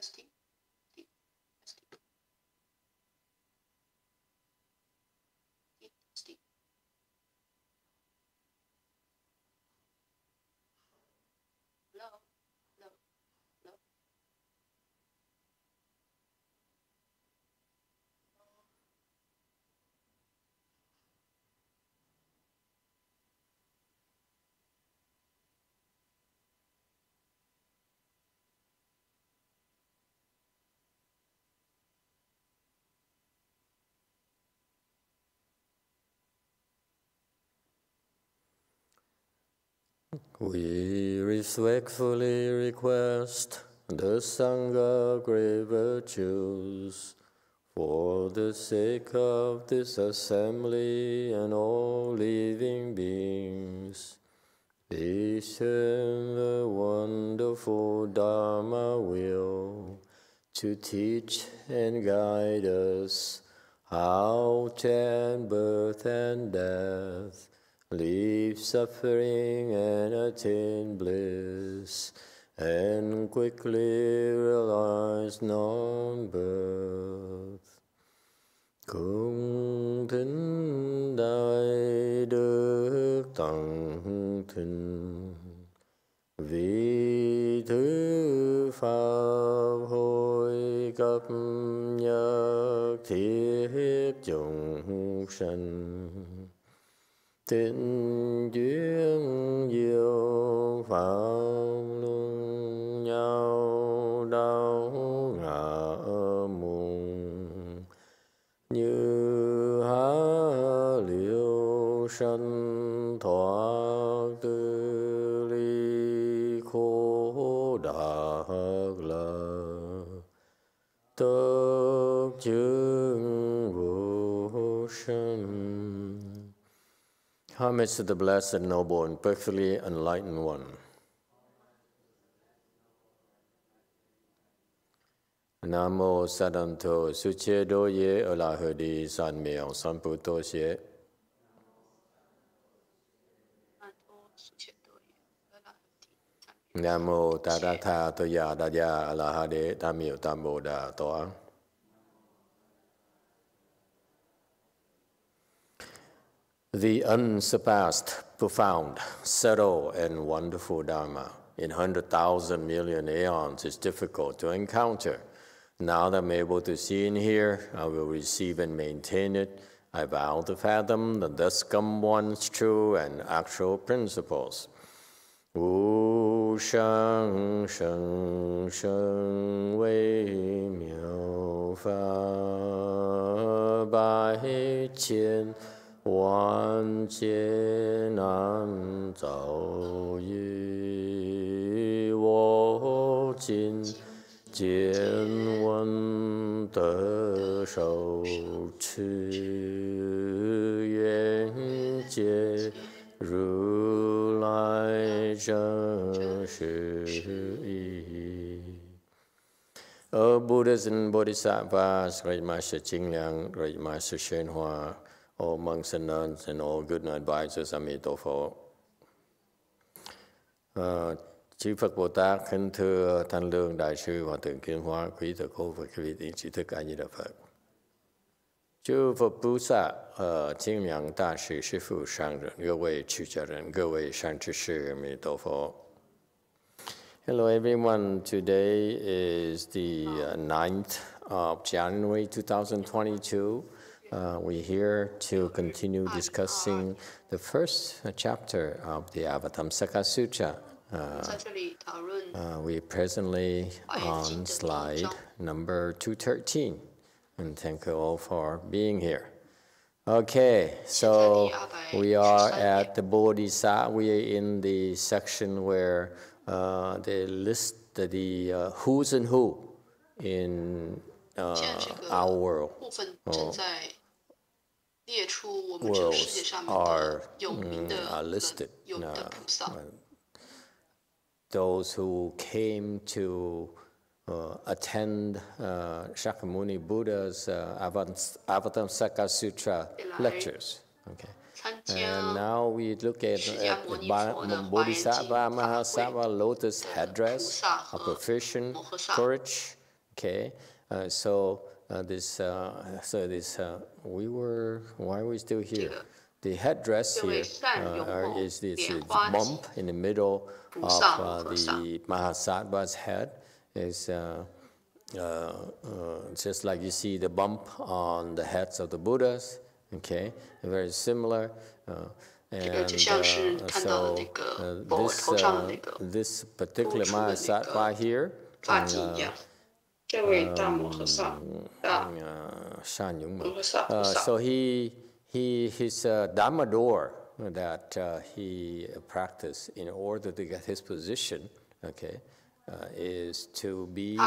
Testing. Testing. Testing. Hello. Hello. Hello. We respectfully request the Sangha great virtues for the sake of this assembly and all living beings. Peace and the wonderful Dharma will to teach and guide us how to end birth and death, leave suffering and attain bliss, and quickly realize non-birth. Cung thính đại đức tăng thịnh, vì thứ pháp hội cập nhật thiết chúng sanh. Tình duyên diệu pháp luân nhau đau ngã mùng, như há liễu sanh thoát tư ly khổ đạc là tất chứng vô sanh. Homage to the Blessed, Noble, and perfectly enlightened one. Namo Sadanto Suche Doye Olahudi San Meo Samputo Xie. Namo Tadatha Toya Daya Alahade Tamio Tamboda Toa. The unsurpassed, profound, subtle, and wonderful Dharma in 100,000 million aeons is difficult to encounter. Now that I'm able to see and hear, I will receive and maintain it. I vow to fathom the thus come one's true and actual principles. Wu shang sheng sheng wei miao fa bai qian 万劫难遭遇，我今见闻得受持，愿解如来真实义。O Buddhas and Bodhisattvas, Great Master Jingliang, Great Master Shenhua, all monks and nuns, and all good advisors, Amitabha. Chư Phật Bồ Tát, kính thưa Thanh Lương Đại sư Hòa thượng Kiến Hóa, quý thầy cô và quý vị tín sĩ thức A Di Đà Phật. Chư Phật Bồ Tát, Chính Liang Đại sư sư phụ sang人, 各位出家人, 各位善知识, Amitabha. Hello everyone, today is the 9th of January 2022. We're here to continue discussing the first chapter of the Avatamsaka Sutta. We're presently on slide number 213, and thank you all for being here. Okay, so we are at the Bodhisattva. We are in the section where they list the who's and who in our world. Worlds are listed. Those who came to attend Shakyamuni Buddha's Avatamsaka Sutra lectures. Okay. And now we look at Bodhisattva, Mahasattva, lotus headdress, a profession, courage, Okay, so this why are we still here? The headdress here is this bump in the middle of the Mahasattva's head. Is just like you see the bump on the heads of the Buddhas. Okay, very similar. And so this particular Mahasattva here, so his Dharma door that he practiced in order to get his position, okay, is to be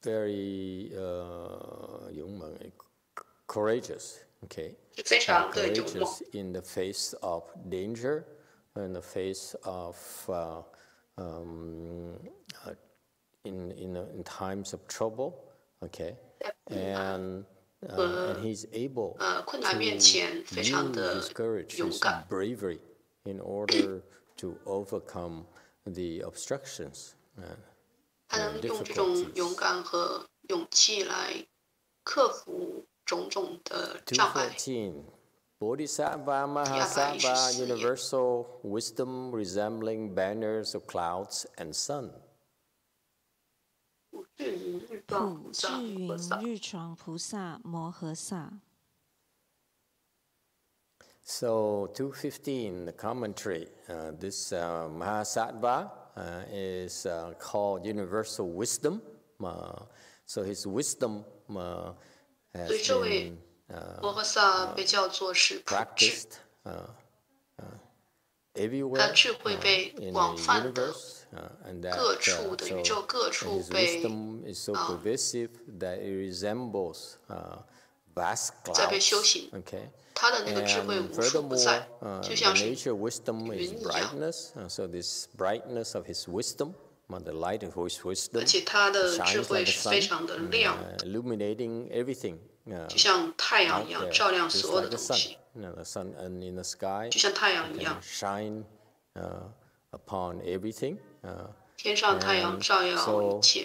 very courageous, okay, courageous in the face of danger, in the face of in times of trouble, okay, and he's able to use his courage, his bravery, in order to overcome the obstructions and difficulties. 214. Bodhisattva Mahasattva, universal wisdom resembling banners of clouds and sun. 普智云日床菩萨摩诃薩. So 215, the commentary. This Mahasattva is called universal wisdom. So his wisdom has been practiced everywhere in the universe, and that so his wisdom is so pervasive that it resembles vast clouds. Okay. And furthermore, the nature of wisdom is brightness. So this brightness of his wisdom, the light of his wisdom, shines like the sun, illuminating everything. Just like the sun, the sun and in the sky can shine upon everything. And so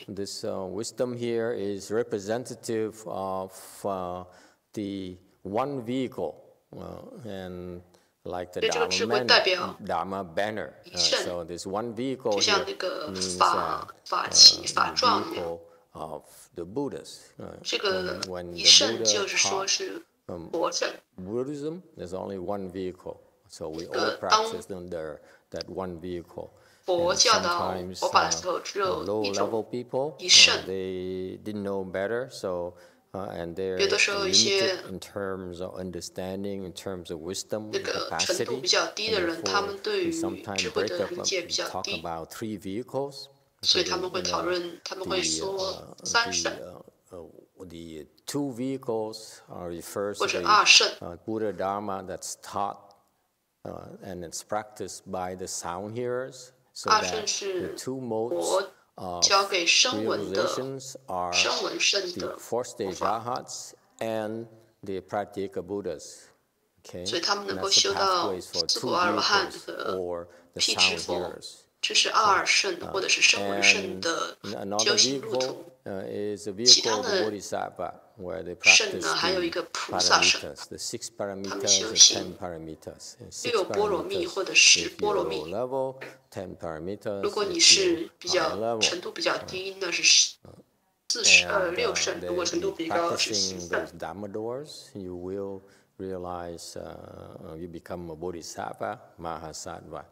this wisdom here is representative of the one vehicle, and like the Dharma banner. So this one vehicle here means the vehicle of the Buddhas. When the Buddha taught Buddhism, there's only one vehicle. So we all practice under that one vehicle. And sometimes low-level people, they didn't know better, so and they're limited in terms of understanding, in terms of wisdom, capacity. And therefore, we sometimes break up and talk about three vehicles. So the two vehicles refers to the Buddha Dharma that's taught and it's practiced by the sound hearers. So that the two modes of realizations are the four-stage arhats and the pratyeka Buddhas. Okay? And that's the pathways for two vehicles or the sound hearers. And another vehicle is a vehicle of the Bodhisattva, where they practice the paramitas, the 6 paramitas and 10 paramitas. 6 paramitas if you're low level, 10 paramitas if you're high level. And practicing those Dhamma doors, you will realize you become a Bodhisattva, Mahasattva.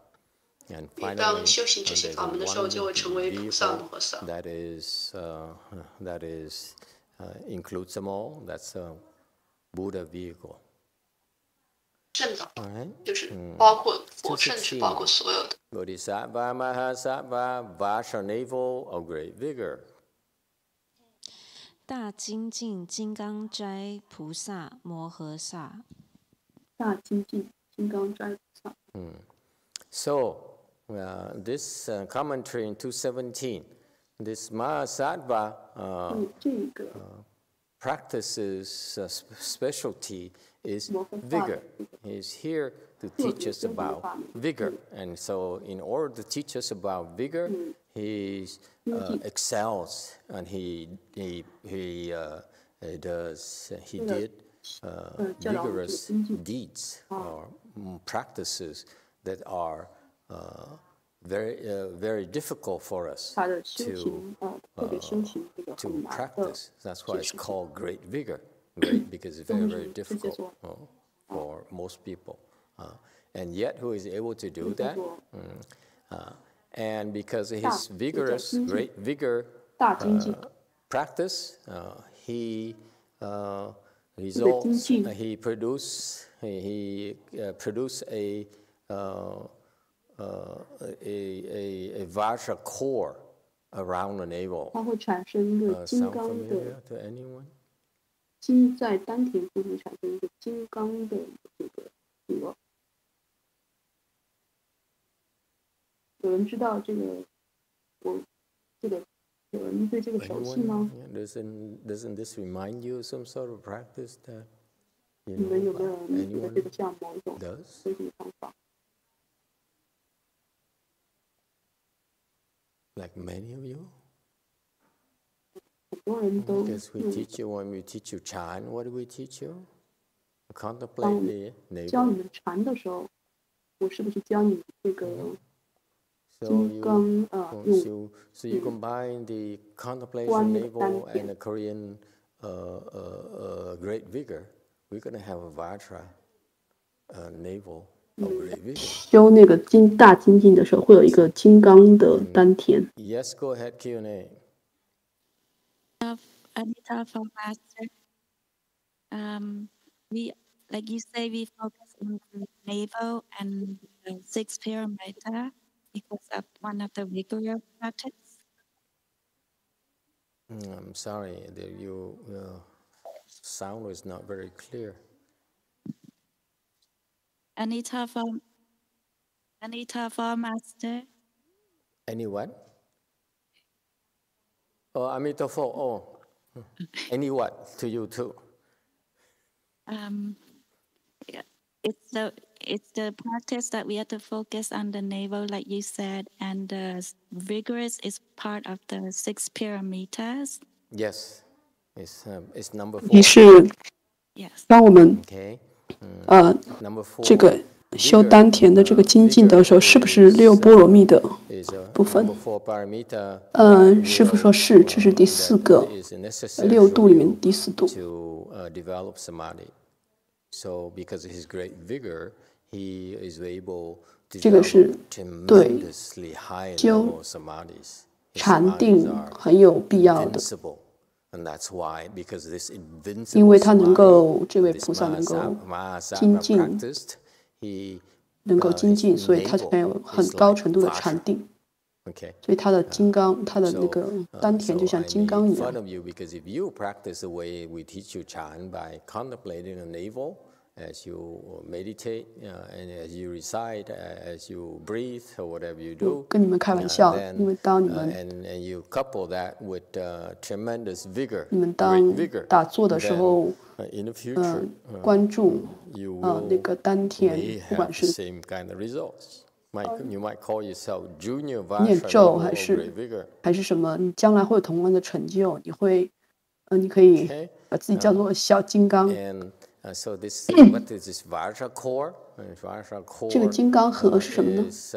And finally, there's one vehicle that includes them all. That's a Buddha vehicle. All right. 216. Bodhisattva, Mahasattva, vast navel of great vigor. 大精进金刚斋菩萨摩诃薩. 大精进金刚斋菩萨. So, this commentary in 217, this Mahasattva practices specialty is vigor. He's here to teach us about vigor. And so in order to teach us about vigor, he excels, and he did vigorous deeds or practices that are very difficult for us to practice. That's why it's called great vigor. Great because it's very difficult for most people. And yet who is able to do that? And because of his great vigor practice, he produced a Vajra core around the navel. 它会产生一个金 Sound 刚 familiar 的 to anyone? 金在丹田部分产生一个金刚的这个核。有人知道这个有人对这个熟悉吗？ Doesn't this remind you of some sort of practice that 你们有没有人觉得这个像某一种 does? 修行方法？ Like many of you? 很多人都 Because we teach you, when we teach you chant, what do we teach you? 当 Contemplate the 教 navel. 你们禅的时候，我是不是教你们这个 So 金刚 you combine the contemplation navel and the Korean great vigor. We're going to have a Vajra navel of great vigor. 修那个大精进的时候，会有一个金刚的丹田。 Yes, go ahead, Q&A. Anita from Master. We, like you say, we focus on the navel and the 6 parameter because of one of the vigorous practice. I'm sorry, your sound was not very clear. Anita from Master. Any what? Oh, Amitabha. Oh, any what to you too? It's the practice that we have to focus on the navel, like you said, and the vigorous is part of the 6 parameters. Yes, it's number 4. 于是， Yes. 当我们 Okay. Number 4. 这个修丹田的这个精进的时候，是不是6波罗蜜的部分？师父说是，这是第4个6度里面第4度。 To develop samadhi. So because of his great vigor, he is able to 这个是 develop 对 tremendously high level samadhis. His 禅定 samadhis are 很有必要的， invincible. And that's why, because this 因 invincible 为他能够 samadhi, 这位 this 菩萨能够 Mahasapa 精进， practiced, he 能够精进， his 所以他才有 navel 很 is 高 like 程度的 Vajra. 禅定。 Okay. 所以他的金刚，他的那个丹田就像 I 金刚 made 一样 fun。of you because if you practice the way we teach you Chan by contemplating the navel as you meditate and as you recite, as you breathe or whatever you do, 跟你们开玩笑， then, 因为当你们 and you couple that with tremendous vigor, 你们 great 当 vigor, 打坐的时 then 候， in the future 关注 you 那 will 个丹田 may， 不 have 管 the 是 same kind of results. You might call yourself junior 念 Vajra 咒 navel 还 of 是 great vigor. 还是什么，你将来会有同样的成就。你会，你可以 Okay. 把自己叫做小金刚。 And so this, what is this Vajra core? Vajra 这个 core 金刚核是什么呢？ is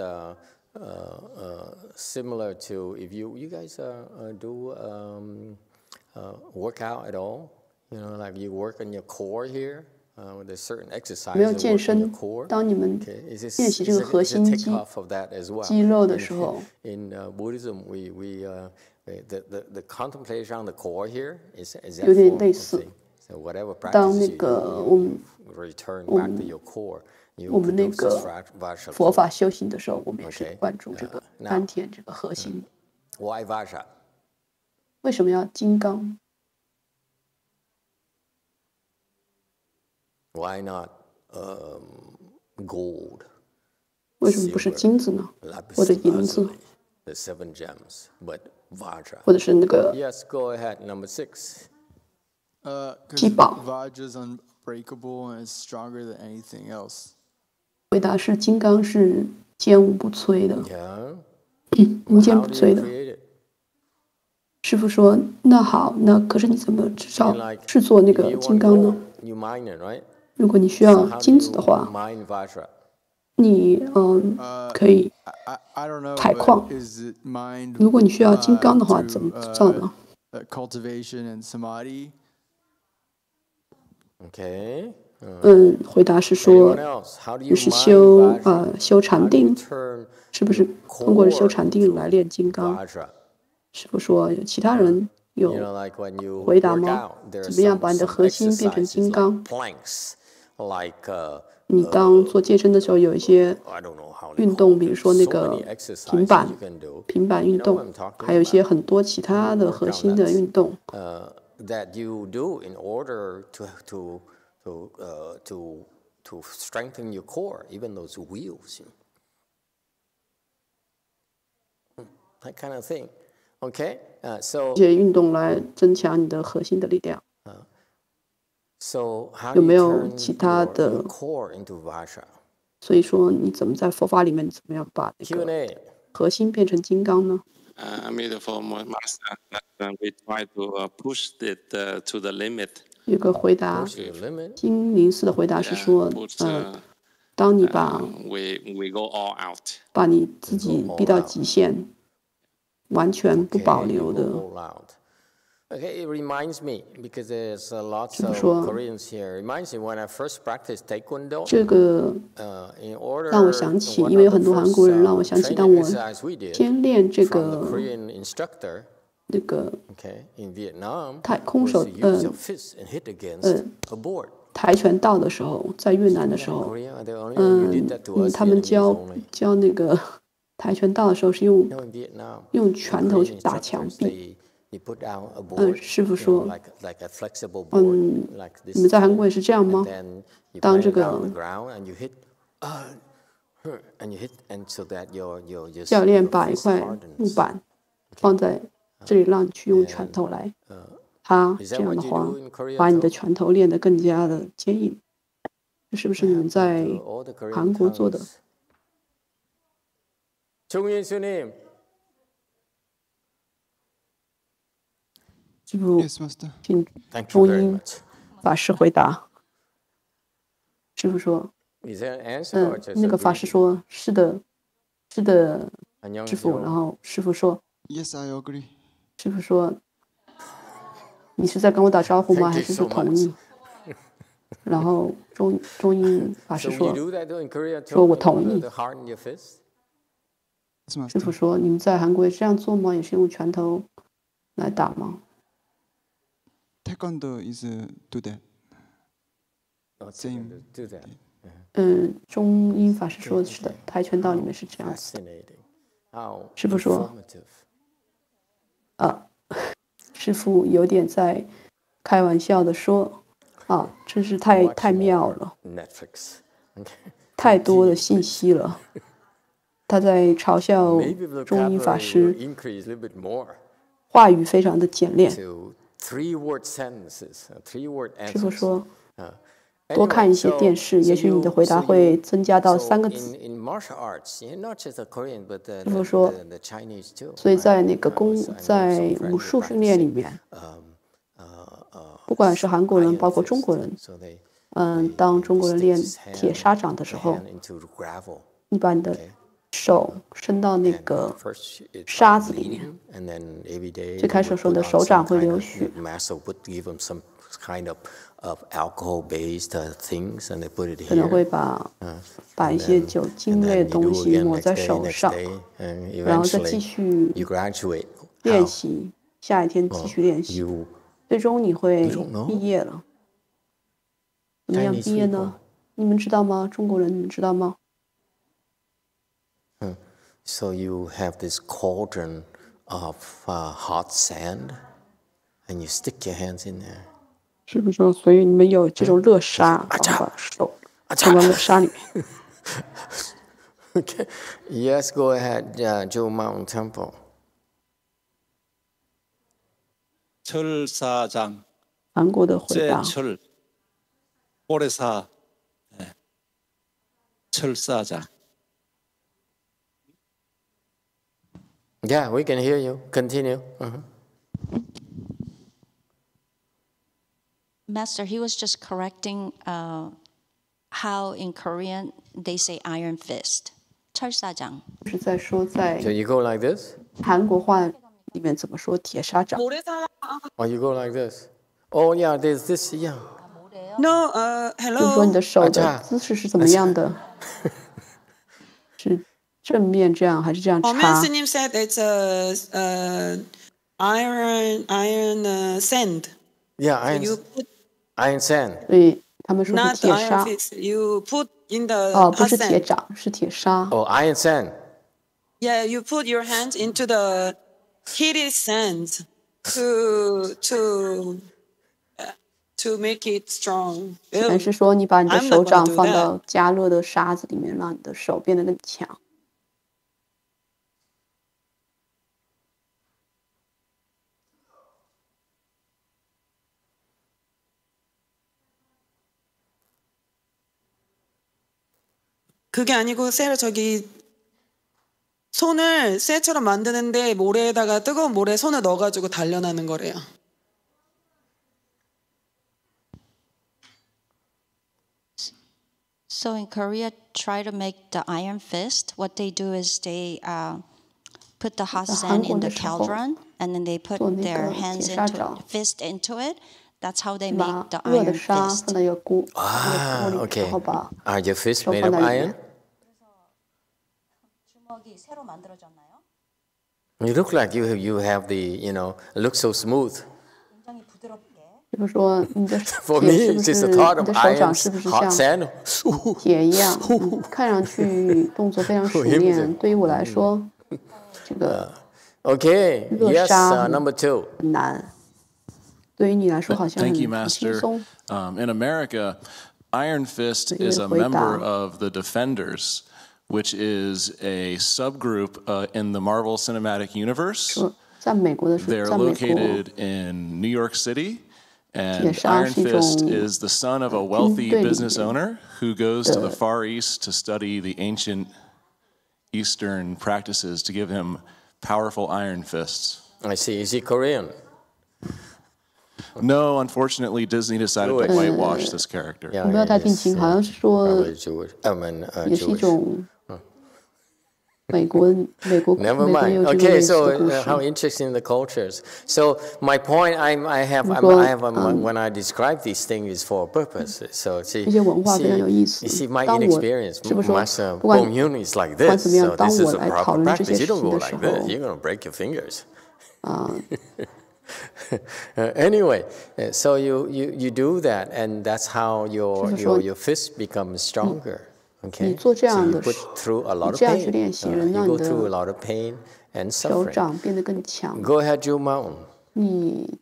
similar to if you guys do work out at all. You know, like you work on your core here. There's certain exercises 没有 that 健 work on your 身 core.，当你们 Okay, 练习这个核心 take off of that as well. 肌肉的时候， In Buddhism, the contemplation on the core here is that 有点 form 类 of 似。 thing. So whatever 当 practices 那 you 个 do, 我们 you return back to your core. You 我们那 produce 个 this Vajra 佛 core. 法修行的时候，我们也是 Okay. 关注这个丹田这个核心。 Why Vajra? 为什么要金刚？ Why not gold? 为什么不是金子呢？ Lapis 或者银子， lazuli, the 7 gems, but Vajra. 或者是那个 Yes, go ahead. Number 6. Because 鸡宝？ Vajra is unbreakable and it's stronger than anything else. 回答是金刚是坚无不摧的，无坚不摧的。师父说：“那好，那可是你怎么制作那个金刚呢？如果你需要金子的话，你可以采矿。如果你需要金刚的话，怎么制造呢？”回答是说，你是修禅定，是不是通过修禅定来练金刚？师父说，有其他人有回答吗？怎么样把你的核心变成金刚？你当做健身的时候，有一些运动，比如说那个平板运动，还有一些很多其他的核心的运动。To strengthen your core, even those wheels, that kind of thing. Okay, so 这些运动来增强你的核心的力量。So how 有没有其他的？ core into Vajra? 所以说，你怎么在佛法里面怎么样把那个核心变成金刚呢？Beautiful master. We try to push it to the limit. 有个回答，金灵寺的回答是说，当你把你自己逼到极限，完全不保留的。Okay, it reminds me because there's lots of 说 Koreans here. It reminds me when I first practiced Taekwondo. 这个让我想起，因为有很多韩国人让我想起，当我先练这个那个空手跆拳道的时候，在越南的时候，他们教那个跆拳道的时候是用拳头去打墙壁。师父说，你们在韩国也是这样吗？当这个教练把一块木板放在这里，让你去用拳头来，他这样的话，把你的拳头练得更加的坚硬。这是不是你们在韩国做的？师父，请中英法师回答。师父说，那个法师说，是的，是的，师父。然后师父说 ，Yes, I agree。师父说，你是在跟我打招呼吗？还是同意？然后中英法师说我同意。师父说，你们在韩国也这样做吗？也是用拳头来打吗？Taekwondo is do that. Same. 中英法师说是的，跆拳道里面是这样子。师父说，师父有点在开玩笑的说，真是太妙了，太多的信息了。他在嘲笑中英法师话语非常的简练。师父说，多看一些电视，也许你的回答会增加到3个字。师父说，所以在那个在武术训练里面，不管是韩国人，包括中国人，当中国人练铁砂掌的时候，你把你的手伸到那个沙子里面，最开始的时候的手掌会流血，可能会把一些酒精类的东西抹在手上，然后再继续练习，下一天继续练习，最终你会毕业了。怎么样毕业呢？你们知道吗？中国人，你们知道吗？So you have this cauldron of hot sand, and you stick your hands in there. 是不是说，所以你们有这种热沙，然后把手放到热沙里面？Okay. Yes, go ahead, Joe Mountain Temple. 철사장. 韩国的回答。제철. 오래사. 철사자. Yeah, we can hear you. Continue. Master, he was just correcting how in Korean they say iron fist. 철사장. 是在说在 So you go like this? 韩国话里面怎么说铁砂掌？ Or you go like this? Oh yeah, there's this, yeah. No, 就是说 hello. 你的手的姿势是怎么样的？是正面这样还是这样插？ Master님 said it's iron sand. Yeah, You put iron sand. 所以他们说是 not 铁 iron 砂。 fist. You put in the 哦，不 hot 是铁 sand. 掌，是铁砂。 Oh, iron sand. Yeah, you put your hands into the heated sand to make it strong. 还是说你把你的 I'm 手 not 掌 gonna do 放 that. 到加热的沙子里面，让你的手变得更强？ 그게 아니고 손을 쇠처럼 만드는데 모래에다가 뜨거운 모래에 손을 넣어가지고 단련하는 거래요. So in Korea, try to make the iron fist. What they do is they put the hot sand in the cauldron, and then they put their hands into fist into it. That's how they 把 make the 热的 iron 沙 fist. 放到一个锅里， Okay. 然后把 Are your fists 手 made 放 of 到里 iron? 面。 You look like you have the, look so smooth. 就是说你的 For 铁 me, 是不 it's 是 just the 你 thought of 的手 iron, 掌是不是 hot 像 sand. 铁一样？看上去动作非常熟练。对于我来说，这个 Okay, 热 yes, 沙 number 2. 很难。对于你来说好像 Thank you, 很轻 Master. 松。 In America, Iron Fist is a member of the Defenders, which is a subgroup in the Marvel Cinematic Universe. 在美国的时候， They're 在美国， located in New York City, 铁 and 砂 Iron 是一 Fist 种 is the son of a wealthy 军队里 business 面 owner who goes to the Far East to study the ancient Eastern practices to give him powerful iron fists. I see. Is he Korean? No, unfortunately, Disney decided to whitewash this character. 不要太定情，好像是说 Jewish. I mean, 也是一 Jewish. 种美国 Never 美国 mind. 有这个 Okay, 类似的 so 故 how 事。 interesting the cultures. So my point, I have when I describe these things is for a purpose. So see, 这些文化非常有意思。 you see my 当我 inexperience. 是不是说 Master 不管 Bong Yun is like 不管 this. 怎么样， So 当 this 我 is a 来讨 proper 论这些 practice. 事 You don't 情 go 的时 like this. 候， You're going to break your fingers. Anyway, so you do that, and that's how your fist becomes stronger. Okay, 你做这 so 样 you 的 put through a lot 你 of 这样去 pain. 练习， You 能让 go 你 through a 的 lot of pain and 手 suffering. 掌变得更强。 Go ahead, Joe Mountain. 你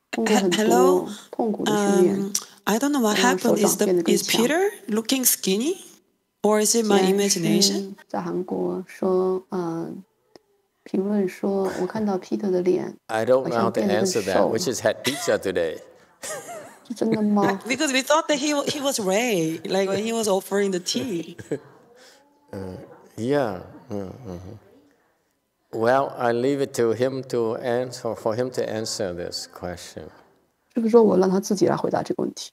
通过很 Hello. 多痛苦的训练， I don't know what 让手 happened. 掌变得更 Is 强。 Peter looking skinny, or is it my 既然 imagination? 是在韩国说，评论说，我看到 Peter 的脸 I don't 好 know how 像 to 变得更 answer that. 瘦 We 了， just had pizza today. 是真的吗？ Because we thought that he was Ray, like when he was offering the tea. Yeah. Well, I leave it to him to answer. For him to answer this question. 是不是说我让他自己来回答这个问题？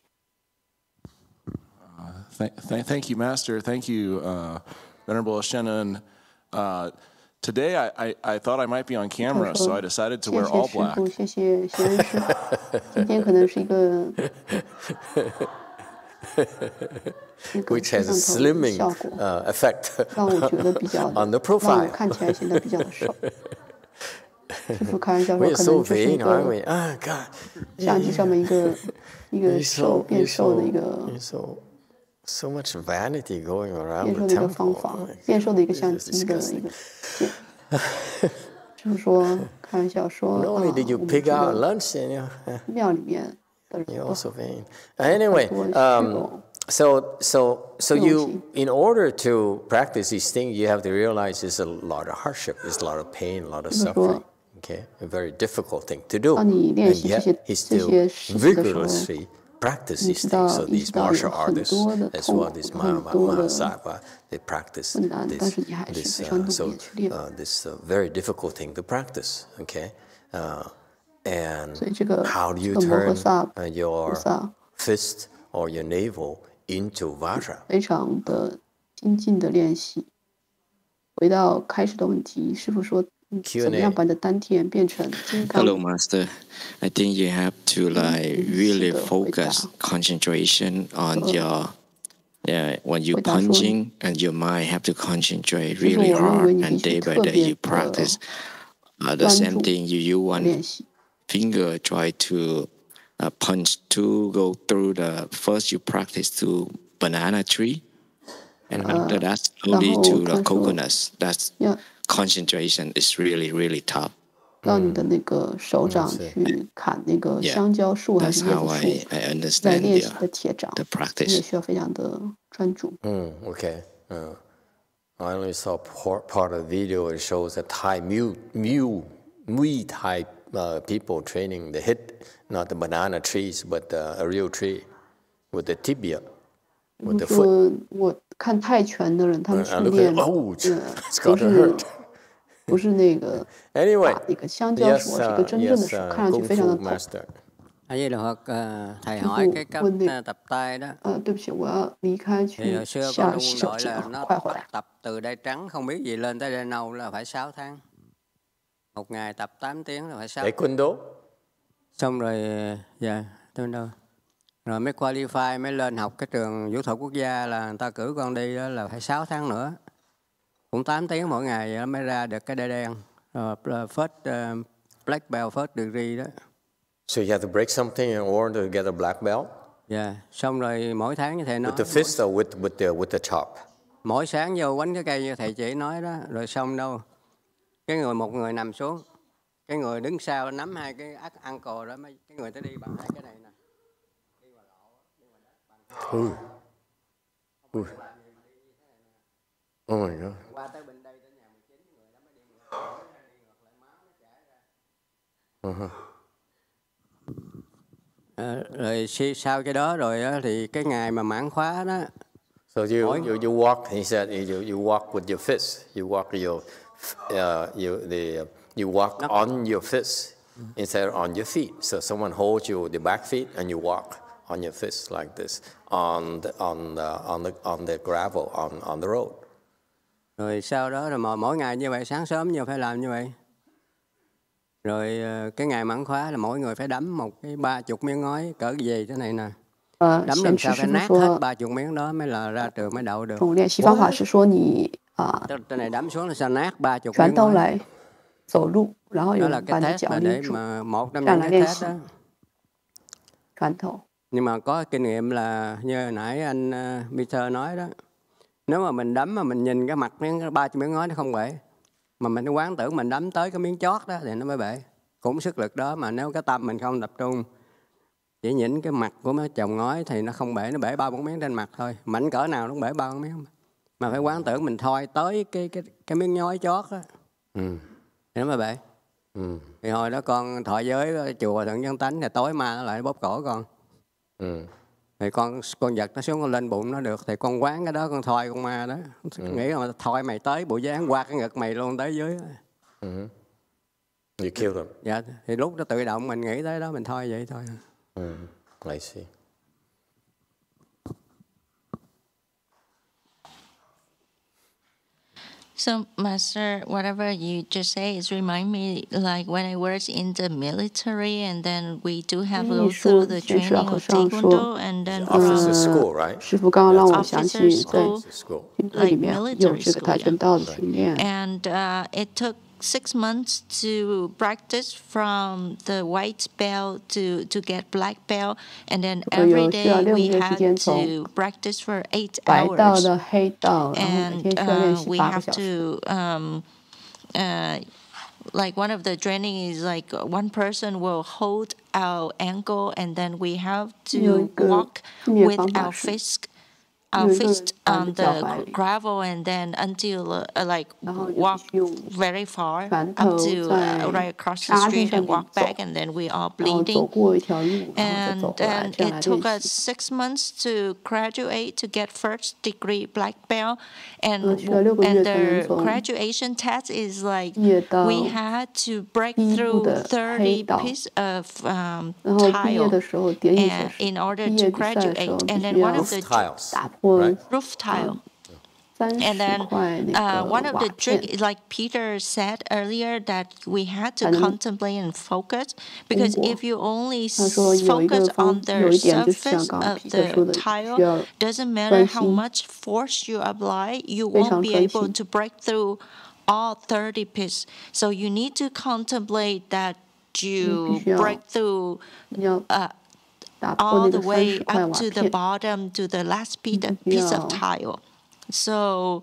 Thank you, Master. Thank you, Venerable Shannon. Today, I thought I might be on camera, so I decided to 谢 wear 谢 all 师 black. 傅，谢谢贤恩师傅。今天可能是一个 Which has a 摄像头的 slimming 效果， effect 让我觉得比较 on the 让我 profile. 看起来显得比较的瘦。师傅开玩笑 We 说， are 可 so 能就是一 vain, aren't 个 we? Ah, God. 相机上面一个 You're 变瘦的一个 so much vanity going around 变 the 瘦的一个方 temple. 法 Oh my， 变瘦的一个 God, 相 this is 机的一 disgusting. 个键。师傅说，开玩笑说， Not 我 only 们 did you 这 pick out 个 lunch, 庙里面的人 you're 都 also vain. Anyway, 很多so you, in order to practice these things, you have to realize there's a lot of hardship, there's a lot of pain, a lot of suffering. Okay, a very difficult thing to do. 当你练 And 习这 yet 些 he still 事情的时候， vigorously practice these things. So these martial artists, as well as Mahasapa, they practice this very difficult thing to practice. Okay, and how do you turn your fist or your navel into Vajra? 非常的精进的练习。回到开始的问题，师父说，怎么样把你的丹田变成金刚 ？Hello, Master. I think you have to really focus concentration on your when you punching, and your mind have to concentrate really hard. And day by day you practice the same thing. You use one finger, try to punch to go through the first. You practice to banana tree. And after that, slowly to the coconuts. That's concentration is really, really tough. 到你的那个手掌去砍那个香蕉树还是椰子树，在练习的铁掌，也需要非常的专注。Okay. I only saw part of the video. It shows a Thai Muay Thai people training. They hit not the banana trees, but a real tree with the tibia, with the foot. 我看泰拳的人，他们训练不是那个打那个香蕉树，是一个真正的树，看上去非常的痛。thầy hỏi cái cấp tập tay đó. 对不起，我要离开去下洗手间，快回来。 tập từ đây trắng không biết gì lên tới đây nâu là phải 6 tháng. Một ngày tập 8 tiếng là phải 6 tháng. Xong rồi tôi đâu. Rồi mới qualify, mới lên học cái trường vũ thuật quốc gia là người ta cử con đi đó là phải 6 tháng nữa. Cũng 8 tiếng mỗi ngày vậy mới ra được cái đai đen. First black belt, first degree đó. So you have to break something in order to get a black belt? Yeah, xong rồi mỗi tháng như thầy nói. With the fist or with the chop? Mỗi sáng vô quánh cái cây như thầy chỉ nói đó, rồi xong đâu. Một người nằm xuống, cái người đứng sau nắm hai cái ankle đó, cái người ta đi bằng hai cái này nè. Oh my God. Qua tới bên đây tới nhà 19 người đó mới đi ngược lại máu nó chảy ra. Rồi sau cái đó rồi đó, thì cái ngày mà mãn khóa đó. So you walk. He said you walk with your fist. You walk you walk on your fist instead of on your feet. So someone holds you the back feet and you walk on your fist like this on the gravel on the road. Rồi sau đó là mỗi ngày như vậy, sáng sớm như phải làm như vậy. Rồi cái ngày mãn khóa là mỗi người phải đấm một cái 30 miếng ngói cỡ gì thế này nè. Đấm làm sao phải nát hết 30 miếng đó mới là ra trường mới đậu được. 练习方法是说你这này đấm xuống là sao nát 30 miếng ngói. 来走路，然后有人把你脚拎住，这样来练习。传统。 Nhưng mà có kinh nghiệm là như nãy anh Peter nói đó, nếu mà mình đấm mà mình nhìn cái mặt miếng 30 miếng ngói nó không bể, mà mình quán tưởng mình đấm tới cái miếng chót đó thì nó mới bể. Cũng sức lực đó, mà nếu cái tâm mình không tập trung, chỉ nhìn cái mặt của mấy chồng ngói thì nó không bể, nó bể 3-4 miếng trên mặt thôi. Mảnh cỡ nào nó cũng bể 3-4 miếng. Mà phải quán tưởng mình thôi tới cái miếng nhói chót đó, thì nó mới bể. Thì hồi đó con thọ giới chùa Thượng Nhân Tánh thì tối ma nó lại bóp cổ con. Thì con vật nó xuống con lên bụng nó được, thì con quán cái đó con thoi con ma đó, nghĩ là thoi mày tới bộ dáng qua cái ngực mày luôn tới dưới. You kill them. Dạ, thì lúc đó tự động mình nghĩ tới đó mình thoi vậy thôi. I see. So, Master, whatever you just say is remind me like when I was in the military, and then we do have to go through the training of Taekwondo, and then officer school, right? 师父刚刚让我想起在军队里面有这个跆拳道的训练。And it took 6 months to practice from the white belt to get black belt, and then every day we had to practice for 8 hours. And we have to like one of the training is like one person will hold our ankle, and then we have to walk with our fist fist on the gravel and then until walk very far up to right across the street and walk back, and then we are bleeding. And then it took us 6 months to graduate to get first degree black belt, and the graduation test is like we had to break through 30 pieces of tile in order to graduate, and then one of the roof tile. And then one of the tricks, like Peter said earlier, that we had to contemplate and focus, because if you only focus on the surface of the tile, doesn't matter how much force you apply, you won't be able to break through all 30 pieces. So you need to contemplate that you break through all the way up to the bottom, to the last piece of tile. So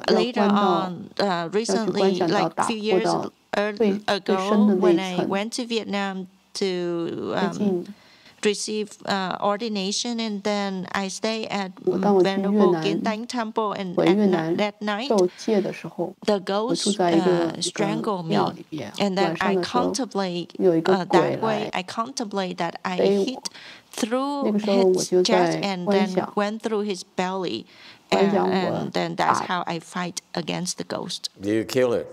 later on, recently, like a few years ago, when I went to Vietnam to receive ordination, and then I stayed at Venerable Kiến Tánh Temple, and at that night, the ghost strangled me, and then I contemplate that way. I contemplate that I hit through his chest and then went through his belly, and then that's how I fight against the ghost. Do you kill it?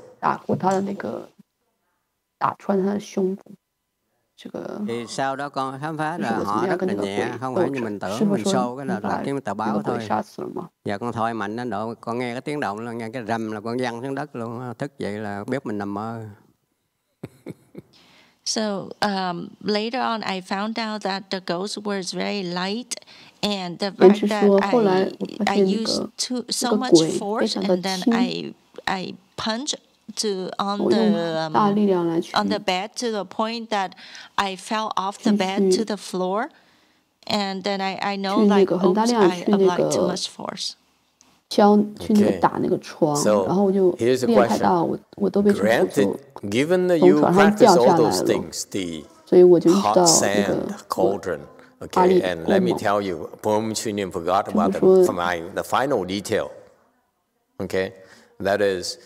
Thì sau đó con khám phá là họ rất là nhẹ, không phải như mình tưởng, mình xô cái là cái tờ báo thôi. Giờ con thổi mạnh đến độ con nghe cái tiếng động là nghe cái rầm là con văng xuống đất luôn, thức dậy là biết mình nằm mơ. So later on, I found out that the ghost was very light, and the fact that I used so much force, and then I punched on the bed to the point that I fell off the bed to the floor, and then I know like, oops, I applied too much force. So here's a question. Granted, given that you practice all those things, the hot sand, cauldron, okay, and let me tell you, Pom Chunyin forgot about the final detail, okay, that is,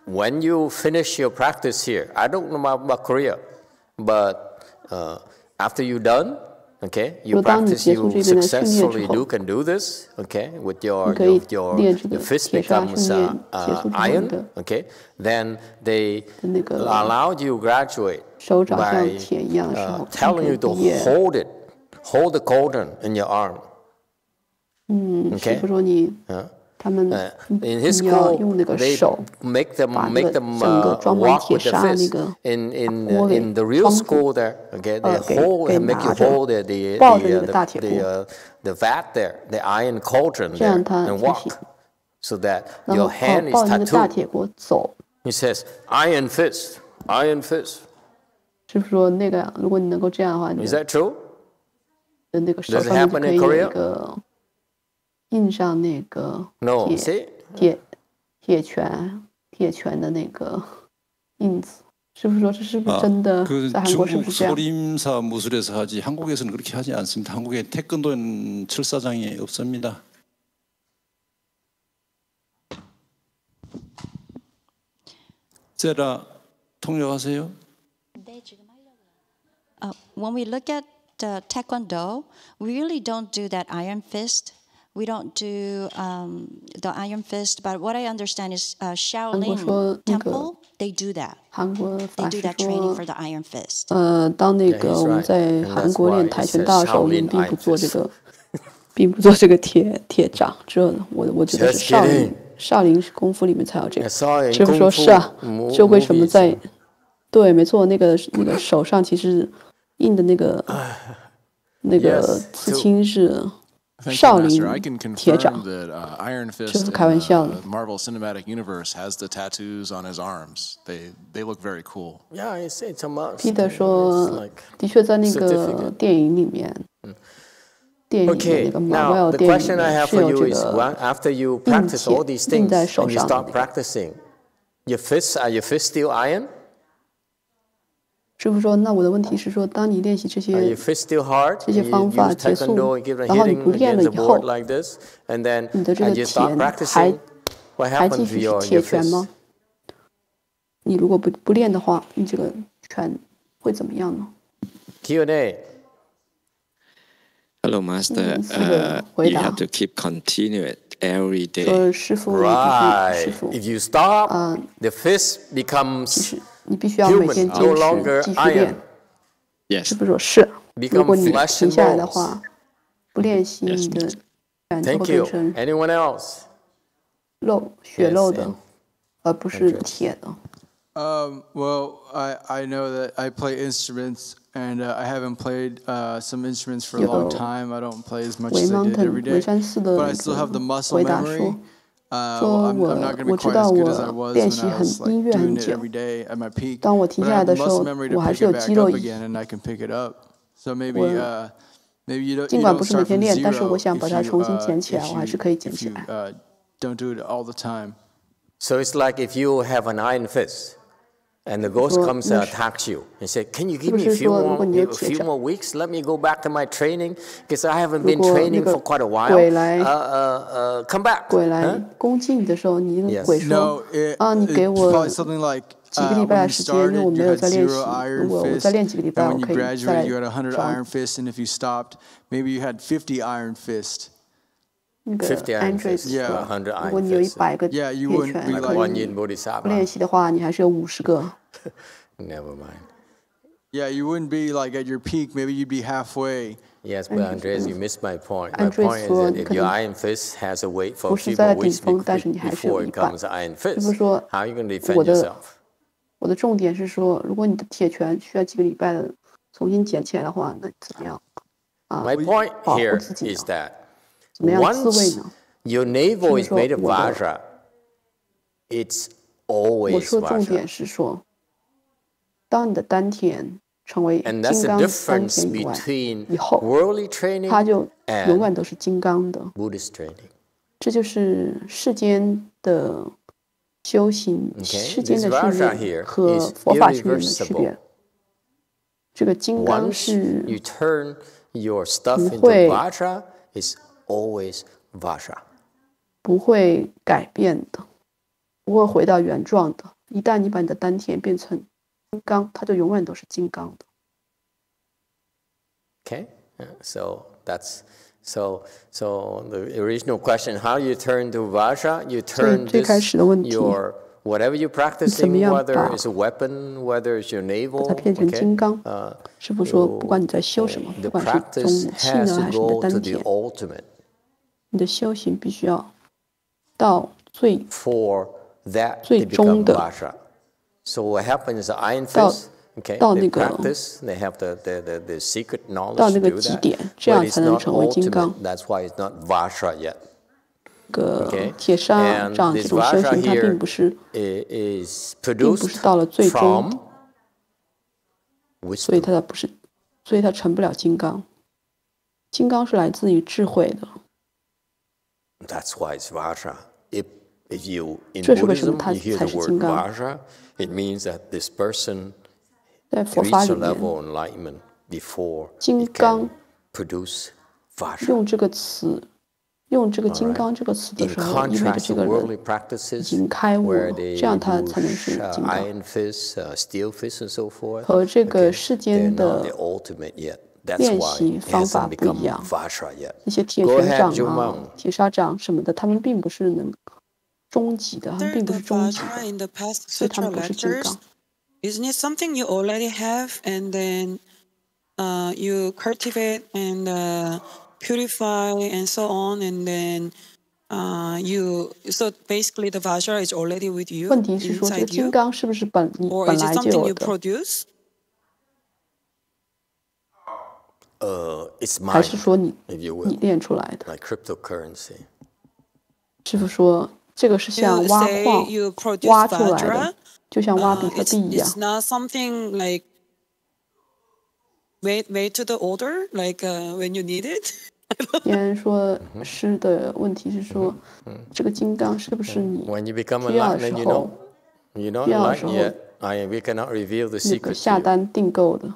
when you finish your practice here, I don't know about Korea, but after you're done, okay, you practice, you successfully can do this, okay, with your fist becomes iron, okay, then they allow you to graduate by telling you to hold the cauldron in your arm, okay. In his school, they make them walk with the fist. In the real school there, okay, they make you hold the vat there, the iron cauldron there, and walk, so that your hand is tattooed. He says, iron fist, iron fist. Is that true? Does it happen in Korea? No, see? 铁拳的那个印子，是不是说这是不是真的？在韩国是不是这样？ 소림사 무술에서 하지 한국에서는 그렇게 하지 않습니다. 한국에 태권도는 철사장이 없습니다. 세라 통역하세요? When we look at the Taekwondo, we really don't do that iron fist. We don't do the iron fist, but what I understand is Shaolin Temple, they do that. They do that training for the iron fist. 当那个我们在韩国练跆拳道的时候，我们并不做这个铁掌，这我觉得是少林功夫里面才有这个。师傅说是啊，这为什么在？对，没错，那个手上其实印的那个刺青是。 少林铁掌，这是开玩笑的。Marvel Cinematic Universe has the tattoos on his arms. They look very cool. Yeah, it's a must. Peter 说，的确在那个电影里面，电影那个马威尔电影里面是有这个印在手上的。Your fists, are your fists still iron? 师父说，那我的问题是说，当你练习这些方法结束，然后你不练了以后，你的这个铁还继续是铁拳吗？你如果不练的话，你这个拳会怎么样呢？ Hello, Master. You have to keep continuing every day. 说师父，师父， If you stop, the fist becomes 你必须要每天坚持继续练。师父说是，如果你停下来的话，不练习你的拳就会变成血肉的，而不是铁的。Well, I know that I play instruments, and I haven't played some instruments for a long time. I don't play as much as I did every day, but I still have the muscle memory. I'm not going to be quite as good as I was when I was like doing it every day at my peak. But I have the muscle memory to pick it back up again, and I can pick it up. So maybe you don't start from zero if you don't do it all the time. So it's like if you have an iron fist. And the ghost comes and attacks you and says, "Can you give me a few more weeks? Let me go back to my training because I haven't been training for quite a while. Come back." 鬼来攻击你的时候，你鬼说：“你给我几个礼拜的时间，因为我没有在练习。如果我再练几个礼拜，我可以再来抓。” Maybe you had 50 iron fist. 那个 Android 说，如果你有100个铁拳，可能不练习的话，你还是有50个。Never mind. Yeah, you wouldn't be like at your peak. Maybe you'd be halfway. Yes, but Andres, you missed my point. My point is that if your iron fist has to wait for a few more weeks before it becomes iron fist, how are you going to defend yourself? 我的重点是说，如果你的铁拳需要几个礼拜的重新捡起来的话，那怎么样？My point here is that once your navel is made of vajra, it's always 我说重点是说，当你的丹田成为金刚丹田以外，以后它就永远都是金刚的。这就是世间的修行，世间的训练和佛法训练的区别。这个金刚是不会改变的，不会回到原状的。一旦你把你的丹田变成金刚，它就永远都是金刚的。Okay, so that's so the original question: How you turn to vajra? You turn this your whatever you're practicing, whether it's a weapon, whether it's your navel. 它变成金刚。师父说，不管你在修什么，不管是种武器呢，还是你的丹田，你的修行必须要到最终的。So what happens is iron fist. Okay, they practice. They have the secret knowledge to do that. But it's not ultimate. That's why it's not vajra yet. Okay, and this vajra here is produced from wisdom. 所以它成不了金刚。金刚是来自于智慧的。That's why it's vajra. If you in Buddhism you hear the word vajra, it means that this person reach a level of enlightenment before it can produce vajra. 用这个词，用这个金刚这个词的时候，意味着这个人已经开悟了，这样他才能是金刚。和这个世间的练习方法不一样，那些铁拳掌啊、铁砂掌什么的，他们并不是能终极的，他们并不是终极的，所以他们不是金刚。Isn't it something you already have, and then you cultivate and purify and so on, and then so basically the vajra is already with you 问题是说，这个金刚是不是本来就有的？还是说你练出来的？师父说，这个是像挖矿挖出来的。就像挖比特币一样。It's not something like made to the order, like when you need it. 别人说是的问题是说，这个金刚是不是你需要的时候 we cannot reveal the 那个 secret 下 to you. 单订购的。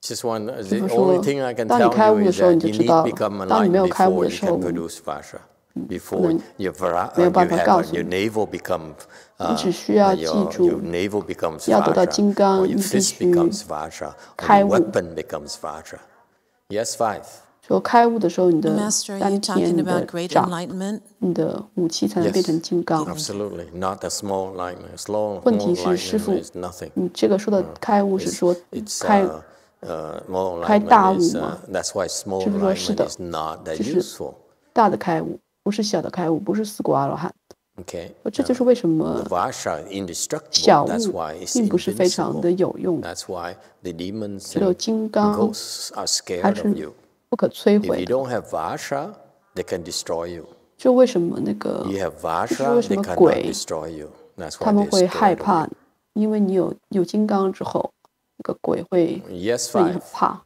Just one. 师 The 父说 only thing I can 当你 tell 开悟 you 的 is 时候， that 你就 you 知 need 道 to 了。 become 当你没 enlightened 有开悟 before 的 you 时候， can produce Vajra. 不 Before 能 your 没有办法告诉 your 你。 navel become 你只需要记 your 住， navel becomes 要得到 Vajra, 金 or 刚， your 你必 fist 须 becomes Vajra, or 开 your 悟。 weapon becomes Vajra. Yes, 5. 说开悟的时候，你的 Master, are 丹 you 田、 talking 你的 about great 掌、 enlightenment? 你的武器才能 Yes, 变成金刚。 absolutely. Not a small enlightenment. Small 问题是，师 enlightenment 父， is nothing. 你这个说的开悟是说 It's 开 more 开大 enlightenment 悟 is 吗？ that's why small 师父说是 enlightenment 的， is not that 这是 useful. 大的开悟，不是小的开悟，不是四果阿罗汉。 Okay. 这就是为什么 The Vajra indestructible. 小 That's 悟 why it's 并不是非常 invincible. 的有用， That's why the demons 只有 and 金刚 ghosts are 还 scared 是 of you. 不可摧 If 毁 you 的。 don't have Vajra, they can destroy you. 就为什么那个 You have 就是 Vajra, 为什 they 么 cannot 鬼 destroy you. That's 他 why 们 they're 会害 scared of 怕 you. 你，因为你有金刚之后，那个鬼会 Yes, 对你很 5. 怕。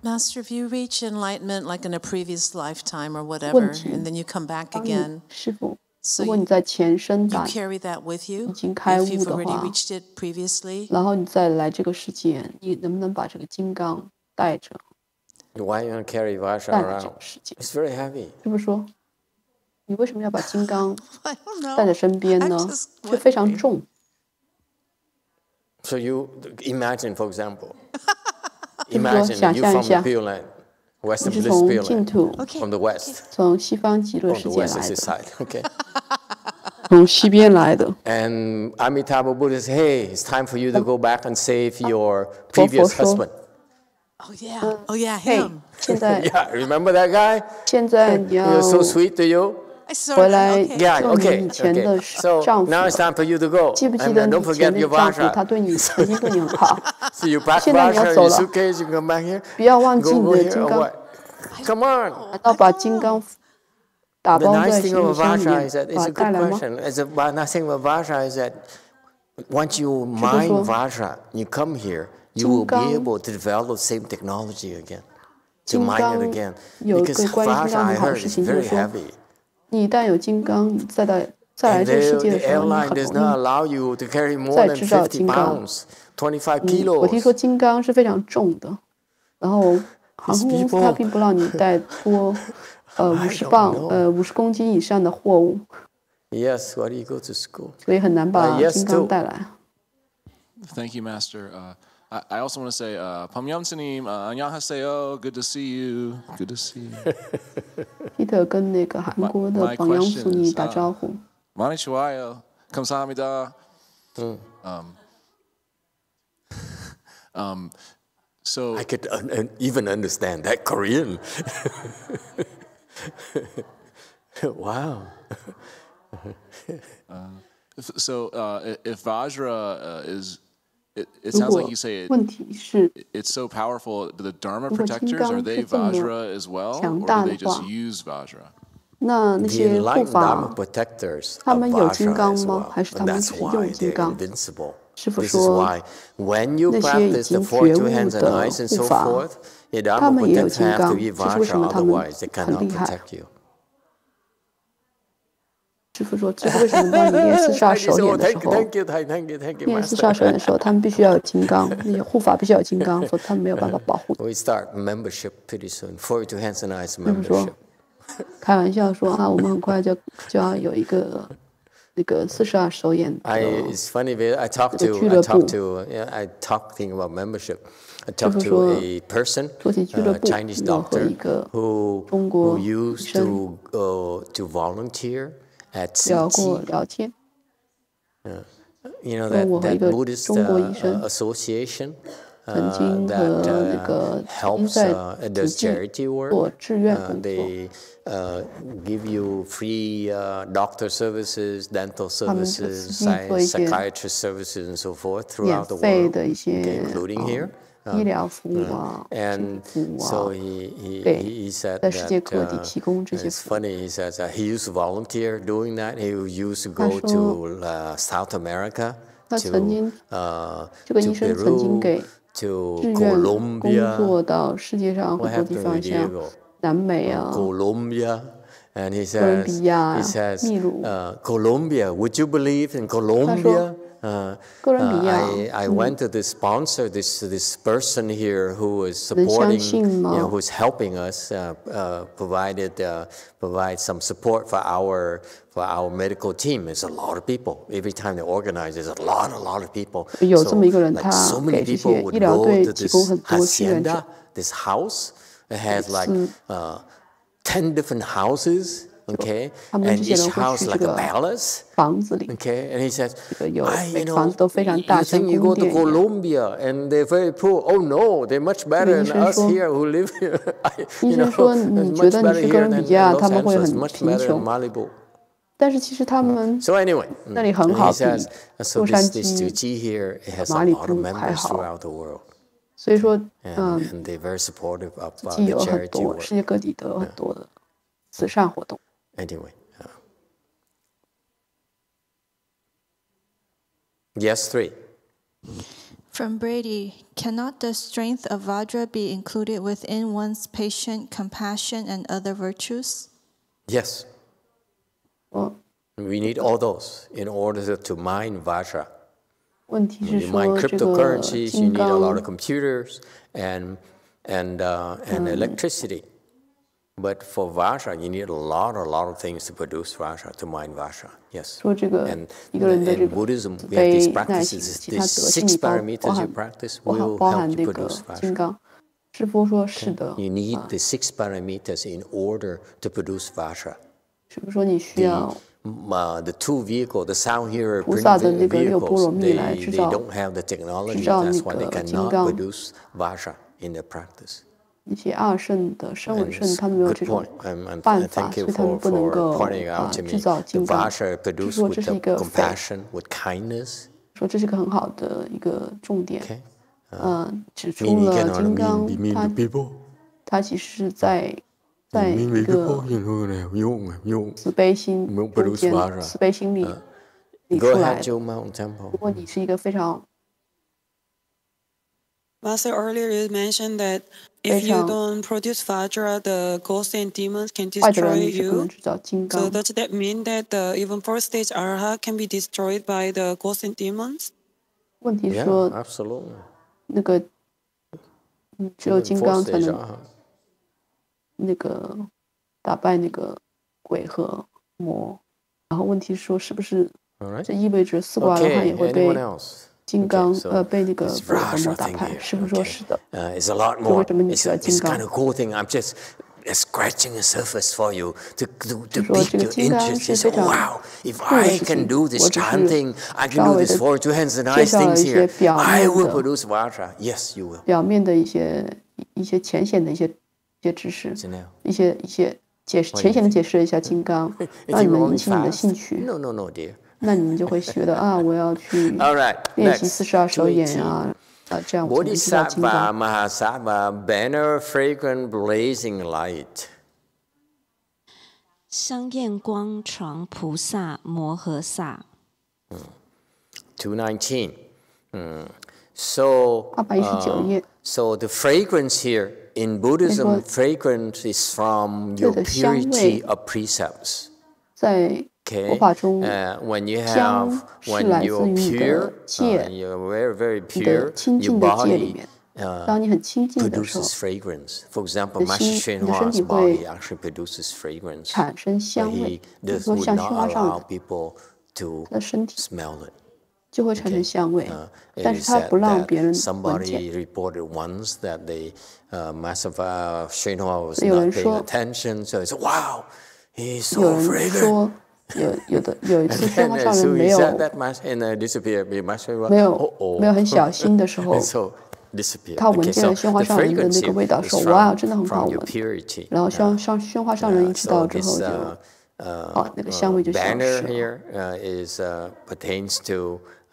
Master, if you reach enlightenment like in a previous lifetime or 问 whatever, 题 and then you come back 当你 again, 师傅， so 如果你在前生 you 打 carry that with you 已经开 if 悟 you've 的 already 话， reached it previously. 然后你再来这个世界，你能不能把这个金刚带着 Why you want to carry Vajra 带来这 around? 个世界？ It's very heavy. 师傅说，你为什么要把金刚 I don't know. 带在身边 I'm 呢？ just 这非常 wondering. 重。 So you imagine, for example, 就是说， imagine 想 you 象一 from the 下， Pure Land, 你 Western 是 Bliss 从 Pure 净 Land, 土， from the West, 从西方极乐 from 世 the 界 West 来 is 的， this side, okay? 从西边来的。 And Amitabha Buddha says, hey, it's time for you to go back and save your 佛 previous 说 husband. Oh yeah, oh yeah, 嘿 him.，现在 Yeah, remember that guy? 现在你 He 要 was so sweet to you. I sort 回 of 来 okay. Yeah, 救你 okay, 以前 okay. 的 So 丈夫 now it's 了。 time for you to go. 记不记 And 得 don't 你以前 forget 的 your 丈夫，他 Vajra. 对你曾经对你很好， So you pack 现在你要 Vajra 走 in your 了， suitcase, you come back here. 不要忘记 Go 你 go 的 here 金 or 刚， what? Come on. 难道把金刚打 The 包 nice 在 thing 行李 about 箱里 Vajra 面 is that 把 it's 它 a 带 good 来吗？ question. Nice thing about Vajra is that once you 师傅 mine 说， Vajra, you come here, you will 金刚 be able to develop the same technology again, to 金 mine 刚 it again. 有 Because 个关于金 Vajra, 刚 I 很好的 heard, 事 is 情，就是 very 说， heavy. 你一旦有金刚，你再来 And 这个世界 the 的时候，你 airline 很 does 容 not 易 allow you to carry more 再 than 制造 50金刚。 pounds, 25我听说 kilos. 金刚是非常重的，然后航空公司它并不让你带多50公斤以上的货物， Yes, why do you go to school? 所以很难把 Yes, 金刚 too. 带来。 Thank you, Master. I also want to say, Pamyamsanim, annyeonghaseyo, good to see you. Good to see you. Peter 跟那个韩国的 My 榜样 question 苏尼 is, 打招呼。 Mani Chuayo, kamsahamnida. So I could even understand that Korean. Wow. If Vajra is, it 如 sounds 果 like you say 问题是 it's so powerful. The Dharma 如果金 Protectors, 刚 are 是 they 这么 Vajra as well, 强 or 大 do 的 they just 话， use Vajra? 那 The 些护 enlightened Dharma 法 Protectors 他 are 们有金 Vajra 刚 as 吗？ well. 还是他们 That's 只 why 用金 they're 刚？ invincible. 师傅 This is 说， why when you 那些已 practice the 经 Four 觉 Two 悟 Hands and 的 Eyes and 护 so 法， forth, your 他 Dharma 们也有 Protectors 金 have to 刚， be 这是为什 Vajra, 么他们 otherwise they 很 cannot 厉害？ protect you. 师傅说，这是为什么当你练四煞手眼的时候， Thank you, 练四 Master. 煞手眼的时候，他们必须要有金刚，那些护法必须要有金刚，否则他们没有办法保护。 We start membership pretty soon. Four Two Hands and Eyes 师傅说 membership.，开玩笑说啊，我们很快就要有一个那个42手眼的 It's funny. I talked to. Yeah, I talking about membership. I talked to a person, a Chinese doctor, who used to volunteer at 聊过 CT. 聊天。 You know that Buddhist association 曾经和那个因 helps 在 does 慈济 charity work. 做志愿工作， They give you free doctor services, dental services, psychiatrist services, and so forth 免 throughout the 费 world, 的一些 including here. 医疗服务啊、 And 服务 so 啊， he said 在世界 that 各地提供这些 it's 服务。 funny. He says he used to volunteer doing that. He used to go 他说 to South America, 他曾经 to 这个医生曾经 Peru, 给 to 志愿工 Colombia. 作到世界上很 What 多地 happened 方， with 像 Diego? 南美啊、 Colombia. And he 哥伦比亚、 says, 秘鲁。 Colombia, would you believe in 他 Colombia? 说 I went to this sponsor, this person here who was supporting, who's helping us, provide some support for our medical team. It's a lot of people. Every time they organize, there's a lot of people. So many people would go to this hacienda, this house. It has like 10 different houses. Okay, and each house like a palace. Okay, and he says, you think you go to Colombia and they're very poor? Oh no, they're much better than us here who live here. It's much better here than Los Angeles, much better than Malibu. So anyway, and he says, so this Juji here, it has a lot of members throughout the world. And they're very supportive of the charity work. Anyway, yes, 3. From Brady, cannot the strength of Vajra be included within one's patient, compassion, and other virtues? Yes. We need all those in order to mine Vajra. When you mine cryptocurrencies, you need a lot of computers and electricity. But for Vajra, you need a lot of things to produce Vajra, to mine Vajra. Yes. And in Buddhism, we have these practices. These 6 parameters you practice will help you produce Vajra. Okay? You need the 6 parameters in order to produce Vajra. The 2 vehicles, the sound hearer vehicles, they don't have the technology. That's why they cannot produce Vajra in their practice. 那些2圣的声闻圣，他们没有这种办法，所以他们不能够制造金刚。说这是一个说这是个很好的一个重点。指出了金刚，它其实是在一个慈悲心中间，慈悲心里出来的。如果你是一个非常 Master, earlier you mentioned that if you don't produce Vajra, the ghosts and demons can destroy you. So does that mean that even 4th stage Arhat can be destroyed by the ghosts and demons? 问题是说，那个只有金刚才能那个打败那个鬼和魔。然后问题是说，是不是这意味着4个阿罗汉也会被 金刚被那个鬼和魔打败，是不是说是的？就为什么你需要金刚？ Scratching the surface for you to pique your interest. You say, wow, if I can do this chanting, I can do this for 2 hands and nice things here. I will produce Vajra. Yes, you will. 表面的一些浅显的一些知识，一些浅显的解释一下金刚，让你们引起你的兴趣。 No, dear. 那你们就会觉得啊，我要去练习42手眼啊。 这样我就知道金刚。 Mahasattva, banner fragrant blazing light. 香焰光床菩萨摩诃萨。219. So the fragrance here in Buddhism, fragrance is from your purity of precepts. 在 Okay, 佛法中， when you're 是来自于你的戒， you're 你的清净的戒里面。当你很清净的时候， For example, 你的身体会产生香味，比如说像鲜花上人，他的身体就会产生香味，但是他不让别人闻见。有人说， 有人说。 有一次鲜花上人没有很小心的时候，他闻见了鲜花上人的那个味道，说哇，真的很好闻。然后鲜花上人意识到之后就，那个香味就消失了。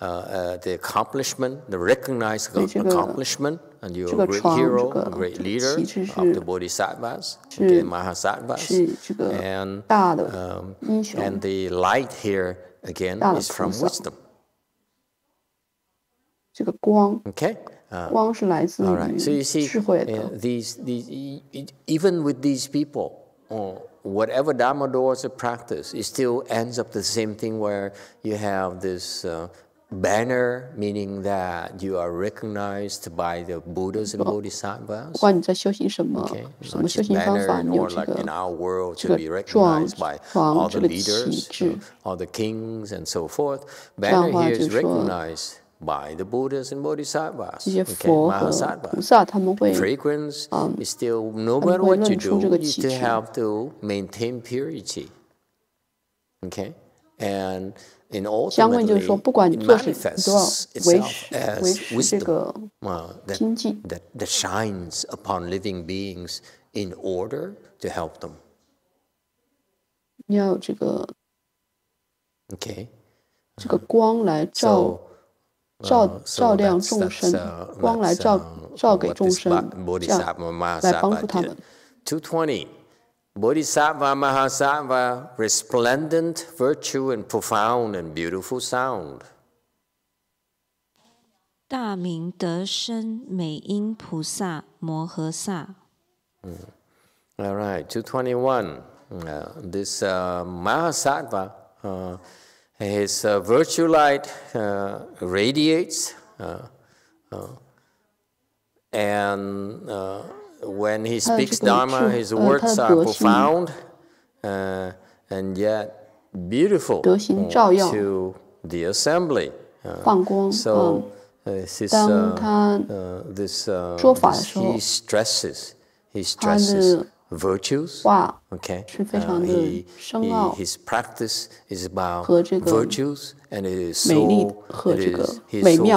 The accomplishment, the recognized accomplishment, and you're a great hero, a great leader of the Bodhisattvas, the Mahasattvas, and the light here again is from wisdom. 这个光， Okay. 光是来自于智慧的。 Even with these people, whatever Dharma doors of practice, it still ends up the same thing where you have this. banner, meaning that you are recognized by the Buddhas and Bodhisattvas. 不管你在修行什么修行方法，你有这个状这个旗帜， all the kings and so forth. 这样的 Banner 话 here 就 is 是说 recognized by the Buddhas and Bodhisattvas. 这些佛和菩萨他们会 Fragrance is still, no matter what you do, you still have to maintain purity. Okay, and in ultimately, it manifests itself as wisdom that shines upon living beings in order to help them. 你要有这个 Okay. 这个光来照亮众生，光来照给众生，这样来帮助他们。220. Bodhisattva Mahasattva, resplendent virtue and profound and beautiful sound. 大明德身美音菩萨摩诃萨。All right, 221. This Mahasattva, his virtue light radiates, and when he speaks Dharma, his words are profound and yet beautiful to the assembly. So he stresses virtues. Okay, his practice is about virtues, and it is so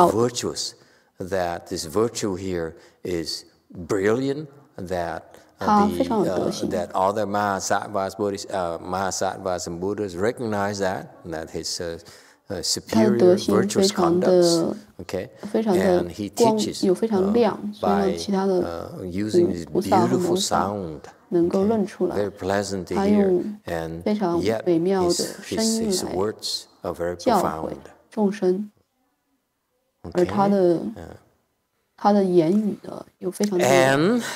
virtuous that this virtue here is brilliant, that that all the Mahasattvas and Buddhas recognize that his superior virtuous conduct. Okay, and he teaches by using this beautiful sound. Very pleasant to hear, and yet his words are very profound. 而他的言语呢，又非常的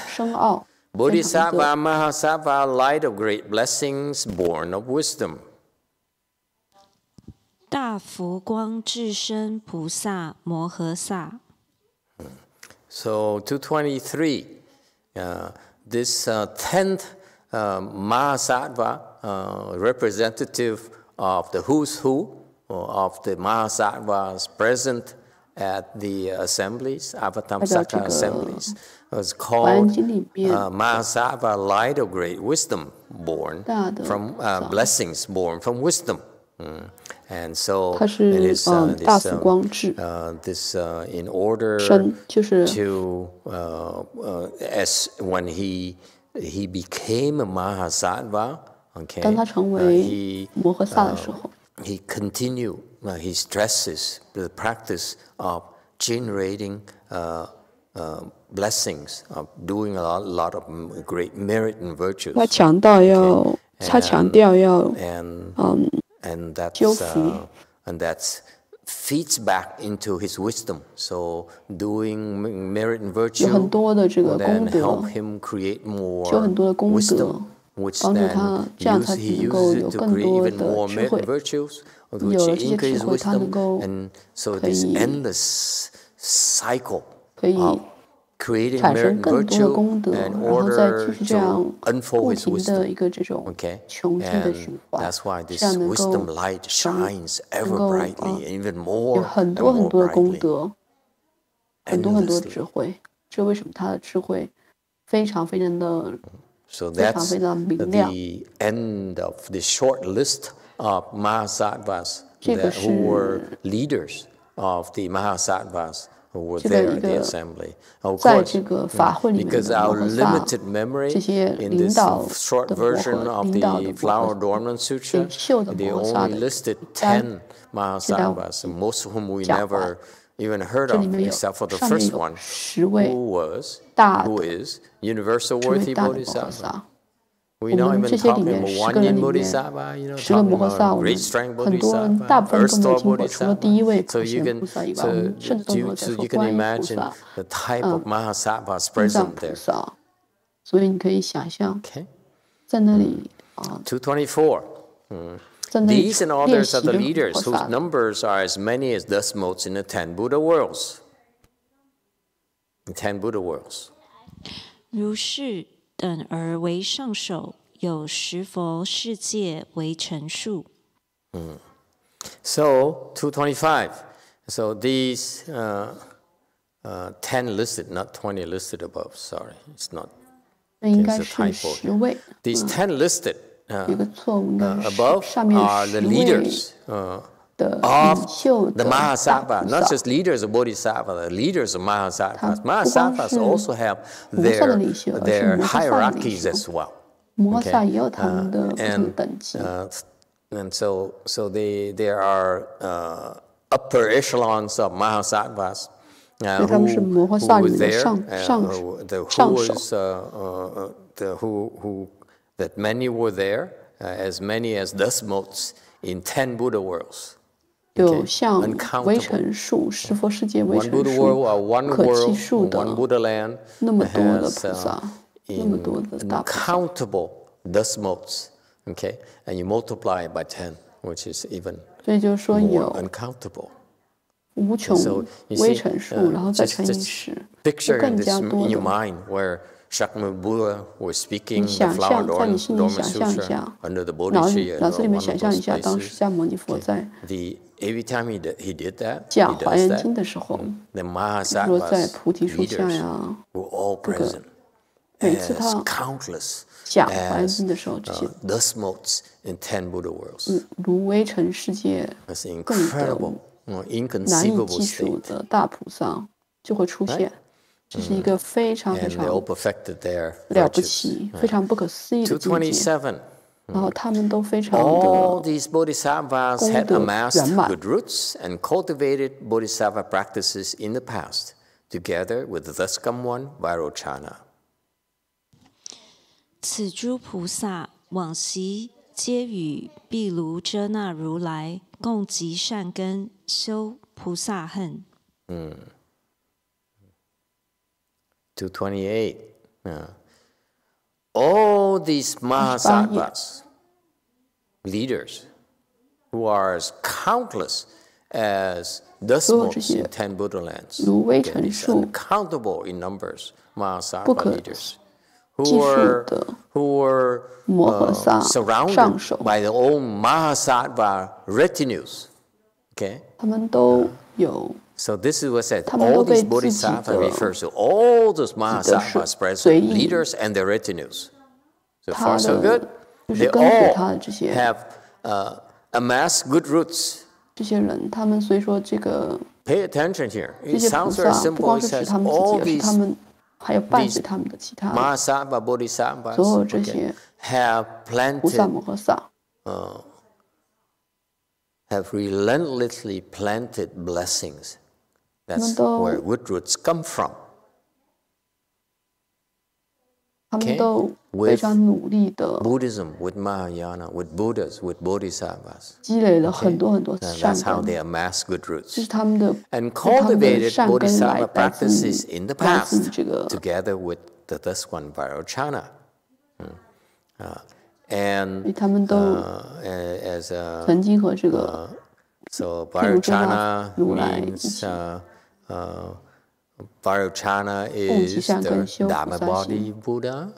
深奥。Bodhisattva Mahasattva, light of great blessings, born of wisdom. 大佛光智身菩萨摩诃萨。So 223, this 10th Mahasattva, representative of the who's who of the Mahasattvas present at the assemblies, Avatamsaka assemblies, was called Mahasattva, light of great wisdom, born from blessings, born from wisdom. And so it is this in order to as when he became a Mahasattva, okay, he continued. He stresses the practice of generating blessings, of doing a lot of great merit and virtues. 他强调要 and that's feeds back into his wisdom. So doing merit and virtue then help him create more wisdom, which then he uses it to create even more merit and virtues, which increase wisdom, and so this endless cycle of creating merit and virtue in order to unfold his wisdom. Okay, and that's why this wisdom light shines ever brightly, even more and more brightly. 很多智慧，这为什么他的智慧非常的 So that's the end of the short list of Mahasattvas who were leaders of the Mahasattvas who were there at the assembly. Of course, because our limited memory in this short version of the Flower Adornment Sutra, they only listed 10 Mahasattvas, most of whom we never even heard of, except for the first one, who is Universal Worthy Bodhisattva. We're not even talking about one yin Bodhisattva, talking about great strength Bodhisattva, Earth-Star Bodhisattva. So you can imagine the type of Mahasattvas present there. 所以你可以想象，在那里 224. These and others are the leaders whose numbers are as many as dust motes in the 10 Buddha worlds. The 10 Buddha worlds. 如是等而为上首，有10佛世界为陈述。So 225. So these 10 listed, not 20 listed above. Sorry, it's not. It's a typo. These 10 listed above are the leaders of the Mahasattva, not just leaders of Bodhisattva, the leaders of Mahasattvas. Mahasattvas also have their hierarchies as well. Okay? And so there are upper echelons of Mahasattvas who were there, that many were there, as many as dust motes in 10 Buddha worlds. 有像为陈数10佛世界为陈数可计数的那么多的菩萨，那么多的大菩萨。 Uncountable dust motes, okay, and you multiply it by 10, which is even more uncountable. 无穷微尘数，然后再乘以10，就更加多的。 Shakma Buddha was speaking the flower Dharma Sutra under the Bodhisattva. 脑子里面想象一下，当释迦牟尼佛在 Every time he did that, 讲《华严经》的时候， the 说 Mahasattvas 在菩提树下呀， were all present. 每次他 Countless 讲《华严经》的时候，这些 dust motes in 10 Buddha worlds. 如微尘世界更的难以计数的大菩萨就会出现。 这是一个非常非常了不起、非常不可思议的境界。然后他们都非常的功德圆满。 good roots and cultivated bodhisattva practices in the past, together with the thus come one Vairochana. 此诸菩萨往昔皆与毗卢遮那如来共集善根，修菩萨恨。228. All these Mahasattvas, leaders, who are as countless as dust motes in 10 Buddha lands, uncountable in numbers, Mahasattva leaders, who were surrounded by their own Mahasattva retinues. Okay? So this is what said, all these bodhisattvas refers to all those mahasattvas present, leaders and their retinues. So far so good. They all have amassed good roots. Pay attention here. It sounds very simple. It says all these mahasattva bodhisattvas have relentlessly planted blessings. That's where good roots come from. Okay? With Buddhism, with Mahayana, with Buddhas, with Bodhisattvas. Okay? That's how they amass good roots. And cultivated Bodhisattva practices in the past, together with the thus one Vairochana. And as so Vairochana means Vairochana is the Dharma body Buddha.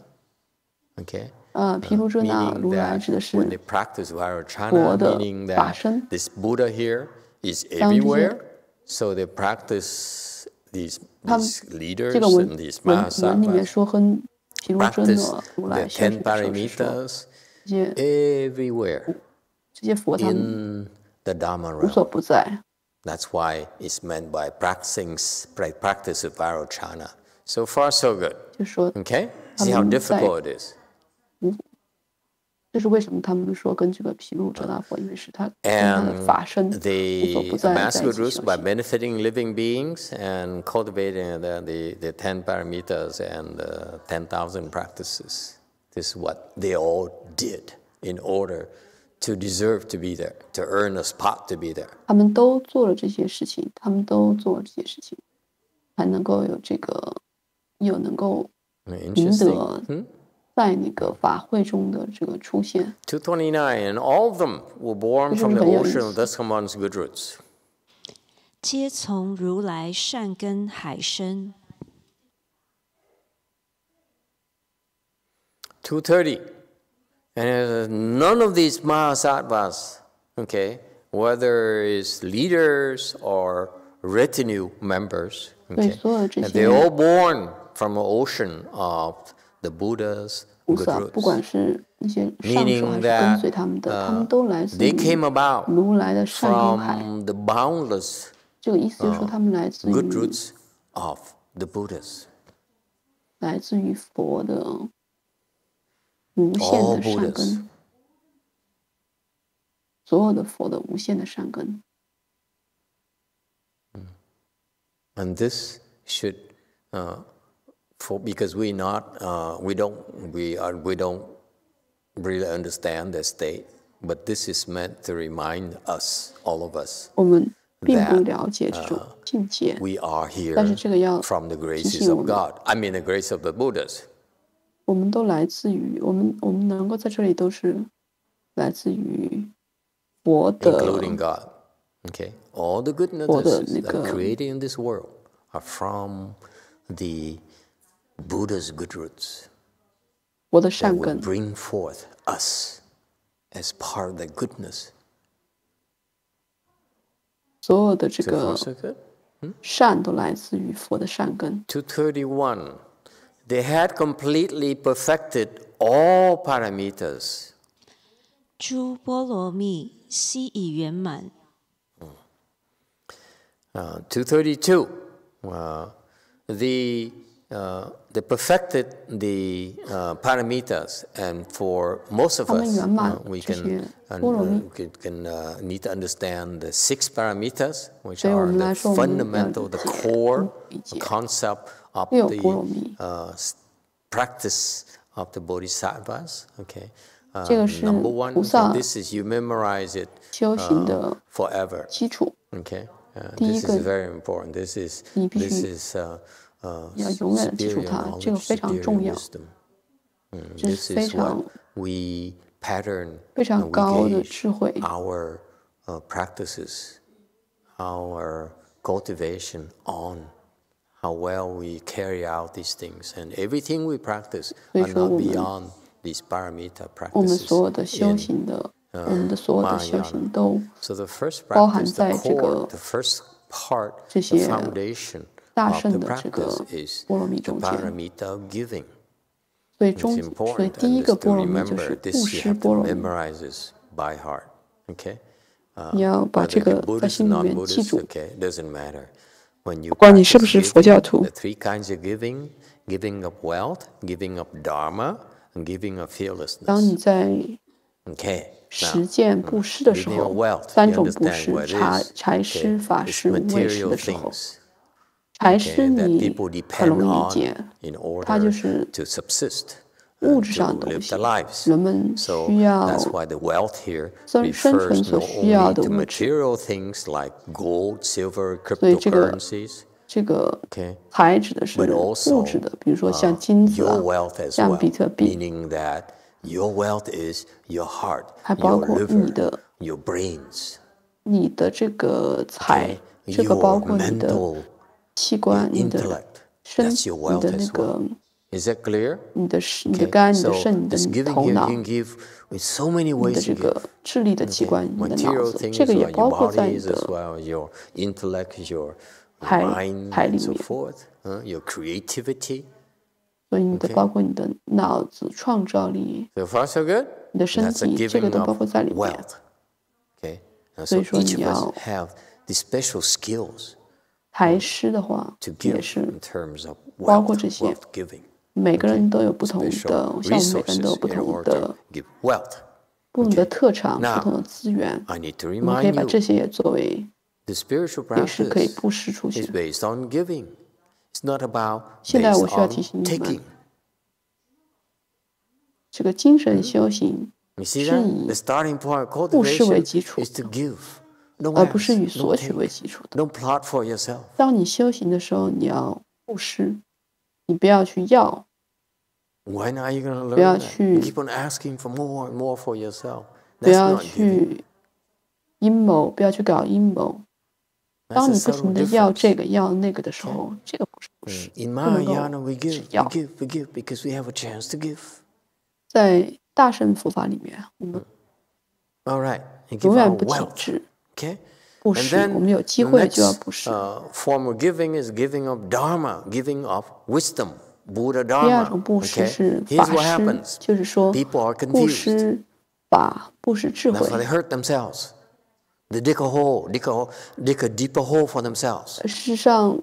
Okay. Meaning that when they practice Vairochana, meaning that this Buddha here is everywhere. So they practice these leaders and these Mahasattvas. Practice the 10 paramitas everywhere in the Dharma realm. That's why it's meant by practice of Vairochana. So far, so good. Okay? See how difficult it is. And they amass good roots by benefiting living beings and cultivating the 10 paramitas and 10,000 practices. This is what they all did in order to deserve to be there, to earn a spot to be there. 他们都做了这些事情，才能够有这个，又能够赢得在那个法会中的这个出现。229, and all of them were born from the ocean of Dasaman's good roots. 皆从如来善根海生。230, and none of these Mahasattvas, okay, whether it's leaders or retinue members, okay, and they're all born from the ocean of the Buddha's good roots. Meaning that they came about from the boundless good roots of the Buddhas. 来自于佛的无限的善根，所有的佛的无限的善根。And this should, because we don't really understand the state, but this is meant to remind us, all of us, 我们并不了解这种境界， we are here 但是这个要 from the 提 graces 醒我 of 们， God. I mean the grace of the Buddhas. 我们都来自于我们能够在这里都是来自于佛的 including God. Okay, all the goodnesses that are created in this world are from the Buddha's good roots. 佛的善根 that will bring forth us as part of the goodness. 所有的这个善都来自于佛的善根。231, they had completely perfected all paramitas. 诸波罗蜜悉已圆满。232, they perfected the paramitas, and for most of us, we can need to understand the 6 paramitas, which are the fundamental, the core concept of the practice of the bodhisattvas. Okay, number 1, this is you memorize it forever. Okay, this is very important. This is 要永远记住它，这个非常重要。这是非常高的智慧。Our practices, our cultivation on how well we carry out these things, and everything we practice are not beyond these paramita practices. 我们所有的修行的，我们的所有的修行都包含在这个这些大圣的这个波罗蜜中间，所以第一个波罗蜜就是布施波罗蜜。你要把这个在心里面记住，不管你是不是佛教徒。当你在实践布施的时候，3种布施：财施、法施、无畏施的时候。财施你很容易理解，它就是物质上的东西，人们需要生存所需要的物质。所以这个财指的是物质的，比如说像金子啊，像比特币，还包括你的这个财，这个包括你的器官，你的身体，你的那个，你的肝，你的肾，你的头脑，你的这个智力的器官，你的脑子，这个也包括在你的海里面。所以你的包括你的脑子、创造力，你的身体，这个都包括在里面。所以说你要财施的话，也是包括这些。每个人都有不同的，像我们每个人都有不同的特长、不同的资源，我们可以把这些也作为，也是可以布施出去。现在我需要提醒你们，这个精神修行是以布施为基础的。而不是以索取为基础的。当你修行的时候，你要布施，你不要去要。When are you going to 不要 learn that? 去 You keep on asking for more and more for yourself. 不 That's 要 not giving. 去阴谋，不要去搞阴谋。当 That's a 你不 subtle 停的要 difference. 这个要那个的时候，这个不是 In 不能够 Mahayana, we 只 give, 要。 we give, we give because we have a chance to give. 在大乘佛法里面，我们 All right, and give 永 our 远不停 wealth. 止 Okay. 布 And 施， then 我们有机 the 会就要 next 布施。 form of giving is giving of Dharma, giving of wisdom, Buddha 第二 Dharma. 种布施 Okay. 是 Here's 法 what 施， happens. 就是说 People are 布 confused. 施法、布施智 That's why 慧。 they hurt themselves. They dig a hole, dig a deeper hole for themselves. 事实上，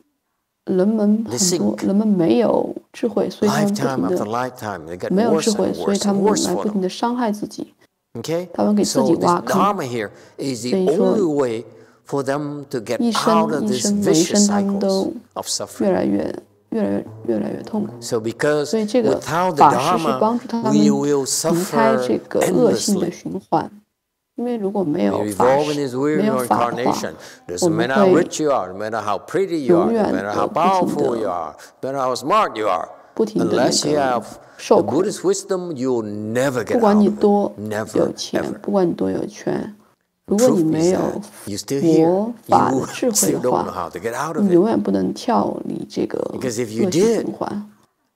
人们没有智慧，所以他们不 Lifetime 停 after 的 lifetime, they get 没有 worse 智慧， and 所以 worse 他 and 们 worse 来 for 不停 them. 的伤害自己。 Okay? 他们给自己 So this 挖坑。 Dharma here is the 所以说 only way for them to get 一 out 生 of 一 these 生每一 vicious 生他们 cycles 都 of 越 suffering. 来越痛苦。 So because 所以这个 without the 法师是 Dharma, 帮助他们 we will 离开 suffer 这个恶性的 endlessly. 循环。因为如果没 We 有法 revolve in 师， this 没 weird 有法的话， incarnation. 我 Doesn't 们 matter how 会 rich you are, no matter how pretty you are, 永 no 远 matter 的 how 不停 powerful you 的 are, no matter how smart you are. 不停的那 Unless you 个 have 受 the 苦。 Buddhist wisdom, you'll never 不 get 管 out 你 of it. 多 Never, 有钱， ever. 不管你多有权，如果你 Proof 没 is 有 that you're still here. 佛法的 You 智慧 still 的 don't know 话， how to get out of 你 it. 永远不能跳离这个 Because if 恶 you 性 did, 循环。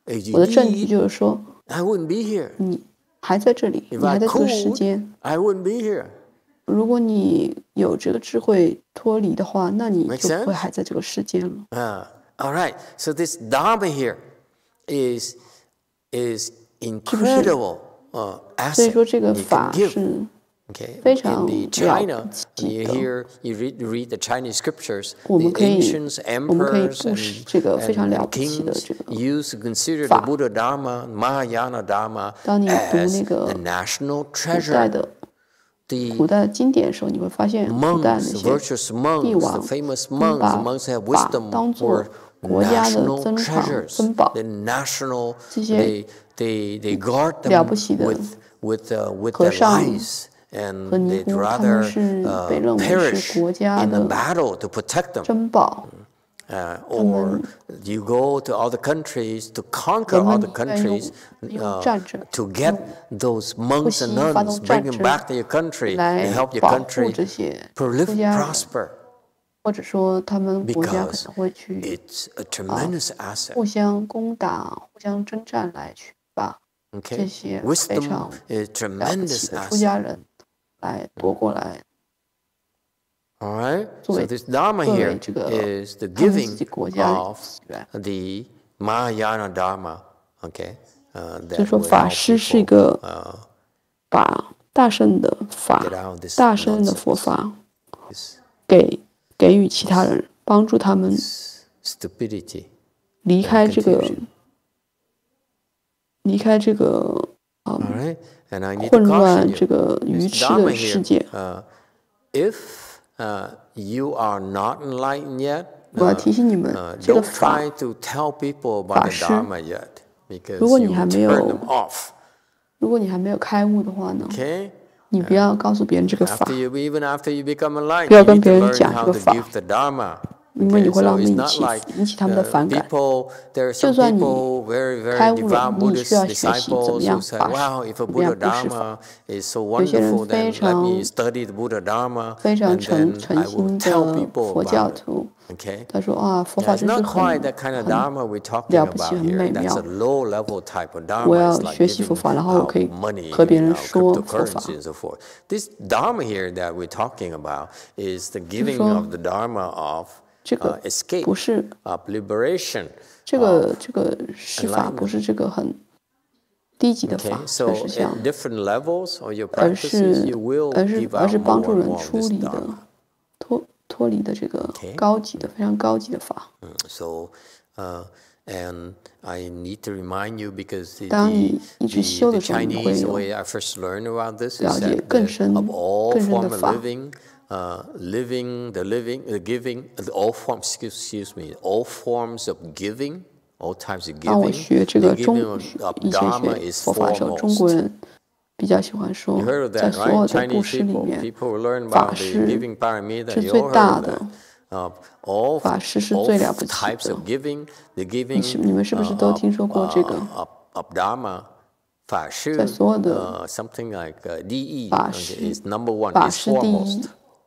if 我 you 的证据 did, 就是说， I wouldn't be here. 你还在这里， If 你还 I 在这个世 could, 间。 I wouldn't be here. 如果你有这个智慧脱离的话，那你 Make 就不会 sense? 还在这个世间了。All right. So this Dharma here is incredible 所以 asset 说这个 you 法 can give. 是 Okay. 非常 In the 了 China, 不 you 起的。 hear, you read the Chinese scriptures. 我 The 们可以 ancients, 我们可以 emperors, 布施这个非常了不起的 kings 这个 used to consider the 法。 Buddha Dharma, Mahayana Dharma 当你读 as 那个 the national 古代 treasure. 的 The 古代的经典的时候，你会发现古代 monks, 那 the 些 virtuous 帝 monks, 王 the famous 都 monks, 把 the monks that have 法 wisdom 当做 were 国家的 national 珍藏 treasures. 珍宝。 The national, 这些 they guard 了 them 不起的 with 和 their 尚 lives, and 和尼 they'd 姑，他们 rather 是被认为是 perish 国家 in the 的 battle to protect them. 珍宝。 Or you go to other countries to conquer 人们 other 愿意 countries 用战争 to get those monks and 发 nuns, 动 bring 战 them 争 back to your country 来 and help your 保护 country 这些 live, 出家人， prosper. 或者说他们国家可 Because 能会去 it's a tremendous asset. 互相攻打、互相征战，来去把这 Okay? 些非 Wisdom 常 is 了不 tremendous 起的出家 asset. 人来夺过来， All right? 作 So 为 this Dharma 作 here 为这个 is the 他们自 giving 己国家的 of 资源。 the Mahayana Dharma. Okay? 就 That 说 will 法 help 师是一 people 个把大圣的法、 get out of this 大圣的 nonsense, 佛法 this 给予其他人，帮助他们 stupidity. 离开这个 confusion. 混 Right? And I need to 乱 caution 这 you. 个愚 This 痴 Dharma 的世界。 if you are not enlightened yet, 我要提醒你们，这个 don't 法 try to tell people about 法 the 师 Dharma yet, because 如果 you 你还 will 没 turn 有 them off. 如果你还没有开悟的话呢， Okay? 你不要告诉别人这个法， Even after you become 不 enlightened, 要 you 跟 need 别 to 人 learn 讲 how 这 to 个法， give the Dharma. 因为你 Okay? 会 So 让 it's 引 not 起 like 他们的反感。 people, there are 就 some 算你 people, very, 开 very 悟了， devout 你也需 Buddhist 要学习怎 disciples 么 who 样 say, 法 wow, if a 怎么样 Buddha 布施法。 Dharma is so 有些人 wonderful, 非 then let 常 me study the Buddha Dharma, 非常 and 诚 then I 心 will tell 的 people 佛教 about it. 徒， Okay? 他说啊，佛 Yeah, 法 it's 真是 not 很 quite that kind of 很 Dharma we're talking 了不起， about 很 here. 美 That's 妙 a。low level type of 我 Dharma. 要 It's like 学习佛 giving 法，然后我 out 可以 money, 和别 giving 人 out 说佛法。 cryptocurrency and so forth. This Dharma here that we're talking about is the 就是 giving 说 of the Dharma of 这个 escape, 不是 of liberation. 这个施法，不是这个很低级的 Okay, 法， so 而是像 at different levels of your 而 practices, 是 you will 而是 give 而 out 是 more 帮助 and 人 more of 出 this 离的 Dharma. 脱离的这个 Okay. 高级的非常高级的法。 So, and I need to remind you because 当你一直修 the 的时候，你会 Chinese 有 way I first learned about this 了 is 解 that 更深 of all 更深 form 的 of 法。 living, the giving, all forms, excuse me, all forms of giving, all types of 当我 giving, 学这 the 个 giving of 以前 Dharma 学 is 佛法的时候，中国 foremost. 人比较喜欢说 You，heard of 在 that, 所有 right? 的布 Chinese 施里 people, 面， people learn 法 about the 师 giving paramita. 是 You 最 all 大 heard 的 of that. 法师是最了不起 types 的。 of giving, the giving 你们是不是都听说过这个？ Dharma 法师在所有的something like 第一 is number 1 法 is 师第一 foremost.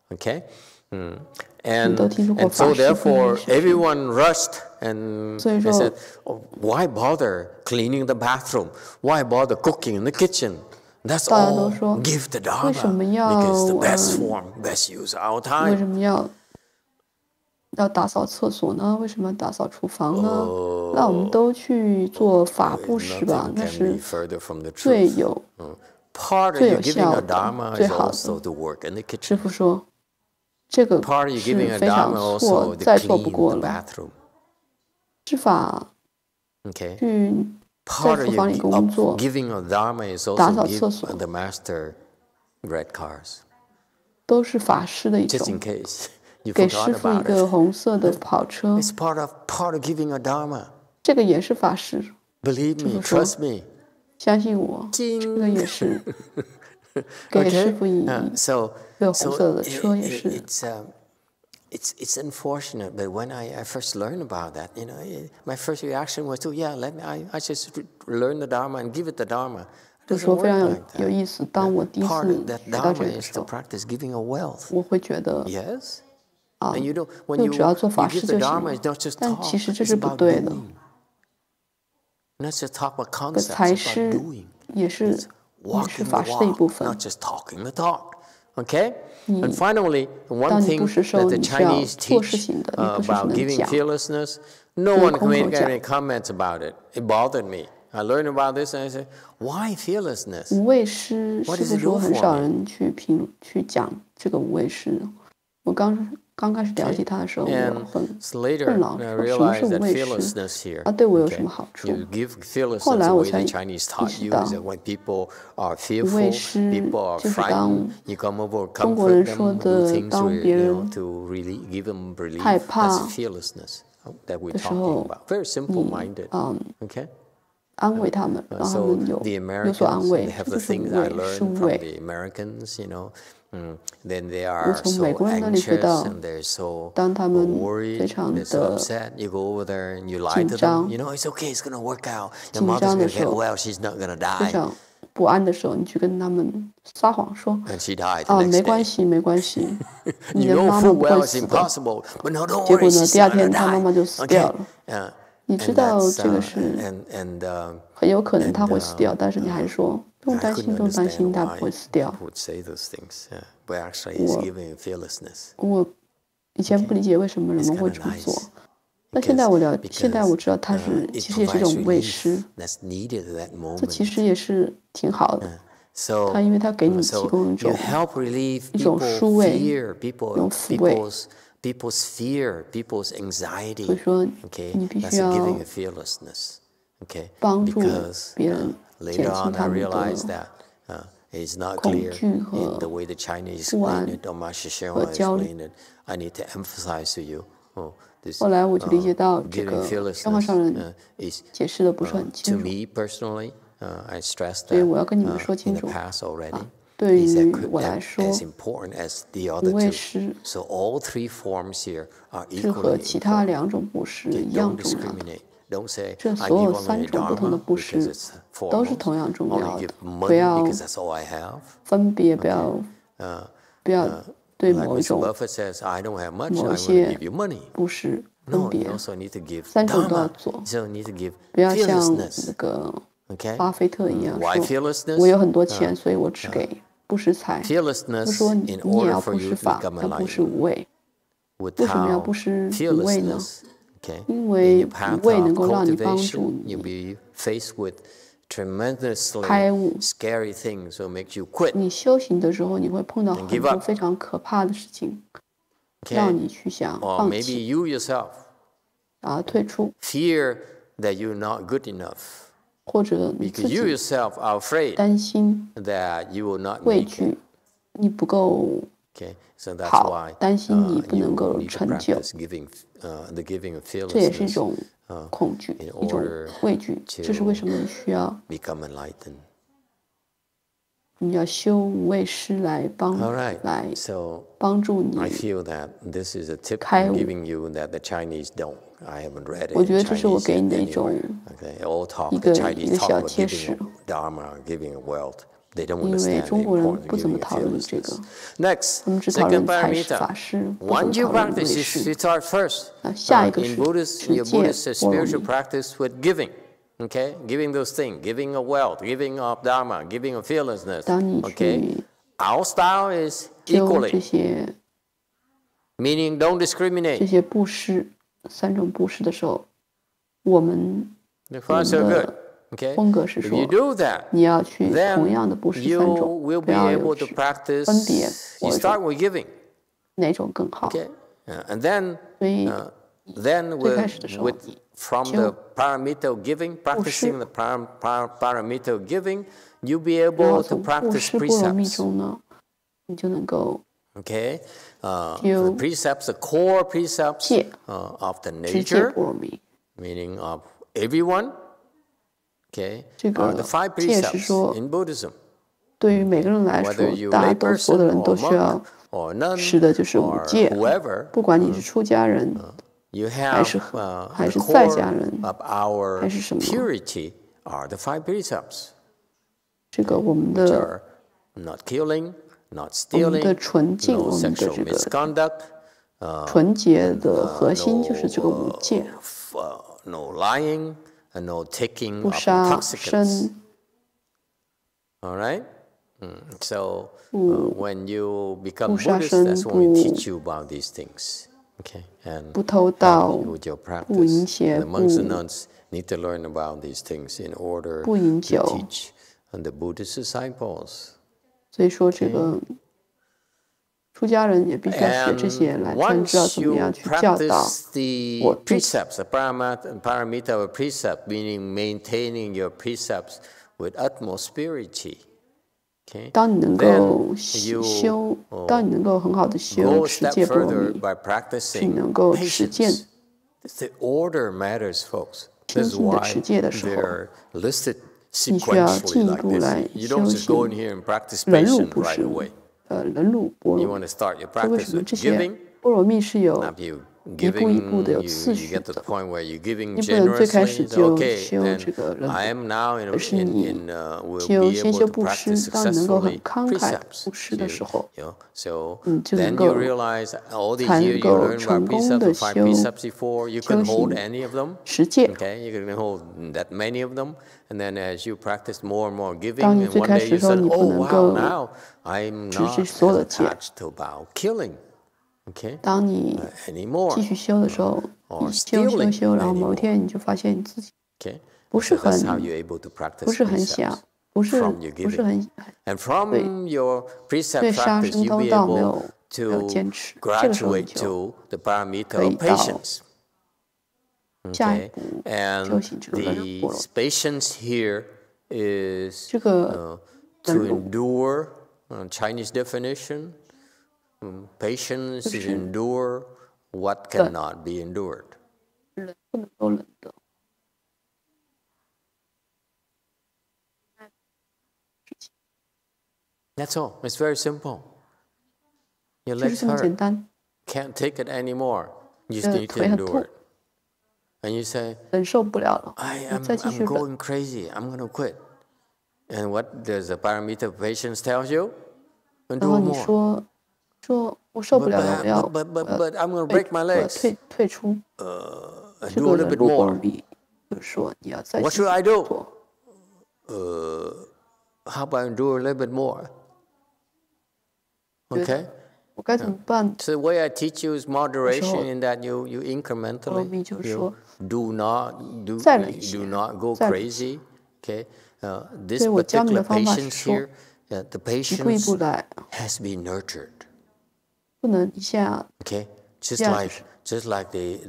Okay? 你都听说过 And so 法师第一 therefore 是 everyone rushed and 所以 they 说 said, oh, why bother cleaning the bathroom? Why bother cooking in the kitchen? That's 大家都 all. 说 Give the 为什 Dharma 么要 because the best form, best use our 为 time. 什么要打扫厕所呢？为什么要打扫厨房呢？那我们都去做法布施吧，那是最有效的、最好的。师父说，这个是非常再错不过了。施法去在厨房里工作，打扫厕所，都是法师的一种。给师父一个红色的跑车，这个也是法师。相信我，这个也是给师父一个红色的车，也是。It's unfortunate, but when I first learned about that, my first reaction was to, I just learn the Dharma and give it the Dharma. 就说非常有意思。当我第一次学到这个的时候，我会觉得。就只要做法事就行了，但其实这是不对的。财施也是法事的一部分。当你布施的时候，你是要做事情的，你不是只能讲。No one made any comments about it. It bothered me. I learned about this and I said, why fearlessness? 无畏施，师父说很少人去讲这个无畏施。我刚开始了解他的时候，我很困扰，说什么是无畏施？对我有什么好处？后来我才意识到，无畏施就是当中国人说的，当别人害怕的时候，你安慰他们，让他们有所安慰，这就是无畏，是无畏。我从美国人那里学到，当他们非常的紧张的时候，非常不安的时候，你去跟他们撒谎说，没关系，没关系，你的妈妈不会死的。结果呢，第二天他妈妈就死掉了。你知道这个是很有可能他会死掉，但是你还说不用担心，不用担心，他不会死掉。我以前不理解为什么人们会这么做，那现在我知道它是其实也是一种无畏施，这其实也是挺好的。它因为它给你提供一种舒慰，一种抚慰。People's fear, people's anxiety. 所以说，你必须要帮助别人减轻他们的恐惧和不安和焦虑。后来我就理解到，这个宣化上人解释的不是很清楚，所以我要跟你们说清楚。对于我来说，无畏施是和其他2种布施一样重要的。这所有3种不同的布施都是同样重要的，不要分别，不要对某一些布施分别，3种都要做，不要像那个巴菲特一样说，我有很多钱，所以我只给布施财。就说你也要布施法，要布施无畏。为什么要布施无畏呢？因为无畏能够让你帮助你开悟。你修行的时候，你会碰到很多非常可怕的事情，让你去想放弃，然后退出。或者你自己担心、畏惧，你不够好，担心你不能够成就，这也是一种恐惧，一种畏惧。这是为什么你需要你要修无畏施来帮助你开悟。我觉得这是我给你的一个小贴士。因为中国人不怎么讨论这个，我们只讨论财施法施，不怎么讨论无畏施。下一个是持戒波罗蜜。Okay, giving those things, giving of wealth, giving of Dharma, giving of fearlessness. Okay, our style is equally, meaning don't discriminate. 这些布施3种布施的时候，我们的风格是说，你要去同样的布施3种，不要有分别。哪种更好？所以最开始的时候。From the paramita giving, practicing the paramita giving, you'll be able to practice precepts. Okay, the precepts, the core precepts of the nature, meaning of everyone. Okay, are the 5 precepts in Buddhism. 对于每个人来说，大家所有的人都需要持的就是5戒，不管你是出家人。还是在家人，还是什么？这个我们的纯净，我们的这个纯洁的核心就是这个5戒：不杀生。All right. So when you become Buddhist, that's when we teach you about these things. Okay, and 不偷盗，不淫邪，不 need to learn about these things in order 不饮 to 酒。teach the Buddhist disciples. 所以说，这个出家人也必须要学这些来才能知道怎么样去教导我自己。 The paramita precept, meaning maintaining your precepts with utmost purity. 当你能够修，当你能够很好的修持戒波罗蜜，是你能够实践清净的持戒的时候，你需要进一步来修行忍辱布施，忍辱波罗蜜。所以为什么这些波罗蜜是有一步一步的有次序的？你不能最开始就修这个忍辱，而是你先修布施。当你能够很慷慨布施的时候，你就能够才能够成功的修行持戒。当你最开始的时候，你不能够持这所有的戒。 当你继续修的时候，你修，然后某一天你就发现你自己不是很想，不是很对杀生偷盗没有坚持，这个时候你就可以到下一步修行这个忍辱波罗蜜。这个忍辱。 Chinese definition. Patience is endure what cannot be endured. That's all. It's very simple. Your legs hurt. Can't take it anymore. You just need to endure it. And you say, I'm going crazy. I'm going to quit. And what does the paramita of patience tell you? Endure more. 说我受不了了，我要退出。这个忍辱波罗蜜就是说你要再继续做。How about endure a little bit more? Okay. 我该怎么办 So the way I teach you is moderation in that you incrementally do not go crazy. Okay. This particular patience here, the patience has been nurtured. 不能一下 Okay, just like the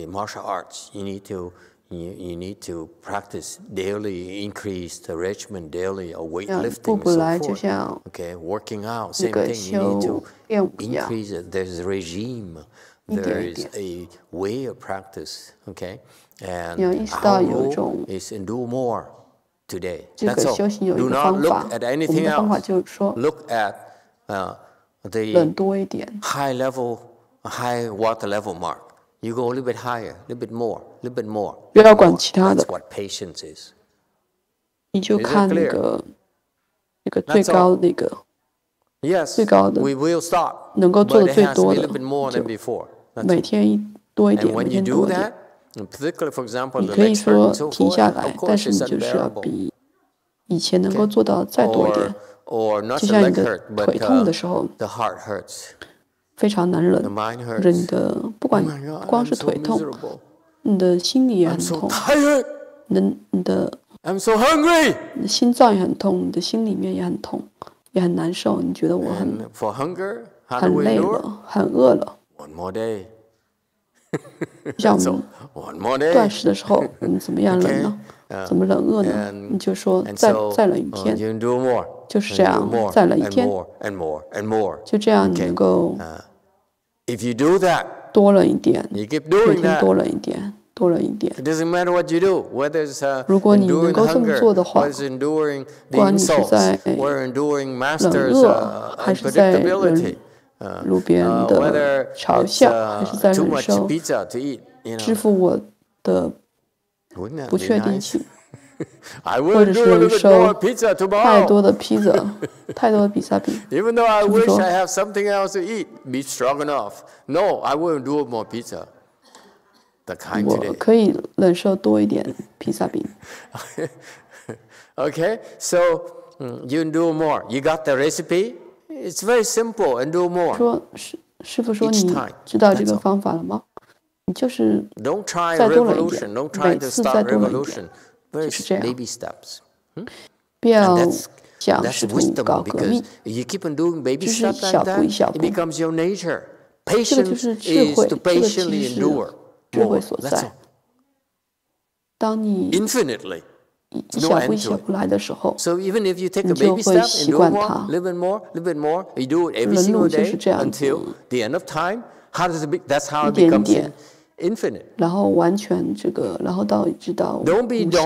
martial arts, you need to practice daily, increase the regimen daily, or weightlifting and so forth. Okay, working out, same thing. You need to increase it. There's a regime. There is a way of practice. Okay, and how is endure more. 这个修行有一个方法，我们的方法就是说，冷多一点。High water level mark. You go a little bit higher, a little bit more, a little bit more. 不要管其他的。That's what patience is. 你就看那个最高的那个，最高的，能够做的最多的，就每天多一点，每天多一点。你可以说停下来，但是你就是要比以前能够做到再多一点。就像你的腿痛的时候，非常难忍，你的不光是腿痛，你的心里也很痛，你的心脏也很痛，你的心里面也很痛，也很难受。你觉得我很累了，很饿了。像我们断食的时候，我们怎么样忍呢？怎么忍饿呢？你就说再忍一天，就是这样，再忍一天，就这样你能够多忍一点，每天多忍一点。多忍一点。如果你能够这么做的话，不管你是在忍饿，还是在忍路边的嘲笑，还是在忍受支付我的不确定性，或者是忍受太多的披萨，太多的比萨饼。是不是说？我可以忍受多一点披萨饼。Okay, so you can do more. You got the recipe? It's very simple, and do more. 说师父说你知道这个方法了吗？你就是再多忍一点，每次再多忍一点，就是这样。不要想试图搞革命，就是小步一小步。这个就是智慧，这个其实是智慧所在。当你一小步一小步来的时候，你就会习惯它。人路就是这样子，一点点，然后完全这个，然后直到无限。你就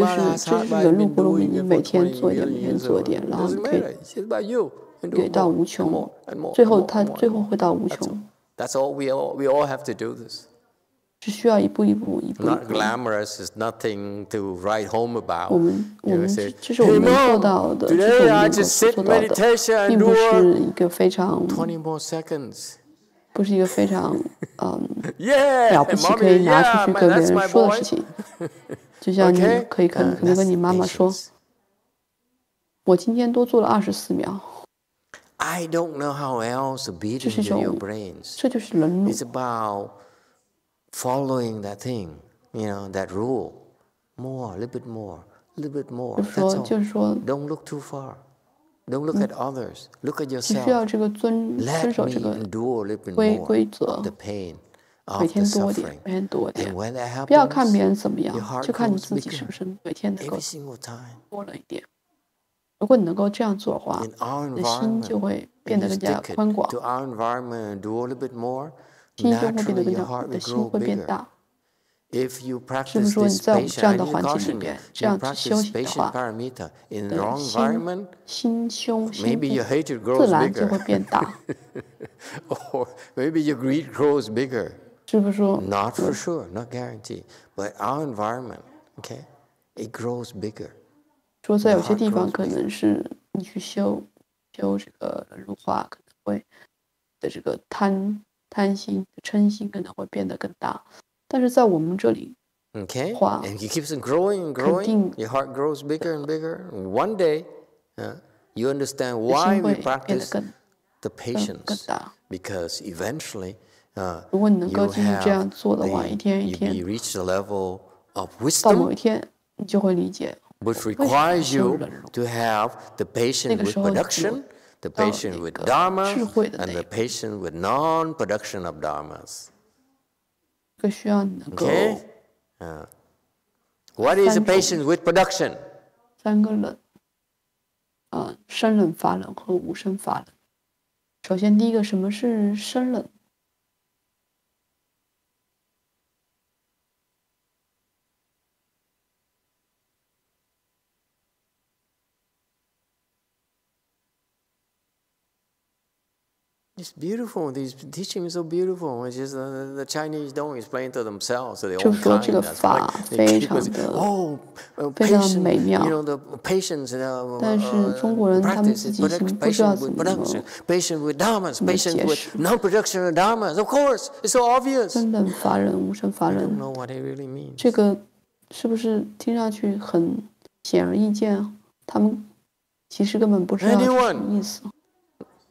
是这是人路不如你每天做一点，每天做一点，然后你可以到无穷，最后会到无穷。That's all we all have to do this. 只需要一步一步。Not glamorous is nothing to write home about. 我们这是我们能做到的，这是我们能够做到的，并不是一个非常不是一个非常了不起可以拿出去跟别人说的事情。就像你可能跟你妈妈说，我今天多做了24秒。I don't know how else to beat into your brains. 这就是忍辱。It's about following that thing, that rule. More, a little bit more, a little bit more. That's all. 就是说 Don't look too far. Don't look at others. Look at yourself. 只需要这个遵守这个规则，每天多点，每天多点。不要看别人怎么样，就看你自己是不是每天能够多了一点。如果你能够这样做的话，你的心就会变得更加宽广，心就会变得更加，你的心会变大。是不是说你在我们这样的环境里面，这样去修行的话，你的心胸自然就会变大。是不是说 ？Not for sure, not guarantee, but our environment, okay, it grows bigger. 说在有些地方可能是你去修这个忍辱化，可能会的这个贪心、嗔心可能会变得更大，但是在我们这里，化 and it keeps on growing and growing. Your heart grows bigger and bigger. And one day, you understand why we practice the patience, because eventually, 如果你能够继续这样做的话，一天一天， you reach the level of 到某 wisdom. 一天你就会理解。Which requires you to have the patience with production, the patience with dharma, and the patience with non-production of dharmas. Okay? What is the patience with production? 3个忍，生忍、法忍和无生法忍。首先，第一个，什么是生忍？ It's beautiful. These teachings are so beautiful. It's just the Chinese don't explain to themselves. So they 就 all 说这 kind. 个 That's 法 like 非常的 非常 patient, 美妙， the patience, 但是中国人他们自 practice, 己已经不知道 patient 怎 with 么 production, patient with dharmas, 怎么 patient 解 with 释。 non-production of dharmas. Of course, it's so obvious. 真正法人、无生法 I 人 don't，know what it really means. 这个是不是听上去很显而易见啊？他们其实根本不知道是什么意思。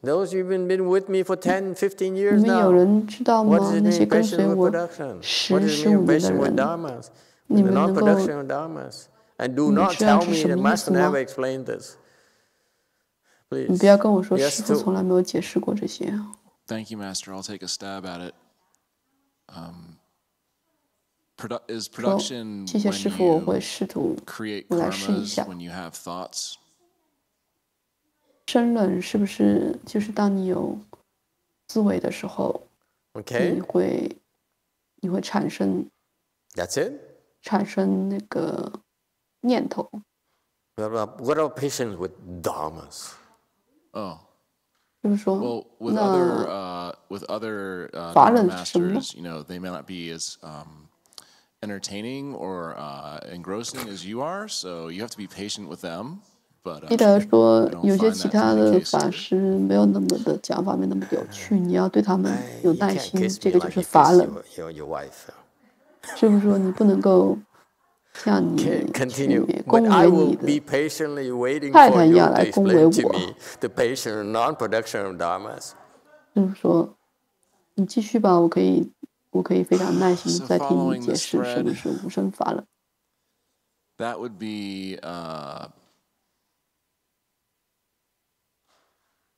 Those who've been with me for 10, 15 你 years 们有 now. 人知道 What 吗？ does it 那些 mean 跟 patient 随 with 我 production? 10、 What does it 15 mean 年的 patient with 人， dharmas? 你 The 们能够 non-production of dharmas. And do 你们 not 知道 tell 是 me 什 that 么意 Master 思吗？ never explained this. 你 Please. 不要跟我说 Yes, 师父 too. 从来没有解释过这些。 Thank you, Master. I'll take a stab at it. Is 说 production 谢谢 when 师父，我 you 会试图 create 我来试一 karmas, 下。 when you have thoughts? 争论是不是就是当你有思维的时候， Okay. 你会产生 That's it. 产生那个念头？ What about patience with dharmas? Oh. 就是说， Well, with 那 other Dharma 法人是什么呢？ masters, they may not be as entertaining or engrossing as you are, so you have to be patient with them. But 记得说 I don't 有些 find 其 that 他 to be the 的 case 法 here. 师没有那么的讲法，没那么有趣，你要对他们有 You 耐 can't 心， kiss 这 me 个就 like 是 you 法 kiss 忍。 your wife. 是不是说你不能够像你 Continue. 去 But 恭 I 维 will 你 be 的 patiently waiting 太 for 太 you 要 to 来恭维 explain to 我？ me the patient non-production of dharmas. 就是说，你继续吧，我可以非常耐心的 So 再听你 following 解 this 释什么 thread, 是无生法忍。 that would be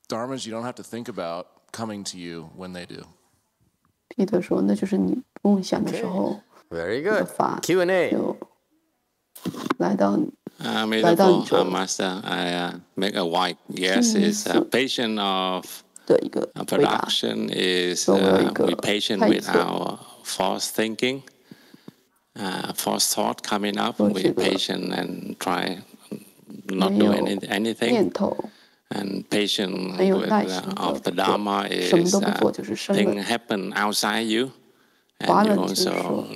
dharmas you don't have to think about coming to you when they do. 彼得说，那就是你不用想的时候， Very 这个 good. 法 Q&A. 就来到你 Beautiful, Master. I make a wide guess. Is patient of 的一个回答。 production is 说我有一个 we patient 猜 with 测， our false thinking, false thought coming up. 说 We 这个 patient and try not 没 do 有 anything. 念头， And patient 很有 with 耐心的 of the 不做， Dharma 什么 is 都不做就是生 thing 忍。 happen outside you, 法 and you 忍就是说， also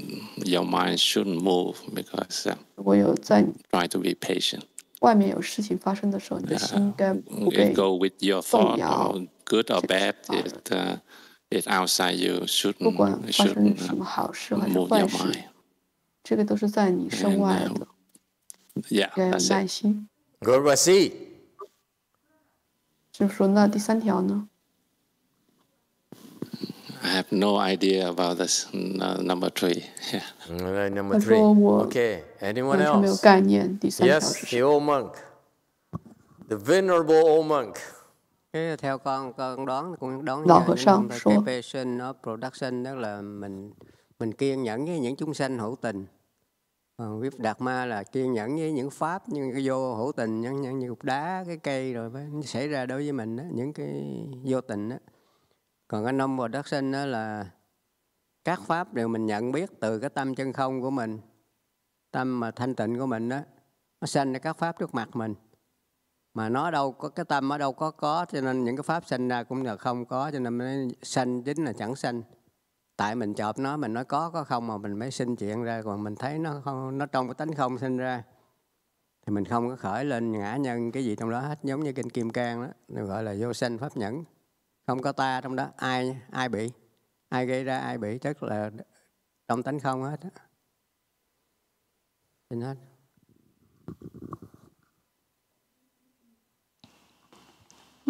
your mind shouldn't move because 如果有在 try to be patient. 外面有事情发生的时候，你的心该不被 It go with your 动 thought 摇。 or good or 这个是 bad. 法忍。 It outside you 不管 shouldn't 发生什么好事还是 move 坏 your 事， mind. 这个都是在你身外的， Yeah, 要有 that's 耐 it. 心。 Good, but see. 就是说，那第三条呢？ I have no idea about this number 3. Yeah. Number 他 3. 说我 Okay. Anyone 完全没有 else? 概念。第三条 Yes, 是 the 什么？ old monk. The venerable old monk. Cái theo con đoán Lão như和 vậy, 尚 cái 说， patient of production đó là mình kiên nhẫn với những chúng sanh hữu tình. Còn viết đạt ma là kiên nhẫn với những pháp như cái vô hữu tình, như cục đá, cái cây rồi nó xảy ra đối với mình đó, những cái vô tình đó. Còn cái non production đó là các pháp đều mình nhận biết từ cái tâm chân không của mình, tâm mà thanh tịnh của mình đó, nó sanh ra các pháp trước mặt mình. Mà nó đâu có cái tâm ở đâu có, cho nên những cái pháp sanh ra cũng là không có, cho nên nó sanh chính là chẳng sanh. Tại mình chộp nó, mình nói có không mà mình mới sinh chuyện ra, còn mình thấy nó không, nó trong cái tánh không sinh ra thì mình không có khởi lên ngã nhân cái gì trong đó hết, giống như kinh Kim Cang đó, được gọi là vô sanh pháp nhẫn, không có ta trong đó, ai bị, ai gây ra ai bị, tức là trong tánh không hết đó. Xin hết.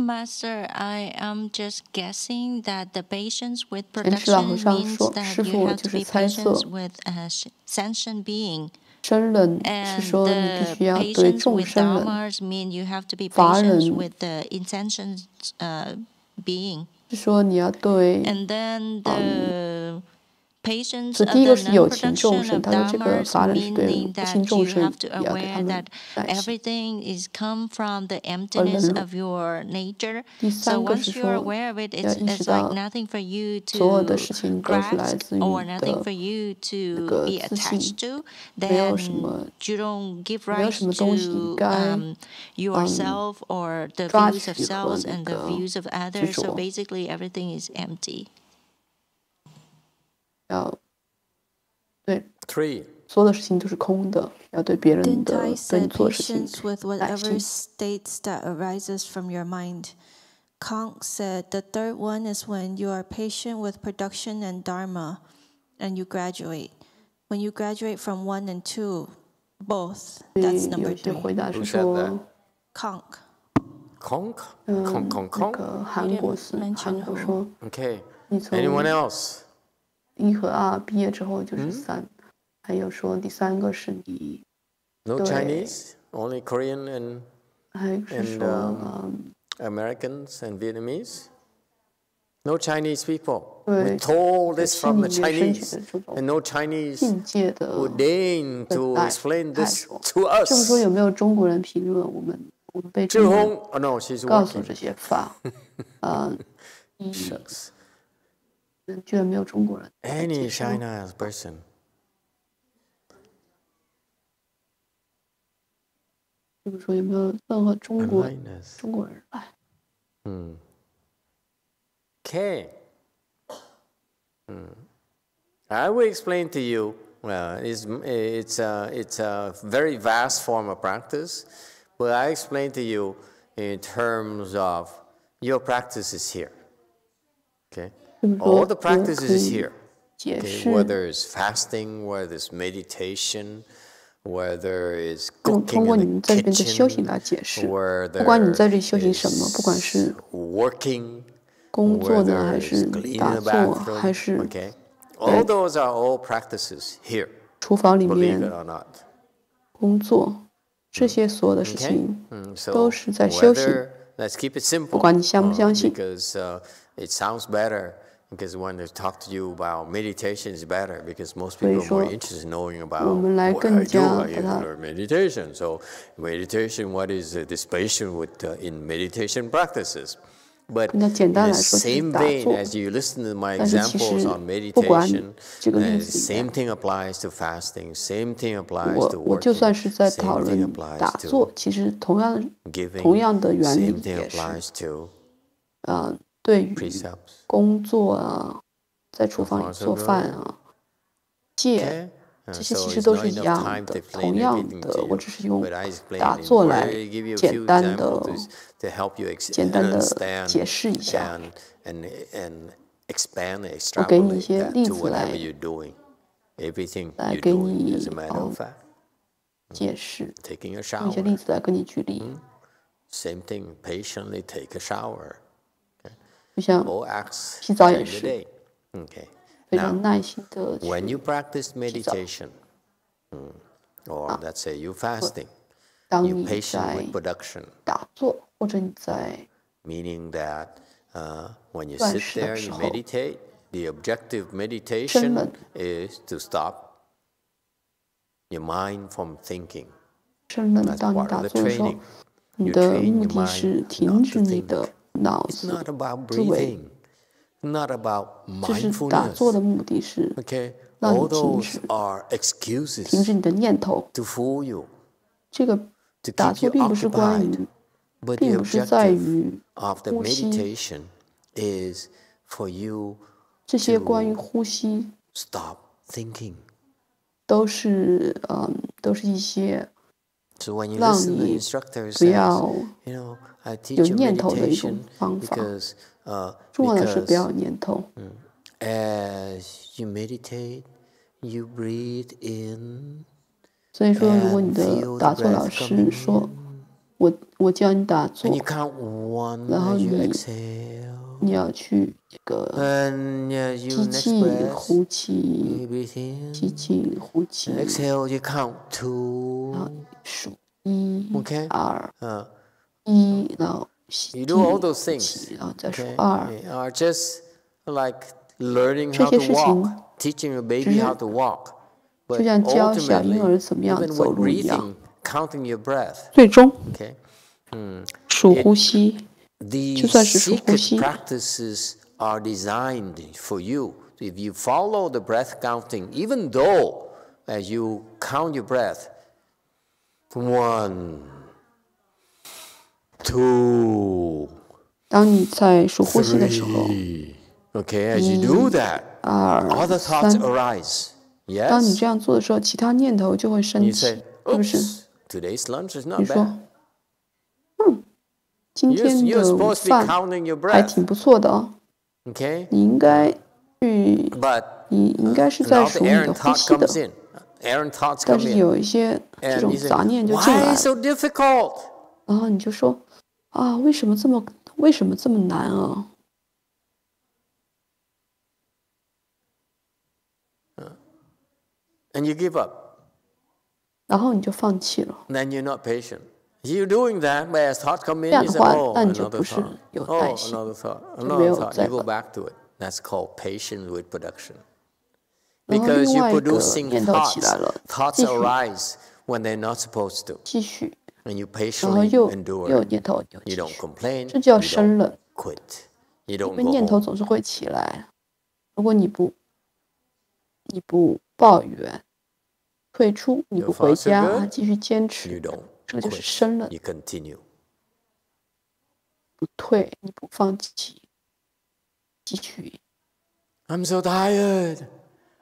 Master, I am just guessing that the patience with 前世老和 production 尚 means 说， that 师 you 傅，我 have 就 to 是 be 猜测， patient with a sentient being. 生忍是 And 说你必 the 须要对 patience 众 with 生忍， dharmas mean you have to be 法 patient 忍 with the insentient being. 是说你要对 And then the patience 所 of 以第一 the 个是有情众 non-production 生， of 他说这个 dharmas, 法忍是对 meaning 无 that 情众 you 生 have to 也要给他 aware 们 that 耐心。 everything is come from the emptiness of your nature. 第 So 三个是 once you're 说 aware of it, 要 it's 意识 it's like 到 nothing for you 所有的 to 事情都是来 grasp 自于 or 你 nothing 的 for you 那 to 个 be 自信， attached to, 没有什 then 么 you don't give 没有 rise 什么东西 to 该 yourself or the 抓 views of 取和 selves 那 and the 个 views of 执 others. So 着， basically, everything is empty. 要对 3. 所有的事情都是空的，要对别人 Then 的 Tai 对你 said 做的事情 patience with 耐 whatever 心。 states that arises from your mind. Kong said the third one is when you are patient with production and dharma, and you graduate. When you graduate from 1 and 2, both, 所 that's 以 number 有些 3. 回答 Who 是 said 说 that?，Kong. Conk? 那 Conk? 个韩国是 mention 韩国 who. 说， Okay. 你从 Anyone else? 1和2毕业之后就是3，还有说第3个是你 No 对 Chinese? Only Korean and 还有是说 Americans and Vietnamese? No Chinese people. 对 We told this 心 from 里 the 面升起 Chinese, 的这 and 种 no Chinese 境界的 would deign to 态 explain 态 this 度。 to 这么说 us. 有没有中国人评论我们被志中国人 宏, oh no, she's 告诉 working. 这些法？Shucks. 居然没有中国人来 Any 介绍。 China person. 这么说有没有任何中国 Unlightness. 人来？ Okay. I will explain to you. It's a very vast form of practice, but I explain to you in terms of your practice is here. Okay, all the practice is here. Okay, whether it's fasting, whether it's meditation, whether it's 通 cooking 过 in 你们 the 在这边的修行 kitchen, 来解释， whether 不管你在这里修行什么，不管 it's 是 working, 工作呢， whether 还 it's 是 cleaning 打 the 坐，还 bathroom, 是 okay, all those are all practices here. 厨房里 Believe 面 it or not. 工作，这些所有的事 Okay, 情 so 都是在修行。 whether let's keep it simple. 不管你相不相信。 Because it sounds better. Because when they talk to you about meditation, is better because most people are more interested in knowing about what I do. I learn meditation. So meditation, what is this patient with in meditation practices? But in the same vein, as you listen to my examples on meditation, same thing applies to fasting. Same thing applies to 我就算是在 working. 讨 Same thing 论 applies 打坐， to 其实同样的 giving. 原理 Same thing 也是。 applies to 对于 precepts. 工作啊，在厨房里做饭啊，戒，这些其实都是一样的，同样的，我只是用打坐来简单的解释一下。我给你一些例子来给你解释，用一些例子来跟你举例。 Same thing, patiently take a shower. 就像 All acts 洗澡也 during the 是 day. Okay. 非常耐心的 When 去 you practice meditation, or let's say you fasting, 当 you 你 patient 在 with production, 打坐，或者你在 meaning that when you 断 sit 食的 there, 时 you 候 meditate, the objective meditation is to stop your mind from thinking. 真的， That's 当你 part 打 of the 坐的时候， training. 你 You 的 train 目 your 的是 mind 停 not 止 to 你 think. 的脑 It's 子 not about 思维， breathing. Not about 这是打坐的 mindfulness. 目的是 Okay, 让 all 你停 those 止， are 停止 excuses 你的念头。 to fool you, 这个 to 打 keep 坐 you 并不是关 occupied. 于， But 并 the 不是在 objective 于 of the 呼吸， meditation is for you 这些关于呼吸 stop thinking. 都是一些 So when you 让 listen to the 你 instructor 不 says, 要 you know, I 有 teach you 念头的一种 meditation 方法。 because 重要的是不要有念头。 as you meditate, you breathe in. 所以说，如果你的打坐老师说，我教你打坐， And you count one 然后 as you exhale. 你要去这个 And as you 吸 next 气 breath, 呼 you 气， breathe in. 吸气呼气， Exhale, you count 2. 然后数1、 Okay. 2、1，然后吸 You 气 do all those 呼 things. 气，然后再数 Okay. 2。 Are just like 这些事情只是就像教小婴儿怎么样走路一样，最终数呼吸，就算是数呼吸。Are designed for you. If you follow the breath counting, even though as you count your breath, 1, 2, 当你在数呼吸的时候 okay, as you do that, other thoughts arise. Yes? 当你这样做的时候，其他念头就会升起，是不是？ Today's lunch is not 你说 bad. 今天的午饭还挺不错的哦。你应该是在数你的呼吸的，但是有一些这种杂念就进来了，然后你就说啊，为什么这么难啊？ And you give up. 然后你就放弃了。 Then you're not patient. You're doing that, but as thoughts come in, 这样 you 的 say, 话， "Oh, 那你就 another 不是 thought. 有 Oh, 耐心， another thought. 就没 Another 有 thought." 再 You go 把。 back to it. That's called patience with production. 然后 Because 另 you're 外一个 producing 念头起来 thoughts. 了， Thoughts 继续 arise when they're not supposed to. 继续， And you 然后 patiently 又 endure. 有念头又 You 继 don't 续， complain. 这叫 You 生 don't 冷。 quit. You 因 don't 为 go 念头 home. 总是会起来，如果你不抱怨，退出，你不回家，继续坚持，这个就是生冷。 You continue. 不退，你不放弃，继续。 I'm so tired.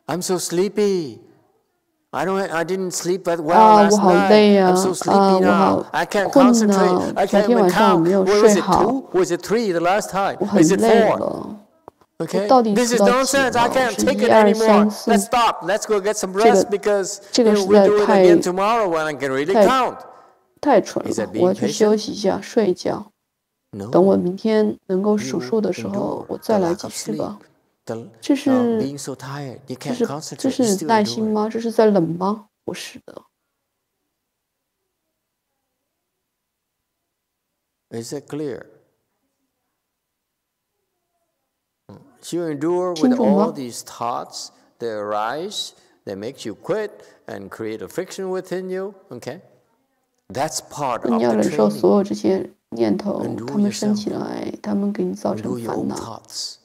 I'm so sleepy. I didn't sleep well 啊， last 我好 night. 累呀！ I'm so 啊， sleepy 我 now. 好 I can't 困 concentrate. 呐！ I 昨 can't 天 even 晚上我 count. 没有 Was 睡 it 好， 2? Was it 3 the last time? 我很 Is it 累 4? 了。 Okay. 我到底 This 数 is 到几 nonsense. I 了？ can't 是 take 1、 it 2、anymore. 3、4。 Let's stop. Let's go get some rest because 这个 you know, 实 we 在 do it 太 again tomorrow when I can really count. 太蠢 Is 了！ that 我 being 要去 patient? 休息一下，睡一觉。 No. 等我明天能够数数的时候， Endure 我再 the 来 lack 继 of 续吧。 sleep. 这是 Being so tired, you can't concentrate. 这 You 是 still 耐心 endure. 吗？这是在冷吗？不是的。 Is that clear? You endure with 清楚 all 吗？ these thoughts that arise, that makes you quit and create a friction within you. Okay, that's part 你 of 要 the 忍受 training. 所有这些念头， Endure 他们升 yourself. 起来，他们给你造成 Endure your 烦 own 恼， thoughts.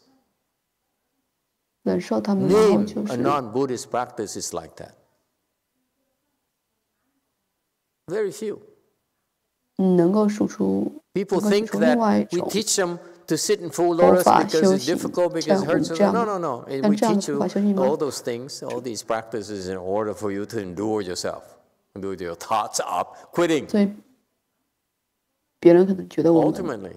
忍受他们，然后 Name 就 a 是 non-Buddhist practice is like that. Very few. 你能够数出，能 People 够举 think 出另外一 that we 种 teach them to sit in full 佛 lotus 法 because 修 it's 行， difficult, 像 because it 我们 hurts. 这样 No, 的， no, no. 像 We 这样的 teach 佛 you 法修行吗？ all those things, all these practices in order for you to endure yourself, endure your thoughts up, quitting. 所以别人可能觉得我们， Ultimately,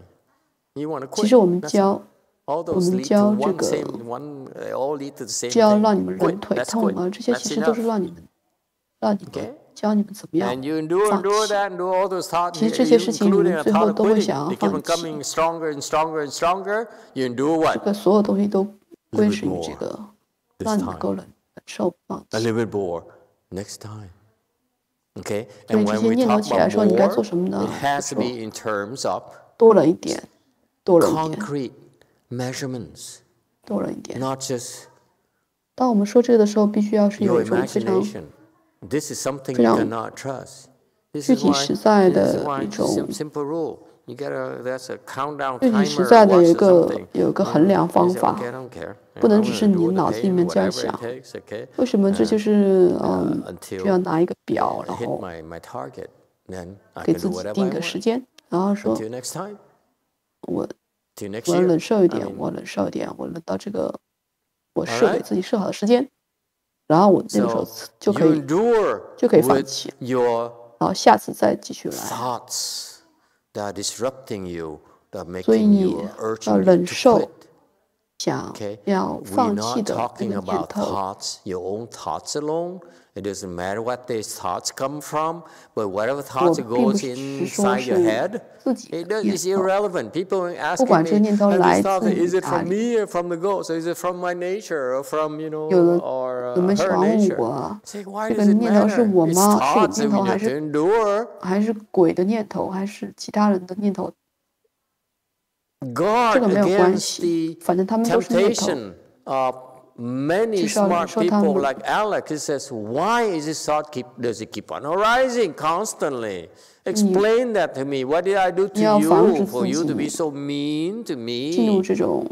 you want to 其 quit. 实我们 That's 教 all 我 those 们 lead 教 to 这 one 个， same, one. They all lead to the same 教 thing. 让你们忍 Quit. 腿 Let's 痛 quit. 啊，这些 That's 其实都 enough. 是让你们教你们怎么样 And you endure, 放 endure 弃。 that, endure all those thoughts, 其实这些事情，你 including 们 a 最后 thought of 都会 quitting. 想要 They keep 放 on 弃。 coming stronger and stronger and stronger. You endure 这 what? 个所有东西都归 A 属 little 于 bit 这 more 个， this 让你能 time. 够忍受放 A 弃。 little bit more next time. Okay? 所以 And 这 when 些 we 念头 talk 起来 about 说，你该 more, 做什么 it 呢？ has 就 to 说 be in terms of 多忍一点，多忍一点， concrete measurements, 多忍一点。 not just 当我们说这个的时候，必须要是有 your 一种非常 imagination. This is something 非 you 常 cannot trust. This 具 is 体 why, 实在 this is 的 why 一种 simple rule. You gotta, there's a countdown 具体实 timer 在的 watch 有 or 个 something. 有个衡量 You 方 say, 法， okay, I don't care. 不 I'm 能只是 gonna 你 do the 脑子里 pain, 面这样 whatever it 想。 takes, okay? 为什么这就是需要 Until 拿一个表，然 I hit 后 my target, then I 给 can 自 do 己 whatever 定 I 个时 want. 间，然后说 Until next time. 我 Till next 我要 year. 忍受一 I 点， mean, 我忍受一点，我忍到这个我 all 设给 right? 自己设好的时间，然后我那个时候 So 就可 you 以 endure 放 with 弃， your 然后下次再继续来。 thoughts that are disrupting you, that are 所以 making 你 you 要 urging you 忍 to 受 quit. 想 Okay? 要 We're 放弃 not 的那 talking 个念 about 头。 thoughts, your own thoughts alone. It doesn't matter what these thoughts come from, but whatever 我 thoughts 并不 goes 是说 inside your 是 head, 自己 it 的 does, 念 it's 头， irrelevant. People are 不 asking 管这个 me, 念头 and 来 this thought, 自 is 于 it 哪 from 里。 me or from the ghost? Or is it from my nature or from, 有的 or 你们喜 her 欢问 nature? 我啊， Say, why 这 does 个 it 念头是 matter? 我 It's 吗？是我 thoughts 念 that 头 we 还 have to 是 endure. 还是鬼的念头，还是其他人的念头？这 Guard 个没有关 against 系， the 反正他们都是念头。 temptation many smart people like Alex, he says, why is this thought does it keep on arising constantly? Explain that to me. What did I do to you for you to be so mean to me? 进入这种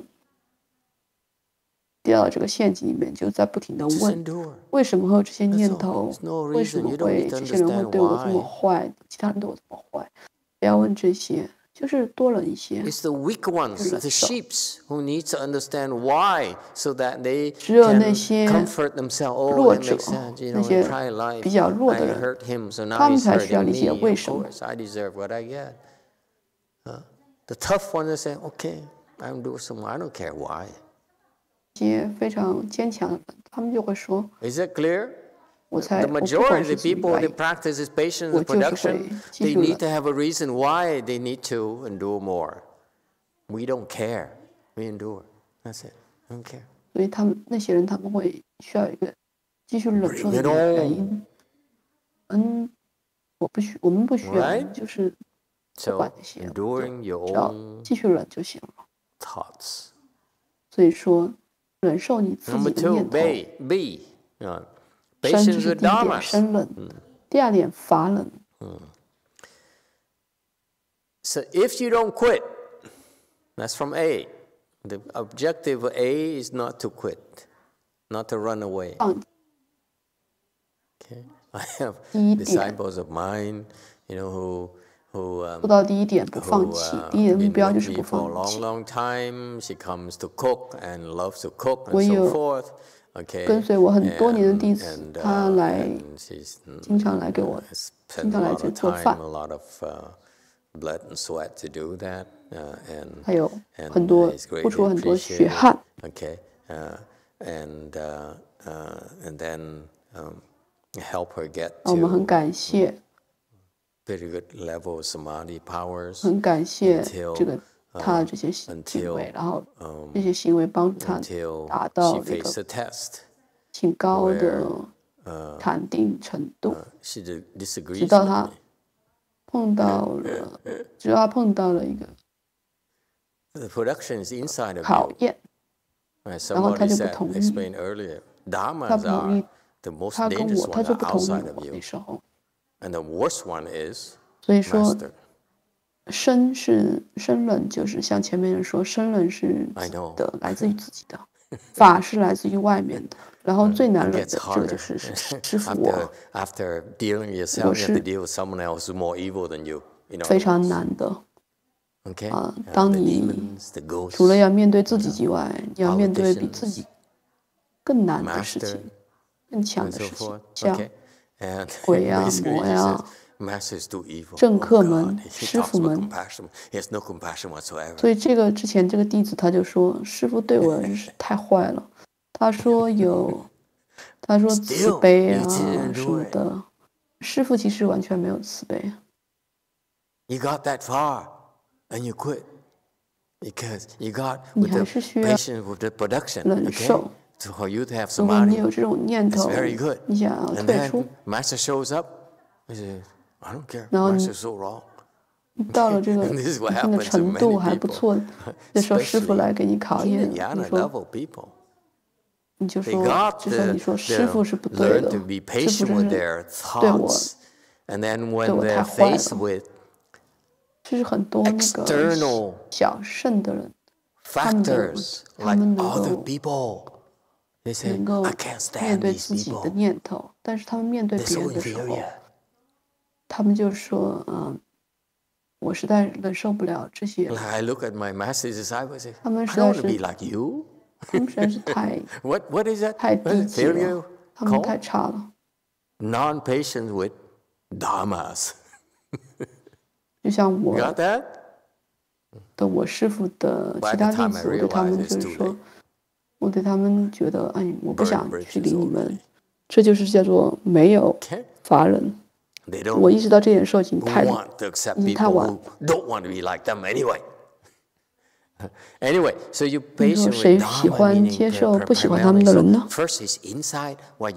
掉到这个陷阱里面，就在不停的问，为什么会有这些念头？为什么会这些人会对我这么坏？其他人对我这么坏？不要问这些。就是多忍一些。It's the weak ones, the sheep, who need to understand why, so that they 只有那些 comfort themselves. Oh, 弱 it 者 makes sense. You 那 know, 些 try life. 比较弱的 I 人 hurt him, so now 他们 he's 才需要 hurting 理解 me. 为 Of 什么。 course, I deserve what I get. The tough ones say, okay, I'm doing something. I don't care why. 一些非常坚强的人，他们就会说 Is it clear? 我才 The 我不管 majority 是 of 什么 people 原 that 因， practice this patience 我 and 就是会 production, 继 they 续 need 忍。 to have a reason why they need to endure more. We don't care. We endure. That's it. I don't care. 所以他们那些人他们会需要一个继续忍受的一个原因。我们不需要，就是不管那些，只要继续忍就行了。Thoughts. 所以说，忍受你自己的念头。B. 生这是第一点，生忍。第二点，法忍。So if you don't quit, that's from A. The objective of A is not to quit, not to run away. Okay, I have disciples of mine, you know, who 做到第一点不放弃，第一点目标就是不放弃。 For a long time, she comes to cook and loves to cook and so forth. Okay, 跟随我很多年的弟子，他来，经常来给我，经常来这做饭。 blood and sweat to do that, and 还有很多付出很多血汗。 Okay, and then help her get 我们很 to 感谢， very good level of samadhi powers. 很感谢这个他的这些行为，然后这些行为帮助他达到那个挺高的禅定程度，直到他碰到了一个考验，然后他就不同意，他不同意，他跟我，他就不同意我那时候。所以说，生忍就是像前面人说，生忍是的来自于自己的，法是来自于外面的。 然后最难忍的这个就是师父我，非常难的。当你除了要面对自己以外，你要面对比自己更难的事情、更强的事情，像鬼啊、魔呀、政客们、师父们。所以这个之前这个弟子他就说，师父对我是太坏了。 他说慈悲啊什么的，师父其实完全没有慈悲。You got that far, and you quit because you got 你还是需要忍受。如果你有这种念头，你想要退出，然后你到了这个一定的程度还不错，这时候师父来给你考验，你说。 你就说，就说你说师父是不对的，师父真是对我太坏了。这是很多那个小圣的人，他们能够面对自己的念头，但是他们面对别人的时候，他们就说，我实在忍受不了这些。他们实在是。 他们实在是太低级了，他们太差了。Non-patient with dharmas. 就像我师父的其他弟子，我对他们就是说，我对他们觉得，哎，我不想去理你们，这就是叫做没有法忍。我意识到这点时候已经太晚。 Anyway, so you 你说谁喜欢接受不喜欢他们的人呢？ First is inside, where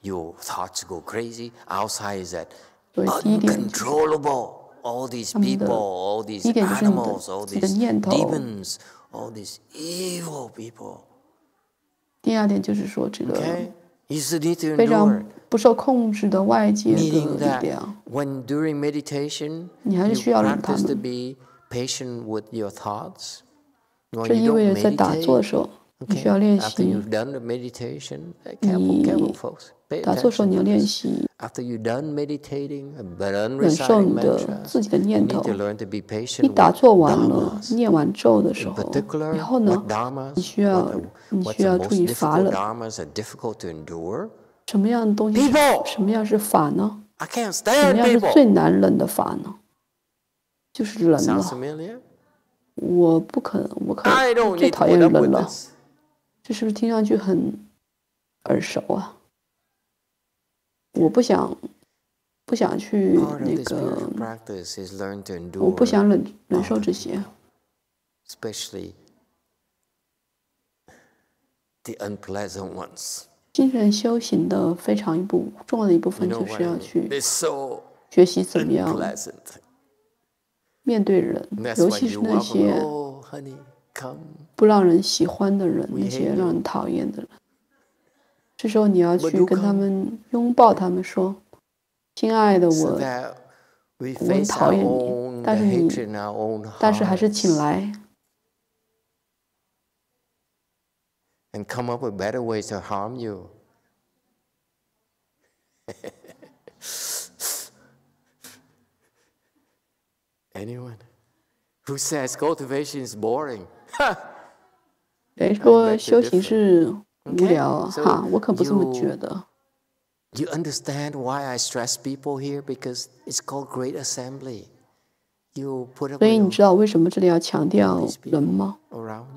your thoughts go crazy. Outside is that 所以第一点 uncontrollable. All these people, all these animals, all these demons, all these evil people. 第二点就是说这个非常不受控制的外界的力量，你还是需要忍他们。这意味着在打坐的时候，你需要练习。你打坐的时候，你要练习忍受你的自己的念头。你打坐完了，念完咒的时候，然后呢，你需要注意法忍。什么样的东西？什么样是法呢？什么样是最难忍的法呢？就是忍了。我最讨厌忍了。这是不是听上去很耳熟啊？我不想去那个，我不想忍受这些。精神修行的非常重要的一部分，就是要去学习怎么样面对人，尤其是那些不让人喜欢的人，那些让人讨厌的人。这时候你要去跟他们拥抱他们，说：“亲爱的，我很讨厌你，但是还是请来。” And come up with better ways to harm you. Anyone who says cultivation is boring? 谁说修行是无聊啊？哈，我可不这么觉得。You understand why I stress people here? Because it's called Great Assembly. 所以你知道为什么这里要强调人吗？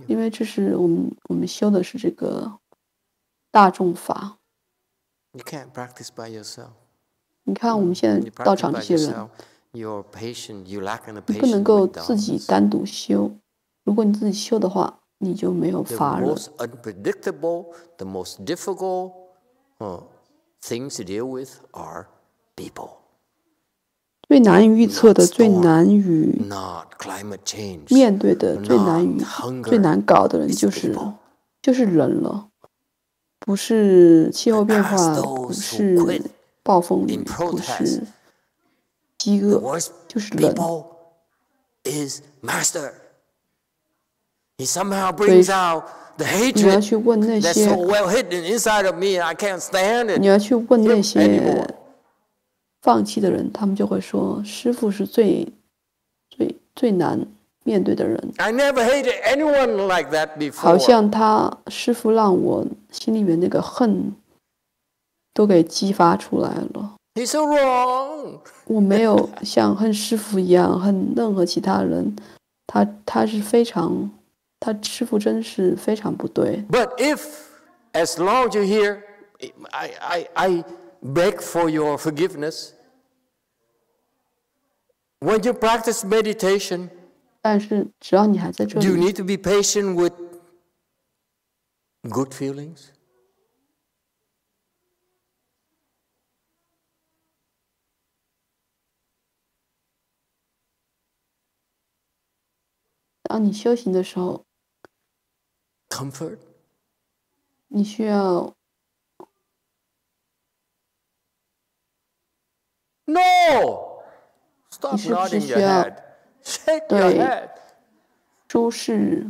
因为这是我们修的是这个大众法。You can't practice by yourself. 你看我们现在道场这些人，你不能够自己单独修。如果你自己修的话，你就没有法忍。 The most unpredictable, the most difficult things to deal with are people. 最难于预测的、最难于面对的、最难搞的人就是人了，不是气候变化，不是暴风雨，不是饥饿，就是人。你要去问那些，你要去问那些。 放弃的人，他们就会说：“师父是最难面对的人。” I never hated anyone like that before. 好像师父让我心里面那个恨都给激发出来了。 He's so wrong. 我没有像恨师父一样恨任何其他人，他是非常，他师父真是非常不对。 But if, as long as you're here, I beg for your forgiveness. When you practice meditation, 但是只要你还在这里 do you need to be patient with good feelings? 当你修行的时候 Comfort? 你需要 No! Stop nodding your head. Shake your head. 舒适，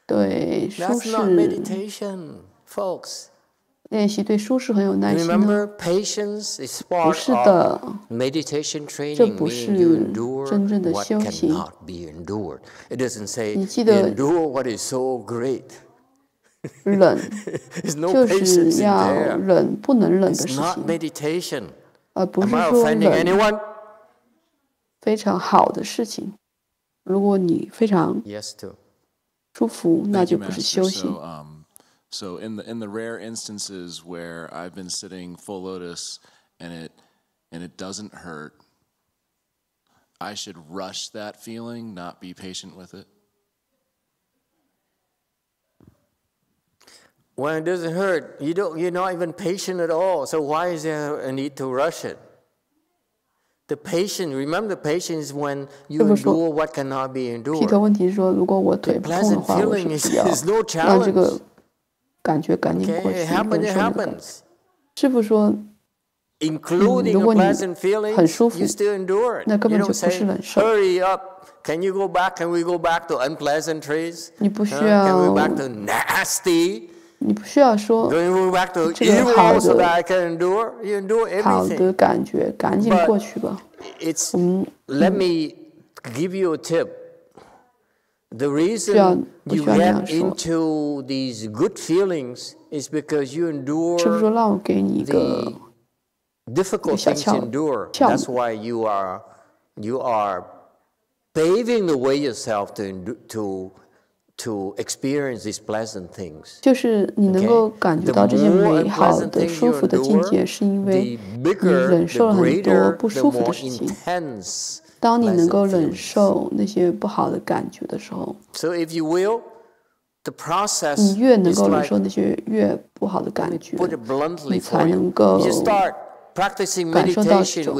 对舒 That's not 适 meditation, folks. 练习对舒适很有耐心 Remember, 的。 patience is 不 part 是的， of meditation 这 training. 不 Meaning you 是 endure 真正的 what 修行。 cannot be endured. It doesn't say 你记得 endure what is so great. 忍 There's no 就 patience 是 in 要 there. 忍不能忍的 It's 事 not 情， meditation. 而不 Am 是 I 说 offending 忍 anyone? 非常好的事情。如果你非常 Yes, too. 舒服，那 Thank 就 you, 不是 Master. 修行。 So in the rare instances where I've been sitting full lotus and it doesn't hurt, I should rush that feeling, not be patient with it. When it doesn't hurt, you're not even patient at all. So why is there a need to rush it? The patience, remember, the patience is when you endure what cannot be 皮特 endured. 问题是说，如果我腿 The 不痛的 pleasant 话，我是 feeling 不要 is no 让这个 challenge. 感觉赶紧过去，忍受那个感觉。师父说，如果你很舒服，那根本就不是忍受。Can you go back? Can we go back to unpleasant trees? 你不需要 Can we go back to nasty? 你不需要说这个好的感觉，赶紧过去吧。Let me give you a tip. The reason you get into these good feelings is because you endure the difficult things you endure. That's why you are paving the way yourself to experience these pleasant things. 就是你能够感觉到这些美好的、舒服的境界，是因为你忍受了很多不舒服的事情。当你能够忍受那些不好的感觉的时候，你越能够忍受那些越不好的感觉，你才能够感受到这种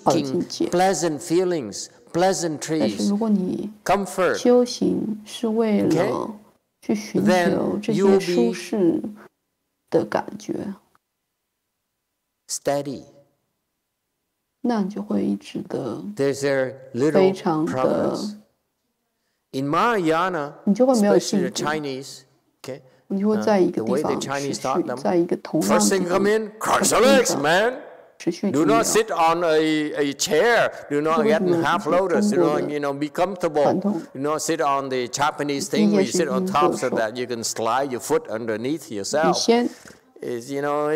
好的境界。但是如果你修行是为了去寻求这些舒适的感觉，那你就会一直的非常的，你就会没有进步，你就会在一个地方持续，在一个同样的地方。Do not sit on a chair. Do not get in half lotus. Be comfortable. Do not sit on the Japanese thing where you sit on top so that you can slide your foot underneath yourself. It's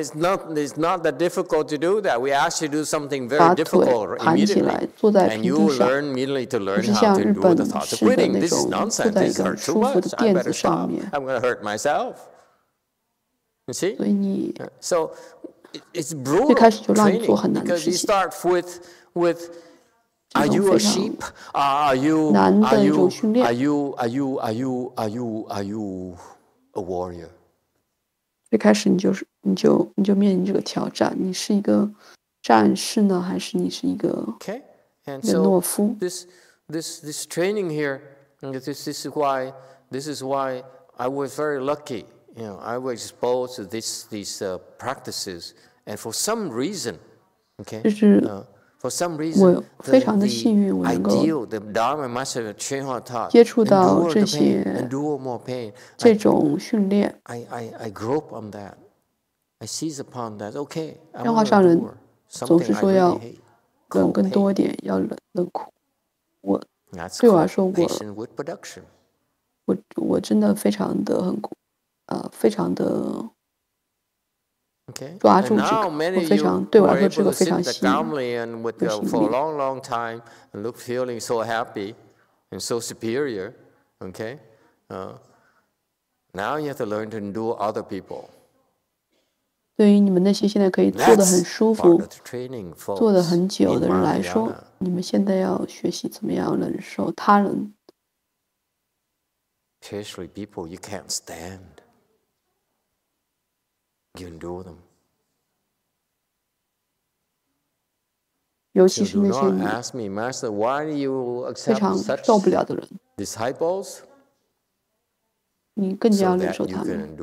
not that difficult to do that. We ask you to do something very difficult immediately, and you learn immediately to learn how to endure the thoughts of quitting. This is nonsense. This hurts too much. I better stop. I'm going to hurt myself. You see? So. It's brutal training because you start with are you a sheep? Are you a warrior? 最开始你就面临这个挑战，你是一个战士呢，还是你是一个懦夫？ This training here, this is why I was very lucky. I was exposed to these practices, and for some reason, for some reason, the ideal, the Dharma Master taught, 接触到这 endure more pain. 这种训练 I grew up on that. I seize upon that. Okay, 教化上人总是说要忍更多一点，要忍苦。对我来说，我真的非常的非常的抓住这个，我非常对我来说这个非常吸引。For a long, long time, and feeling so happy and so superior. Okay, now you have to learn to endure other people. 对于你们那些现在可以做得很舒服、做得很久的人来说，你们现在要学习怎么样忍受他人。Especially people you can't stand. You endure them. 尤其是那些你非常受不了的人，你更加要忍受他们。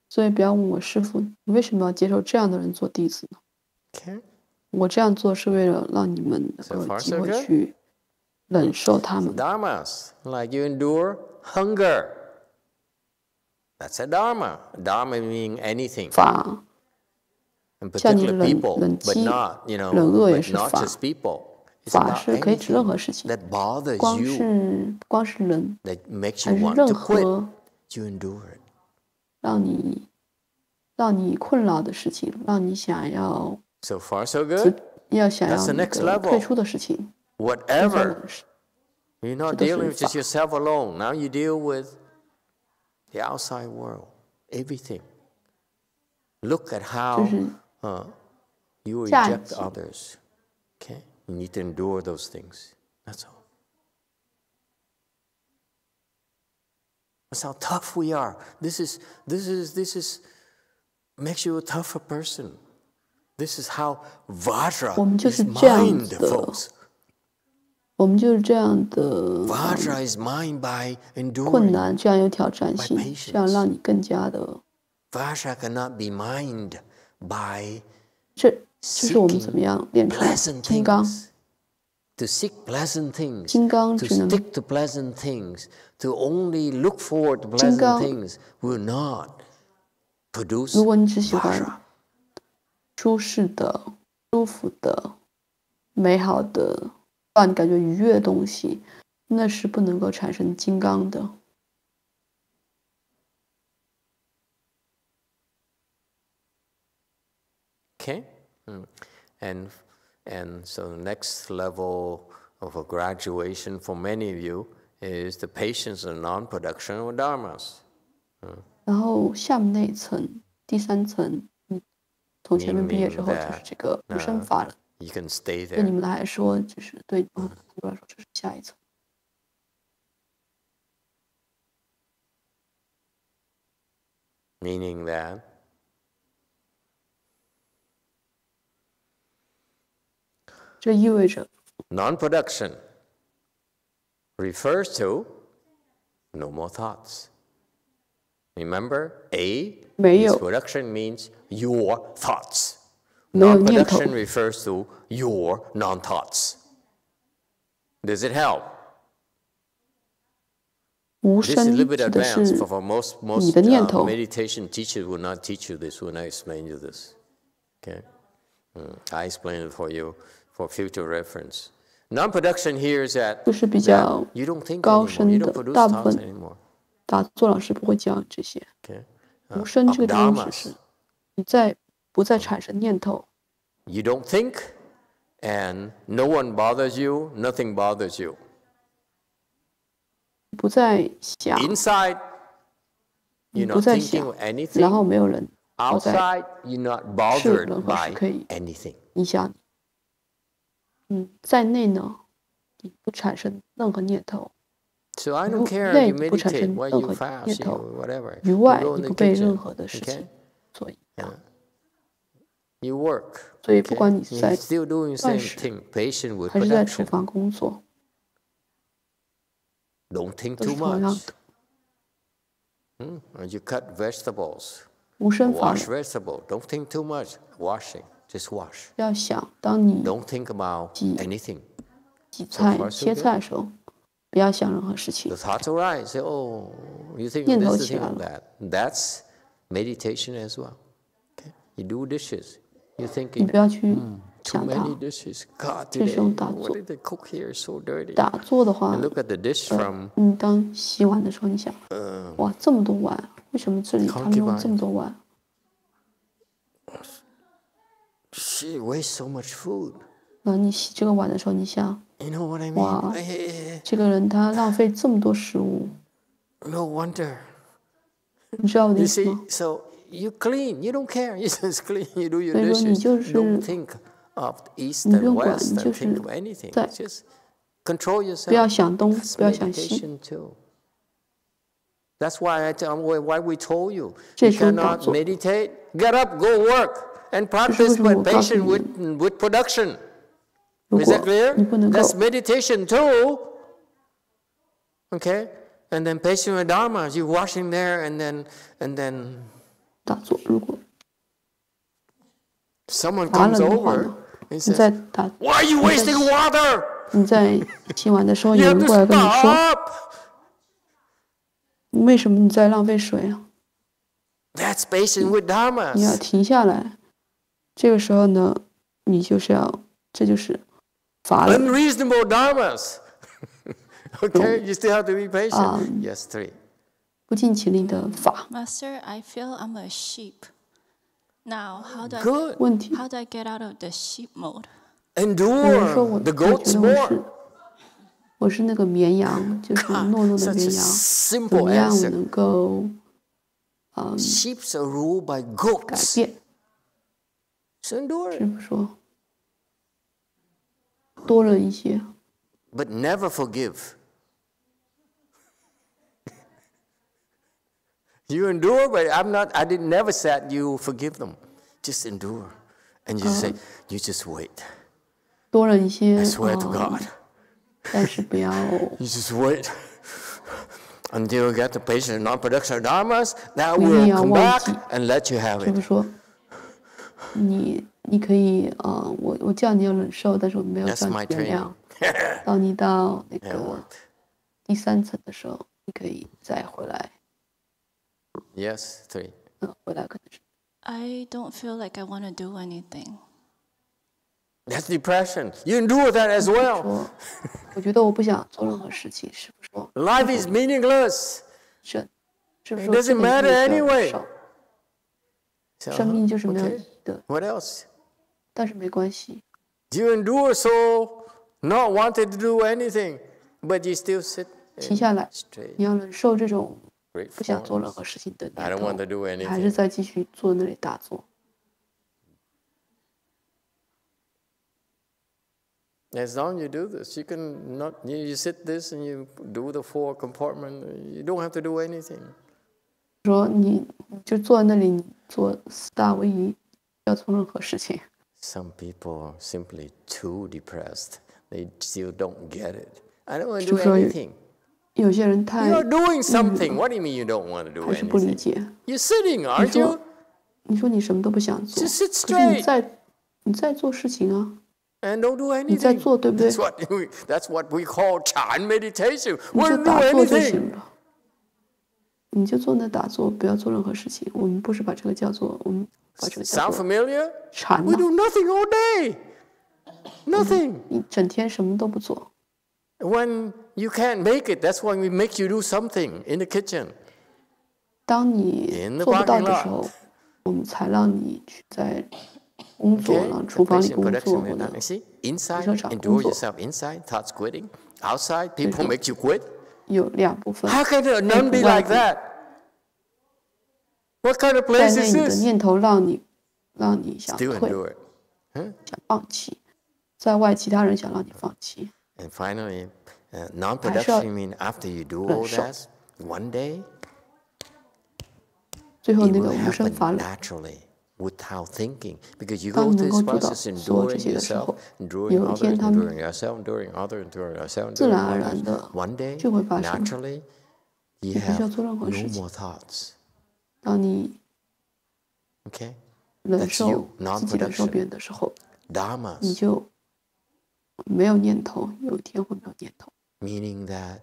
所以不要问我师父，你为什么要接受这样的人做弟子呢？我这样做是为了让你们能够有机会去忍受他们。Dharmas, like you endure hunger. That's a dharma. Dharma meaning anything. 法，像你忍饥、忍饿也是法。法是可以指任何事情，光是人，还是任何让你困扰的事情，让你想要那个退出的事情。Whatever. You're not dealing with just yourself alone. Now you deal with the outside world, everything. Look at how you reject others. Okay, you need to endure those things. That's all. That's how tough we are. This is makes you a tougher person. This is how Vajra is mind, folks. 我们就是这样的困难，这样有挑战性，这样让你更加的 Vajra cannot be mined by 这是我们怎么样练成金刚。 To seek pleasant things, 金刚 to 只能 stick to pleasant things, to only look forward to pleasant things will not produce 如果你只喜 Vajra. 欢舒适的、舒服的、美好的，让你感觉愉悦的东西，那是不能够产生金刚的。 Okay, and so the next level of a graduation for many of you is the patience and non-production of dharmas. 然后下面那一层，第3层，从前面毕业之后就是这个无生法了。 You can stay 对你 there. 们来说，就是对来说，这是下一层。 Meaning that这意味着 non-production refers to no more thoughts. Remember, A, this production means your thoughts. Non-production refers to your non-thoughts. Does it help? This is a little bit advanced, for most meditation teachers will not teach you this when I explain you this. Okay, I explain it for you for future reference. Non-production here is that you don't think anymore, you don't produce thoughts anymore. 打坐老师不会教这些。无生这个地方是你不再产生念头。 You don't think, and no one bothers you, nothing bothers you. 不再想。Inside, you're not thinking of anything. 然后没有人 outside, you're not bothered by anything. 影响你。在内呢，你不产生任何念头。 So I don't care you meditate while you fast, whatever. 于外，你不被任何的事情所影响。 You work. 所以不管你是在 still doing same thing, patient with 还是在厨房工作， don't think too much. You cut vegetables. 无生法 Wash vegetable. Don't think too much. Washing, just wash. 要想，当你 don't think about anything. 洗菜、切菜的时候，不要想任何事情。 The thoughts arise. Say, oh, you think 念 of 头 this, 起 think 来 of 了。 that. That's meditation as well. Okay? You do dishes. You're 你 thinking, 不要去 too 想它。 many dishes. God, 这时候 today, 打 what 坐 did they cook here? So dirty. 打坐的话 And，look at the dish from 你当洗碗的时候，你想，哇，这么多碗，为什么这里他们用这么多碗？ She wastes so much food. 然后你洗这个碗的时候，你想， You know what I 哇 mean?，这个人他浪费这么多食物， No wonder. 你知道我的 You 意思 see, 吗？ so you clean. You don't care. You just clean. You do your 所以说你 dishes. 就是 Don't think of east 你不 and 用管， west 你就 and 是 think of anything. 在 Just control yourself. 不要想东， That's 不要想西。 meditation too. That's why why we told you 这 you 时候打 cannot 坐， meditate. Get up, go work, and 这是为 practice 什么我告诉 patience 你， with production. 如 Is 果 that clear? 你不能够 That's meditation too. Okay, and then patient with dharma. You washing there, and then 打坐，如果 someone 乏 comes 冷的话 over 呢， and 你在 says, 打 "Why are you wasting water? 你在洗碗的时候，有 You 人 have 过 to 来跟你说， stop." 为什么你在浪费水啊？ That's patient with 你要 dharmas. 停下来。这个时候呢，你就是要，这就是乏冷。 Unreasonable dharmas. Okay, you still have to be patient. Yes, 3. 不尽其力的法。 Master, I feel I'm a sheep. Now, Good. how do I get out of the sheep mode? 有人说我 Endure. The 觉得 goats 我 more. 是我是那个绵羊，就是懦弱的 Such 绵 a 羊。 simple 怎么样我 answer. 能够 Sheep are ruled by 改 goats. 变？ So endure 师 it. 傅说多了一些， But never forgive. You endure, but I didn't never said you forgive them. Just endure. And you say, you just wait. 多了一些 I swear to God. 但是不要 You just wait. until you get the patient non-production dharmas, that will come back and let you have it. 就是说，你可以我叫你要忍受，但是我没有叫你原谅。当你到那个第3层的时候，你可以再回来。Yes, 3. 回来可能是。I don't feel like I want to do anything. That's depression. You endure that as well. 我觉得我不想做任何事情，是不是说 Life is meaningless. 是不是 It doesn't matter anyway. 生命就是没有的。What else? 但是没关系。You endure so not wanting to do anything, but you still sit. 停下来，你要忍受这种不想做任何事情的念头，还是再继续坐那里打坐。As long as you do this, you can not. You sit this and you do the 4 compartment. You don't have to do anything. 说你就坐在那里，你做4大位仪，不要做任何事情。Some people are simply too depressed. They still don't get it. I don't want to do anything. 有些人太 You're doing something. What do you mean you don't want to do anything? 还是不理解。You're sitting, aren't you? 你说你什么都不想做， Just sit 可是 straight. 你在做事情啊。And don't do anything. 你在做，对不对？ That's what we call Chan meditation. 你 We 就 don't do 打坐就 anything. 行了。你就坐那打坐，不要做任何事情。我们不是把这个叫做，我们把这个叫 Sound 做 familiar? 禅 We 呐。 do nothing all day. Nothing. 你整天什么都不做。When you can't make it, that's when we make you do something in the kitchen. 当你做不到的时候，我们才让你去在工作，让厨房里工作，或者inside, 停车场 endure 工作。 yourself inside, thoughts quitting. Outside, people make you quit. 有2部分。 How can a nun be like that? What kind of 在 place 内 is 你的 this? 念头让你想 Still 退， endure it. 想放弃；在外其他人想让你放弃。 And finally, non-production means after you do all that, one day, 最后 it 那个 will 无生 happen 法忍。 naturally without thinking. Because you 当 go 你 through 能 this 够做到 process, 所有这 enduring 些的时 yourself, 候， enduring 有一 others, 天他们 enduring yourself, enduring others, enduring yourself, 自然 enduring 而然 others. 的 One day, 就会发生。 naturally, you 你不需要 have 做任何 no 事情。 more thoughts. 当你 Okay? 忍 That's 受 you, 自己忍受 non-production. 别人的时候，你 Dharmas, 就没有念头，有一天会没有念头。 meaning that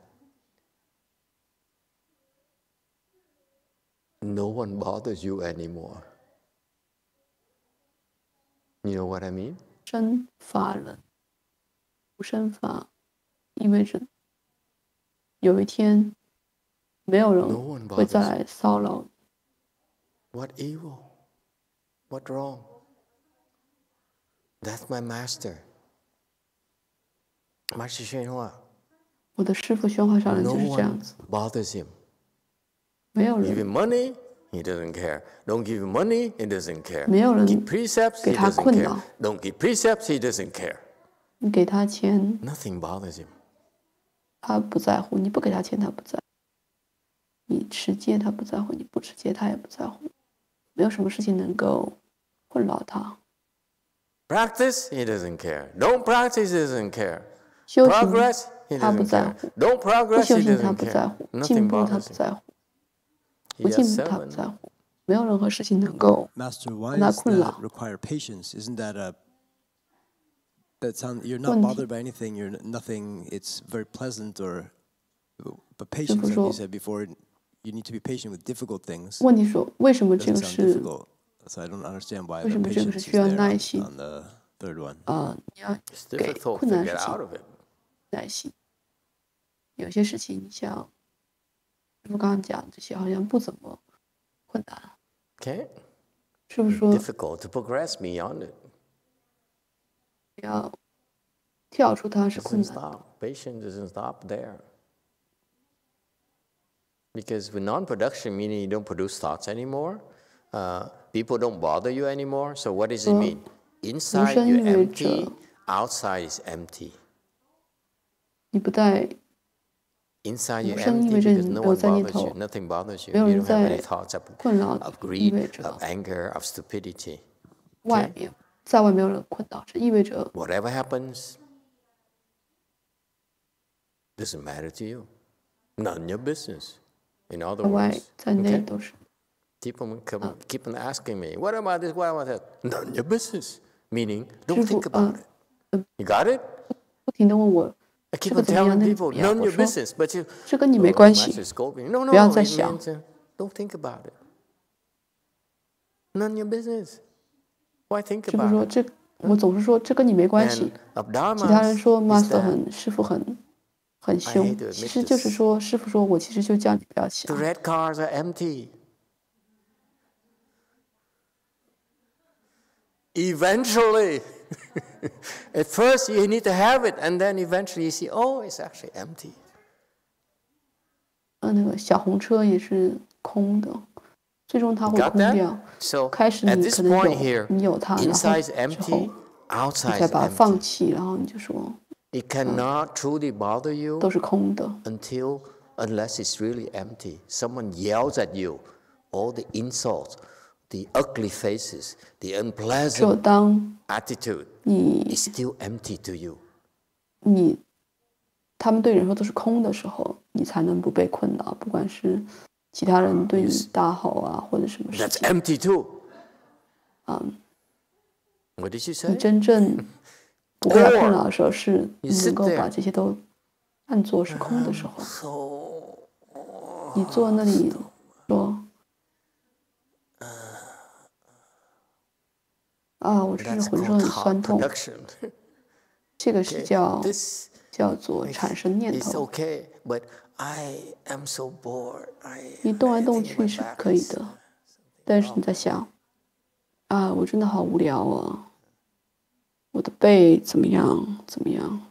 no one bothers you anymore. You know what I mean? 生法忍，无生法意味着有一天没有人会再来骚扰你。 What evil? What wrong? That's my master. Master Shenhua. 我的师父宣化上人 No 就是这样 one 子， bothers him. 没有 Give 人 him money, he doesn't care. Don't give him money, he doesn't care. 没有人 Give precepts, 给 he 他 doesn't 困 care. 扰。 Don't give precepts, he doesn't care. 你给他钱， Nothing bothers him. 他不在乎；你不给他钱，他不在乎。你持戒，他不在乎；你不持戒，他也不在乎。没有什么事情能够困扰他。 Practice, he doesn't care. Don't practice, he doesn't care. 修 Progress, 行 he 他不 doesn't 在 care. 乎， Don't 不 progress, 修 he 行他 doesn't 不在乎， care. 进 Nothing 步他 bothers 不 him. 在乎， He 不 has 进步他不 7. 在乎。没有任何事情能够 Master, why 让他 does 困 that 扰。 require patience? Isn't that you're 问 not 题 bothered by anything, you're nothing, it's very pleasant or, but 师 patience, 父 like 说 you said before, you need to be patient with difficult things. 问题说，为什么这 Doesn't 个 sound 是 difficult, so I don't understand why 为 the 什么这个 patience 是 is 需要 there 耐心？ on the third one. 你要 It's 给 difficult 困 to 难的 get 事 out 情 of it. 耐心。有些事情像师父刚刚讲这些，好像不怎么困难。 Okay? 是不是说 Difficult to progress beyond it. 要跳出它是困 Doesn't 难的？ stop. Patience doesn't stop there. Because with non-production, meaning you don't produce thoughts anymore, people don't bother you anymore. So what does it mean? Inside you're empty, outside is empty. 你不再 Inside you're 无声意 empty 味着 because 你 no 没有 one 在念 bothers 头 you, nothing bothers you. 没有 You 人 don't have any 在 thoughts of 困扰 of 你，意 greed, 味着 of anger, of stupidity. 外面在外没有人困扰，这意味着 Whatever happens doesn't matter to you. None your business. In other 在外 words, 在内都是。 People keep on asking me, what about this, what about that? None your business. Meaning, don't think about it. You got it? 不停地问我 I 这 keep 个 on 怎么样， telling 那个怎 people, 么样？ none 我 your 说 business. But you, 这跟你没关系， no, 不要 no, 再 it 想。 means, don't think about it. None your business. Why think 师父 about 说 it? 这，我总是说这跟你没关系。其他人说 Master 师父很凶，其实就是说师父说我其实就叫你不要想。 The red cars are empty. Eventually, at first you need to have it, and then eventually you see, oh, it's actually empty. 那个小红车也是空的，最终它会空掉。开始你可能你有它，然后之后你再把它放弃，然后你就说， It cannot truly bother you 都是空的。 unless it's really empty. Someone yells at you, all the insults, the ugly faces, the unpleasant attitude is still empty to you. 他们对人说都是空的时候，你才能不被困扰，不管是其他人对你大吼啊，或者什么事情。 That's empty too. What did you say? 你真正不被困扰的时候，是你能够把这些都看作是空的时候。你坐那里说，我这是浑身很酸痛。这个是叫做产生念头。你动来动去是可以的，但是你在想，我真的好无聊啊，我的背怎么样怎么样。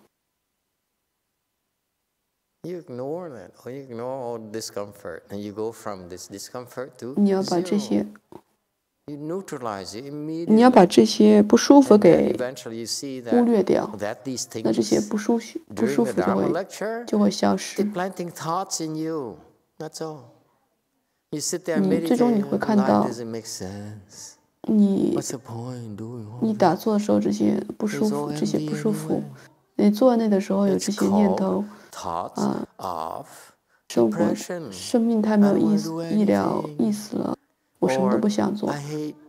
You ignore that, or you ignore all discomfort, and you go from this discomfort to 你要把这些 You neutralize it immediately. 你要把这些不舒服给忽略掉，那这些不舒服就会消失。Planting thoughts in you, that's all. You sit there 你最终你会看到，你打坐的时候这些不舒服，你坐那的时候有这些念头，生命太没有意思了。 我什么都不想做，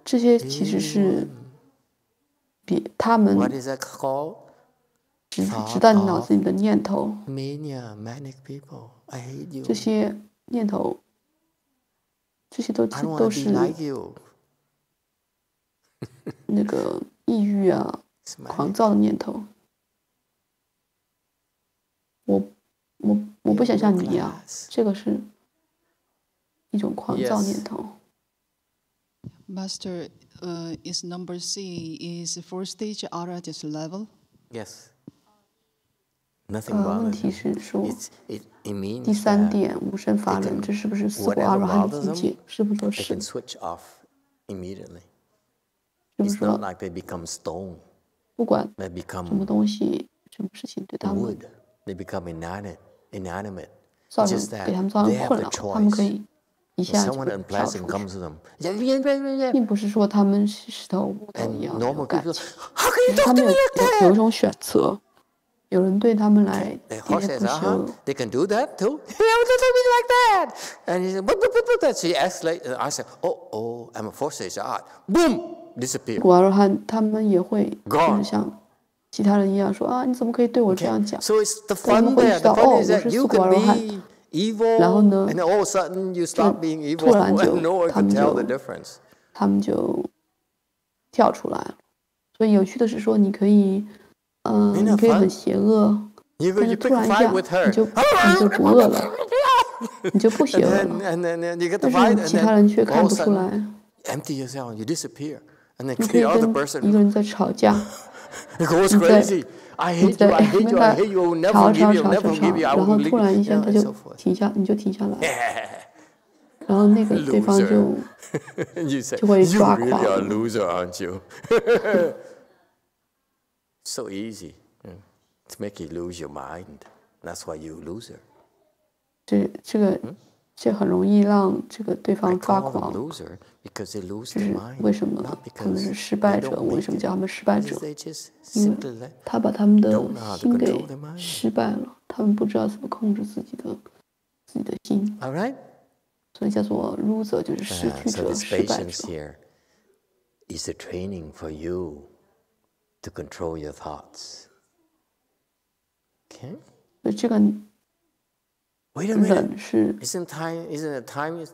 这些其实是比他们直到你脑子里的念头，这些念头，这些都是那个抑郁啊、狂躁的念头。我不想像你一样，这个是一种狂躁念头。 Master, is number C is 4 stage Arahant's level? Yes. 问题是说，第三点无生法忍，这是不是四果阿罗汉的境界？是不是说是？是不是说，不管什么东西、什么事情对他们造成给他们造成困扰，他们可以。 一下就跳出去，并不是说他们是石头木头一样有感情，他们有一种选择。有人对他们来喋喋不休。They can do that too. Like that. And he said, "But she acts like." I said, "Oh, I'm a 4 stage art." Boom, disappear. 古阿罗汉他们也会就是像其他人一样说你怎么可以对我这样讲？他们会知道我是四古阿罗汉。 然后呢，突然就他们就跳出来了。所以有趣的是说，你可以很邪恶，但是突然一下你就不恶了，你就不邪恶了。但是其他人却看不出来。你可以跟一个人在吵架，你在跟他吵，然后突然一下他就你就停下来，然后那个对方就会抓狂。So easy to make you lose your mind. That's why you loser. 这很容易让这个对方抓狂。就是为什么他们是失败者？为什么叫他们失败者？因为他把他们的心给失败了，他们不知道怎么控制自己的自己的心。All right. 所以叫做 loser， 就是失去者、失败者。So this patience here is a training for you to control your thoughts. Okay. 所以这个忍是 Isn't it time?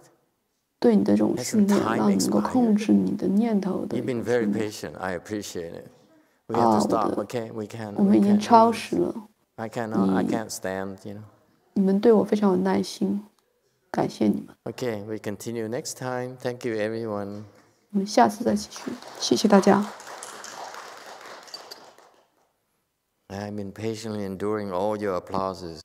对你的这种训练，让你能够控制你的念头的。You've been very patient. I appreciate it. We have to stop. Okay, we can. 我们已经超时了。I can't stand. You know. 你们对我非常有耐心，感谢你们。Okay, we continue next time. Thank you, everyone. 我们下次再继续，谢谢大家。I've been patiently enduring all your applauses.